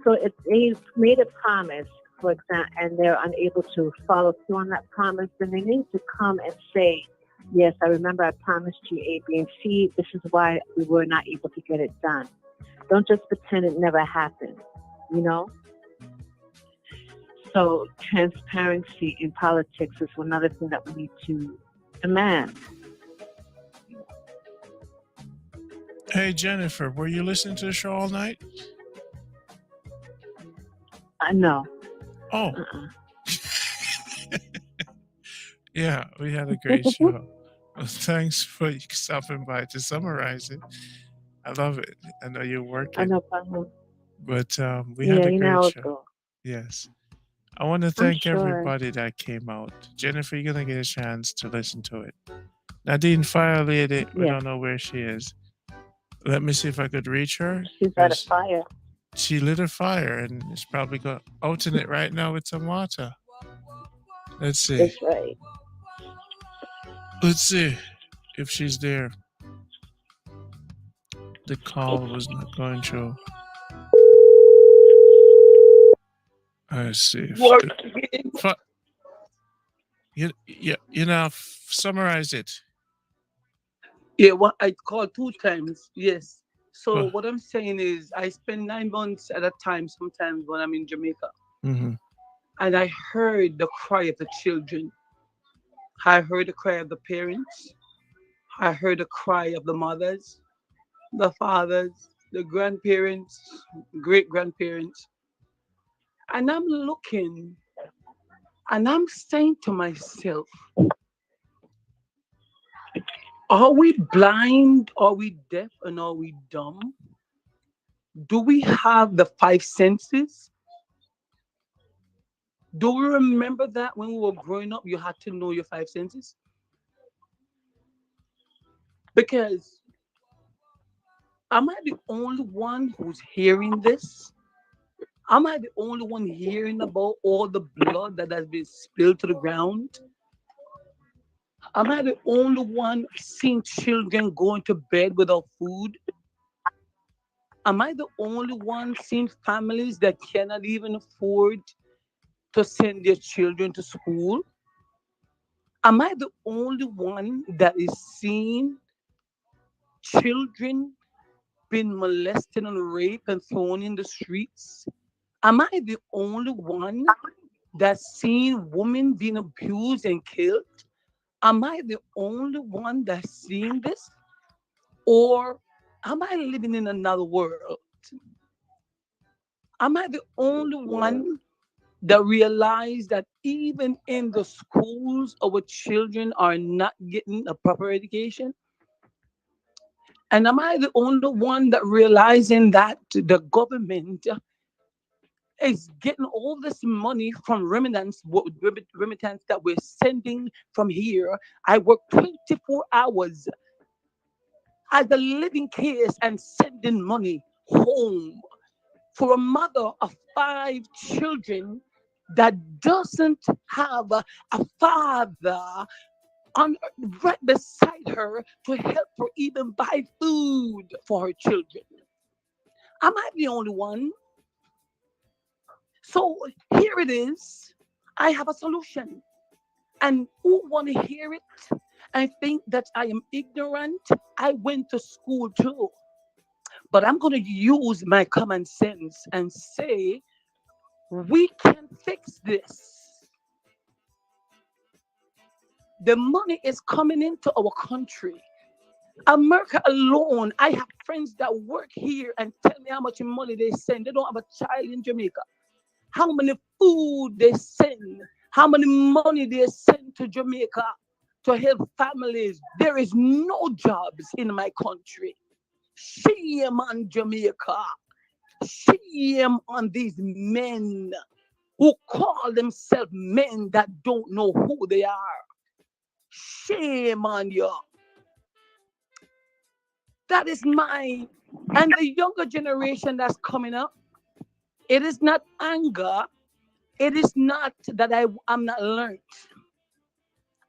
So if they've made a promise, for example, and they're unable to follow through on that promise, then they need to come and say, yes, I remember I promised you A, B, and C. This is why we were not able to get it done. Don't just pretend it never happened, you know? So transparency in politics is another thing that we need to demand. Hey, Jennifer, were you listening to the show all night? No. Oh, Uh-uh. yeah, we had a great show. Well, thanks for stopping by to summarize it. I love it. I know you're Oh, working, no problem. but we had Yeah, a you know great how it show. goes. Yes. I want to I'm thank sure. everybody that came out. Jennifer, you're going to get a chance to listen to it. Nadine Fire Lady, we Yeah, don't know where she is. Let me see if I could reach her she's at a because fire. she lit a fire and is probably out in it right now with some water. Let's see. That's right. Let's see if she's there. The call was not going through. Let's see if Work the, again. you know, summarize it. Yeah, what I called 2 times. Yes. So Well, what I'm saying is, I spend 9 months at a time sometimes when I'm in Jamaica, mm-hmm. and I heard the cry of the children. I heard the cry of the parents. I heard the cry of the mothers, the fathers, the grandparents, great grandparents, and I'm looking and I'm saying to myself, are we blind? Are we deaf? And are we dumb? Do we have the five senses? Do we remember that when we were growing up, you had to know your five senses? Because am I the only one who's hearing this? Am I the only one hearing about all the blood that has been spilled to the ground? Am I the only one seeing children going to bed without food? Am I the only one seeing families that cannot even afford to send their children to school? Am I the only one that is seeing children being molested and raped and thrown in the streets? Am I the only one that's seeing women being abused and killed? Am I the only one that's seeing this? Or am I living in another world? Am I the only one that realize that even in the schools our children are not getting a proper education? And am I the only one that realizing that the government is getting all this money from remittance that we're sending from here? I work 24 hours as a living case and sending money home for a mother of 5 children that doesn't have a father on right beside her to help her even buy food for her children. Am I the only one? So here it is. I have a solution. And who want to hear it and think that I am ignorant? I went to school too. But I'm going to use my common sense and say we can fix this. The money is coming into our country. America alone, I have friends that work here and tell me how much money they send. They don't have a child in Jamaica. How many food they send, how many money they send to Jamaica to help families. There is no jobs in my country. Shame on Jamaica. Shame on these men who call themselves men that don't know who they are. Shame on you. That is mine. And the younger generation that's coming up, it is not anger. It is not that I'm not learned.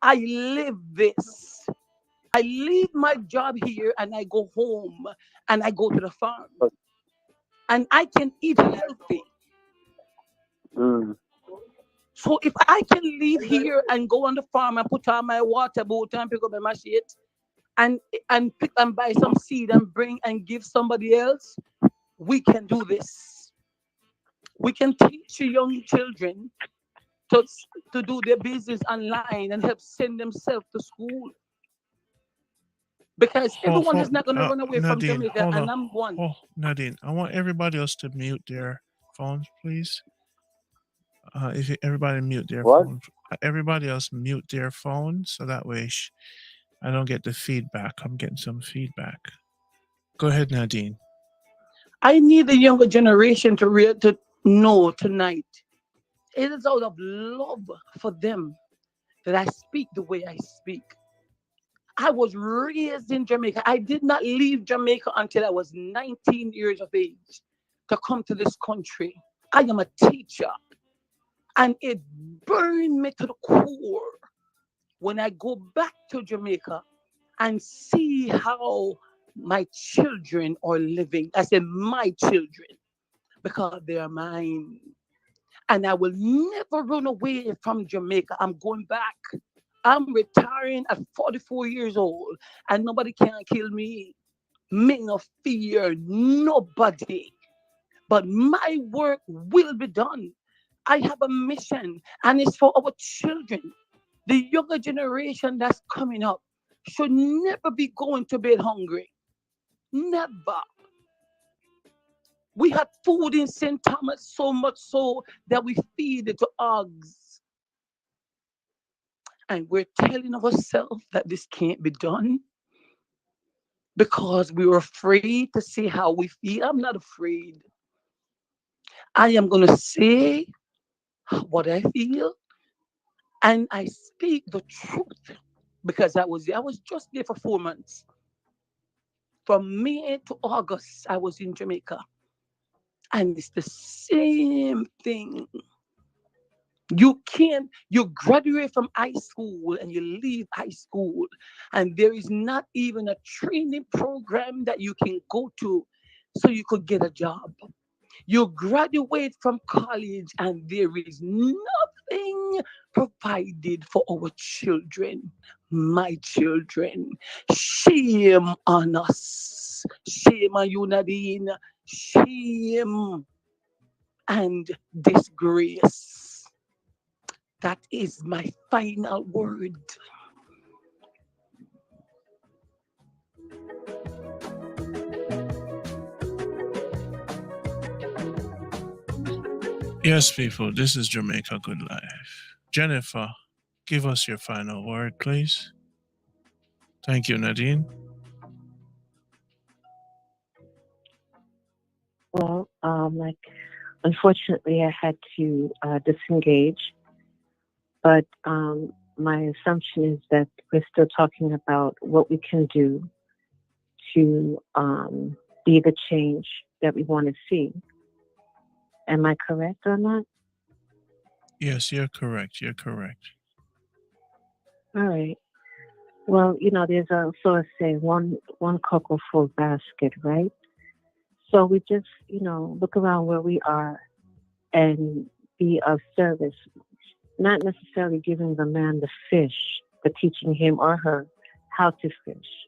I live this. I leave my job here and I go home and I go to the farm and I can eat healthy. Mm. So if I can leave here and go on the farm and put on my water boot and pick up my shit and pick and buy some seed and bring and give somebody else, we can do this. We can teach young children to, to do their business online and help send themselves to school. Because everyone is not going to run away from Nadine, Jamaica, hold on. and I'm one. Oh, Nadine, I want everybody else to mute their phones, please. Everybody mute their What? phones. Everybody else mute their phones so that way I don't get the feedback. I'm getting some feedback. Go ahead, Nadine. I need the younger generation to know tonight. It is out of love for them that I speak the way I speak. I was raised in Jamaica. I did not leave Jamaica until I was 19 years of age to come to this country. I am a teacher, and it burned me to the core when I go back to Jamaica and see how my children are living. I said, my children, because they are mine. And I will never run away from Jamaica. I'm going back. I'm retiring at 44 years old, and nobody can kill me. Me no fear nobody. But my work will be done. I have a mission, and it's for our children. The younger generation that's coming up should never be going to bed hungry. Never. We had food in St. Thomas so much so that we feed it to hogs. And we're telling ourselves that this can't be done because we were afraid to say how we feel. I'm not afraid. I am going to say what I feel and I speak the truth because I was just there for 4 months. From May to August, I was in Jamaica. And it's the same thing. You graduate from high school and you leave high school, and there is not even a training program that you can go to so you could get a job. You graduate from college, and there is nothing provided for our children, my children. Shame on us. Shame on you, Nadine. Shame and disgrace. That is my final word. Yes, people, this is Jamaica Good Life. Jennifer, give us your final word, please. Thank you, Nadine. Well, like, unfortunately, I had to disengage, but my assumption is that we're still talking about what we can do to be the change that we want to see. Am I correct on that? Yes, you're correct. You're correct. All right. Well, there's also a saying, one cocoa full basket, right? So we just, look around where we are and be of service, not necessarily giving the man the fish, but teaching him or her how to fish.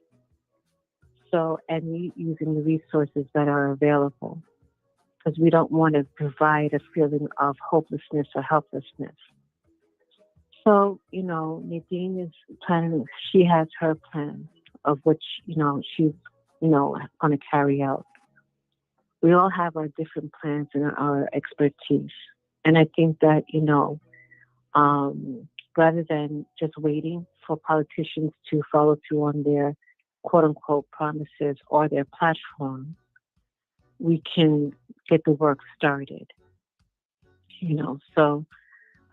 So, and using the resources that are available, because we don't want to provide a feeling of hopelessness or helplessness. So, Nadine is planning, she has her plan of which, she's, going to carry out. We all have our different plans and our expertise. And I think that, rather than just waiting for politicians to follow through on their quote unquote promises or their platform, we can get the work started. So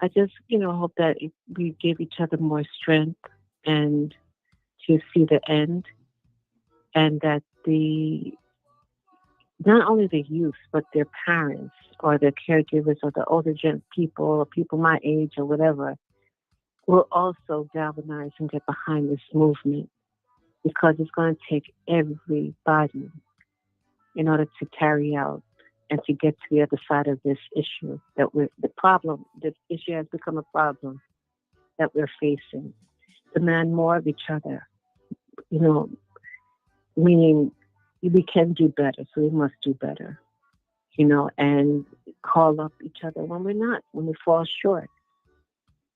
I just, hope that we give each other more strength and to see the end, and that not only the youth, but their parents or their caregivers or the older people or people my age or whatever, will also galvanize and get behind this movement, because it's going to take everybody in order to carry out and to get to the other side of this issue this issue has become a problem that we're facing. Demand more of each other, meaning we can do better, so we must do better, and call up each other when we fall short.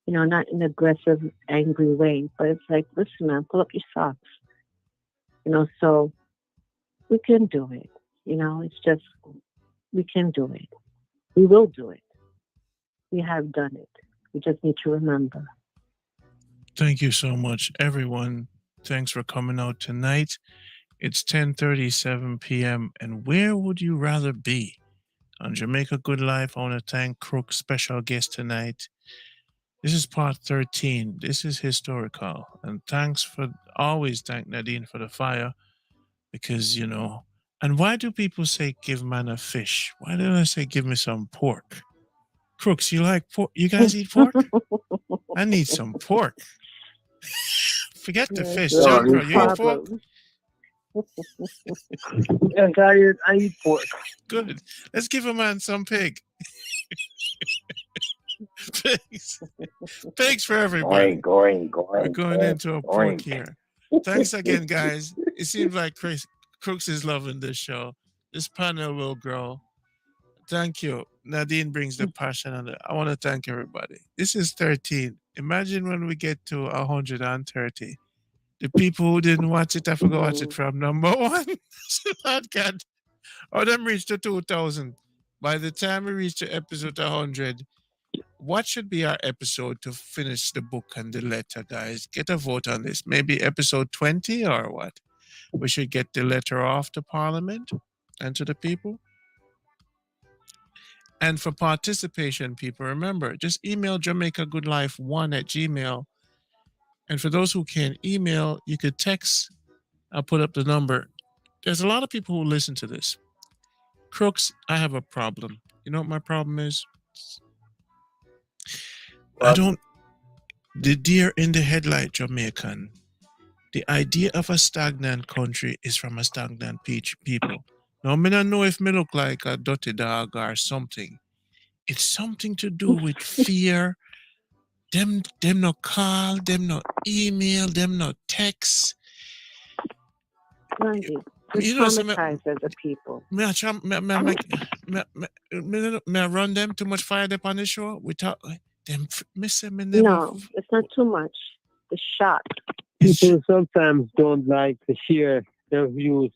Not in an aggressive, angry way, but it's like, listen, man, pull up your socks. So we can do it. It's just, we can do it. We will do it. We have done it. We just need to remember. Thank you so much, everyone. Thanks for coming out tonight. It's 10:37 p.m. And where would you rather be? On Jamaica Good Life, I want to thank Crook's special guest tonight. This is part 13. This is historical. And always thank Nadine for the fire, because, and why do people say give man a fish? Why don't they say give me some pork? Crooks, you like pork? You guys eat pork? I need some pork. Forget the fish. Yeah, Jankro, you eat pork? Yes, I eat pork. Good. Let's give a man some pig. Pigs. Pigs for everybody. We're going into a pork here. Thanks again, guys. It seems like Crooks is loving this show. This panel will grow. Thank you. Nadine brings the passion on it. I want to thank everybody. This is 13. Imagine when we get to 130. The people who didn't watch it, I forgot to watch it from number 1 podcast. Or them reach to 2,000. By the time we reach to episode 100, what should be our episode to finish the book and the letter, guys? Get a vote on this. Maybe episode 20 or what? We should get the letter off to Parliament and to the people. And for participation, people, remember, just email JamaicaGoodLife1@gmail. And for those who can't email, you could text. I'll put up the number. There's a lot of people who listen to this. Crooks, I have a problem. You know what my problem is? The deer in the headlight Jamaican. The idea of a stagnant country is from a stagnant people. Now, I don't know if me look like a dirty dog or something. It's something to do with fear. Them not call, them not email, them not text. Randy, we're traumatized as a people. May I run them too much fire up on the show? We talk them. No, it's not too much. The shock. People sometimes don't like to share their views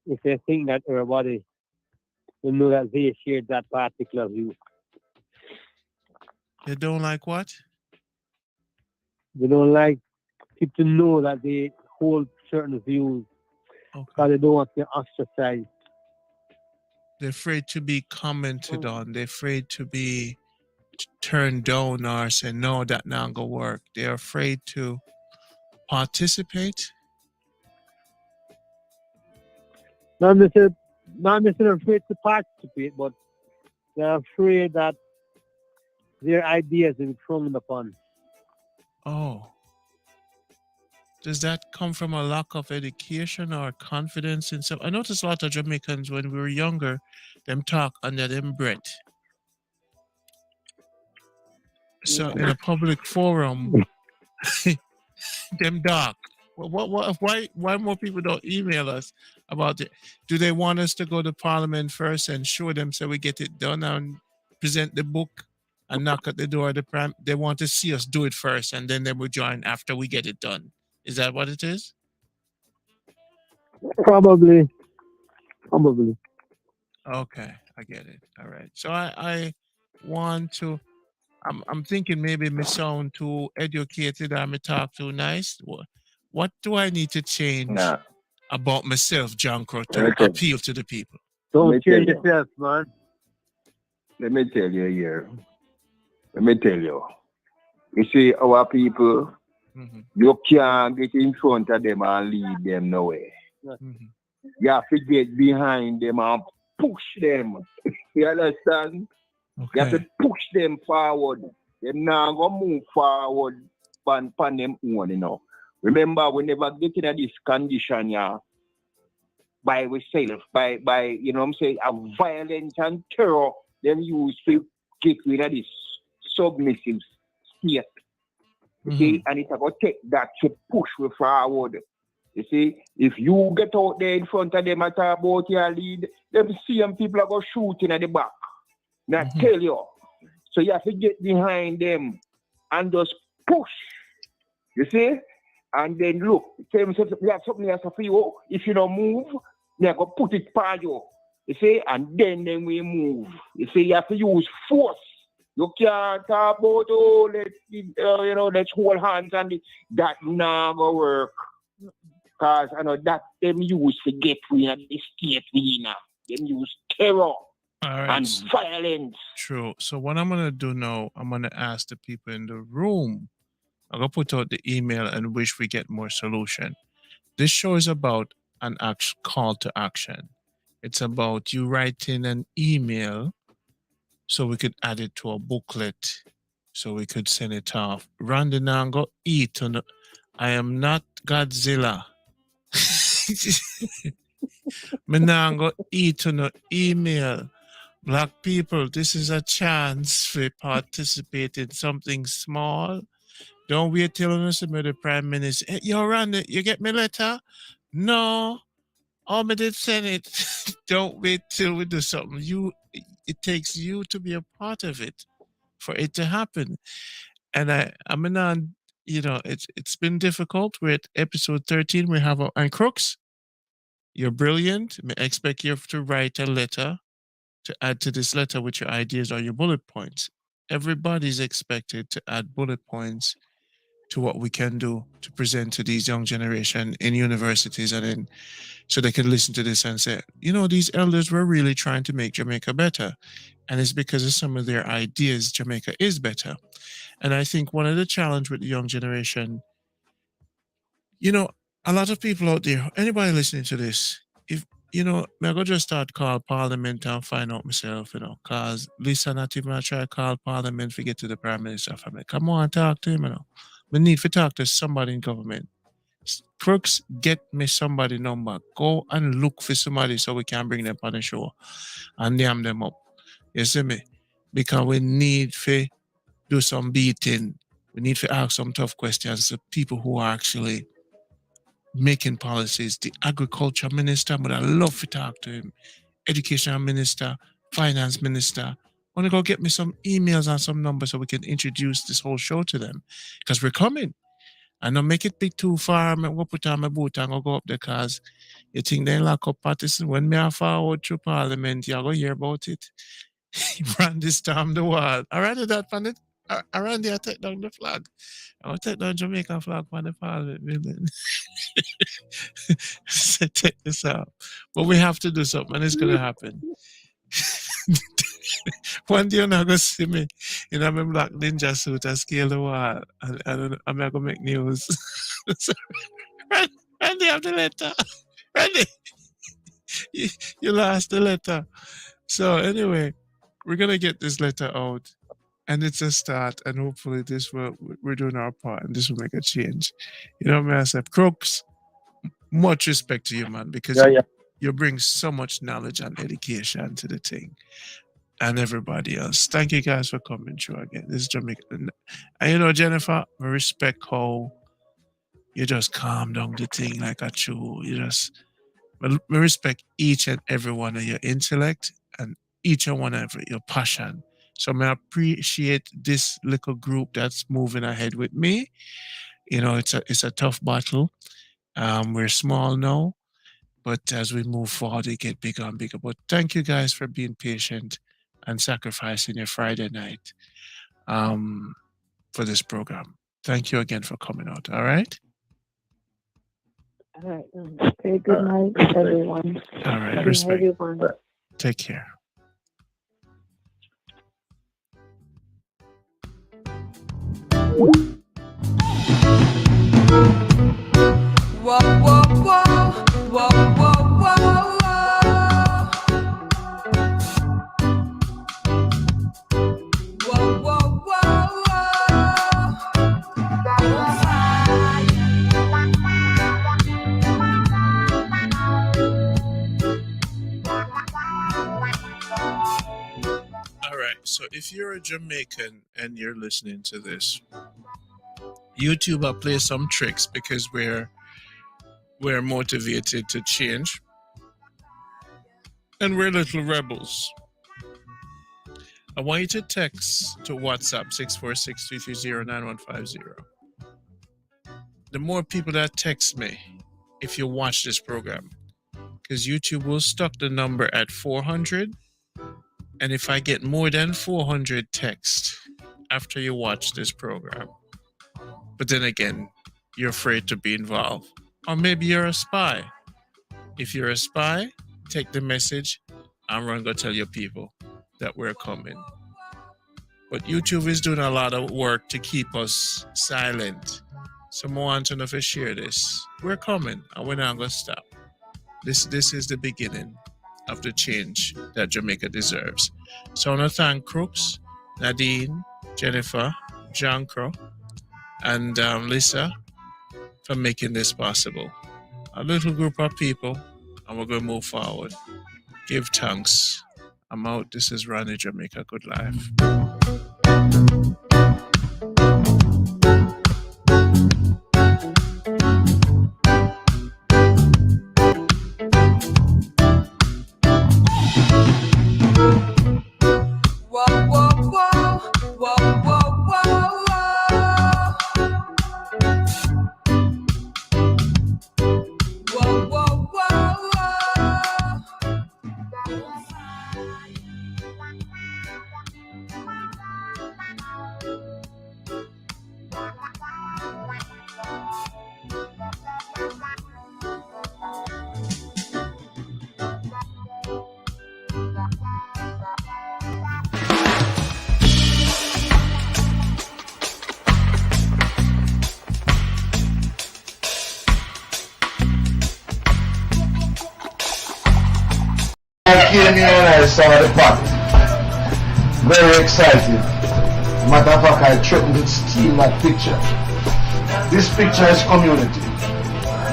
if they think that everybody will know that they share that particular view. They don't like what? They don't like people to know that they hold certain views, because they don't want to ostracize. They're afraid to be commented on. They're afraid to be turned down or say, no, that not gonna work. They're afraid to participate. Not necessarily afraid to participate, but they're afraid that their ideas will be frowned upon. Oh. Does that come from a lack of education or confidence in self? I noticed a lot of Jamaicans when we were younger, them talk under them breath. So in a public forum, them dark. Why more people don't email us about it? Do they want us to go to Parliament first and show them so we get it done and present the book and knock at the door of the prime? They want to see us do it first and then they will join after we get it done. Is that what it is? Probably. Okay, I get it. All right. So I want to. I'm thinking maybe me sound too educated or me talk too nice. What do I need to change about myself, John Crow, to appeal to the people? Don't change yourself, man. Let me tell you here. You see, our people, you can't get in front of them and lead them nowhere. You have to get behind them and push them. You understand? Okay. You have to push them forward. Them now go move forward pan them own, you know. Remember, we never get into this condition, yeah, by ourselves, by you know what I'm saying, a violence and terror them use to get rid of this submissive state. You see, and it's about take that to push we forward. You see, if you get out there in front of them and talk about your lead, them same people are going to shoot in at the back. Now tell you. So you have to get behind them and just push. You see? And then look, tell them we have something else for you. If you don't move, they're going to put it by you. You see? And then we move. You see, you have to use force. You can't talk about, oh, let's hold hands and that not going to work. Because I know that them use to get rid of the state we now. Them use terror and violence. True. So what I'm gonna do now, I'm gonna ask the people in the room. I'm gonna put out the email and wish we get more solution. This show is about an call to action. It's about you writing an email so we could add it to a booklet so we could send it off. Randy Nango eat on I am not Godzilla. Me now go eat on the email. Black people, this is a chance to participate in something small. Don't wait till the Prime Minister. Hey, yo, Randy, you get my letter? No. Oh, me did send it. Don't wait till we do something. It takes you to be a part of it for it to happen. And I'm not, it's been difficult. We're at episode 13. We have and Crooks. You're brilliant. I expect you to write a letter to add to this letter with your ideas or your bullet points. Everybody's expected to add bullet points to what we can do to present to these young generation in universities and so they can listen to this and say, these elders were really trying to make Jamaica better. And it's because of some of their ideas, Jamaica is better. And I think one of the challenge with the young generation, a lot of people out there, anybody listening to this, if, I go just start call Parliament and find out myself, because Lisa not even try to call Parliament to get to the Prime Minister for me. Come on, talk to him, We need to talk to somebody in government. Crooks, get me somebody number. Go and look for somebody so we can bring them on the show and name them up. You see me? Because we need to do some beating. We need to ask some tough questions to people who are actually making policies. The agriculture minister, but I love to talk to him. Education minister, finance minister. I want to go get me some emails and some numbers so we can introduce this whole show to them. Because we're coming. And don't make it big too far. I'm going to put on my boot and go up there because you think they lock up participants. When me are forward through Parliament, you're going to hear about it. Randy storm the wall. I rather that from it. Randy, I take down the flag. I will take down Jamaican flag from the Parliament building. So take this out. But we have to do something and it's going to happen. One day you're not going to see me in a black ninja suit and scale the wall. And I'm not going to make news. So, Randy, have the letter. Randy, you lost the letter. So anyway, we're going to get this letter out. And it's a start. And hopefully we're doing our part and this will make a change. I said, Crooks, much respect to you, man, because you bring so much knowledge and education to the thing. And everybody else. Thank you guys for coming through again. This is Jamaica. And Jennifer, I respect how you just calm down the thing like a chew. We respect each and every one of your intellect and each and one of your passion. So I appreciate this little group that's moving ahead with me. It's a tough battle. We're small now, but as we move forward, it get bigger and bigger. But thank you guys for being patient and sacrificing your Friday night for this program. Thank you again for coming out. All right? All right. Okay, good night, everyone. All right. Good Respect. night, everyone. Take care. Whoa, whoa, whoa, whoa, whoa, whoa, whoa. Whoa, whoa, whoa, whoa. if you're a Jamaican and you're listening to this, YouTube will play some tricks because we're motivated to change, and we're little rebels. I want you to text to WhatsApp 646-330-9150. The more people that text me, if you watch this program, because YouTube will stop the number at 400, and if I get more than 400 texts after you watch this program, but then again, you're afraid to be involved, or maybe you're a spy. If you're a spy, take the message and run go tell your people that we're coming. But YouTube is doing a lot of work to keep us silent. So I want to know if you share this. We're coming and we're not going to stop. This is the beginning of the change that Jamaica deserves. So I want to thank Crooks, Nadine, Jennifer, John Crow, and Lisa for making this possible. A little group of people, and we're going to move forward. Give thanks. I'm out. This is Ronnie Jamaica. Good life. I came here and I saw the pot. Very excited. Matter of fact, I threatened to steal that picture. This picture is community.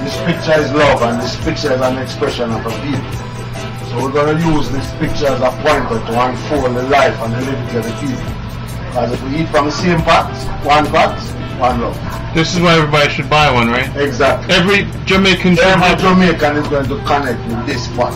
This picture is love, and this picture is an expression of a people. So we're going to use this picture as a pointer to unfold the life and the liberty of the people. Because if we eat from the same pot, one love. This is why everybody should buy one, right? Exactly. Every Jamaican should Every have Jamaican is going to connect with this pot.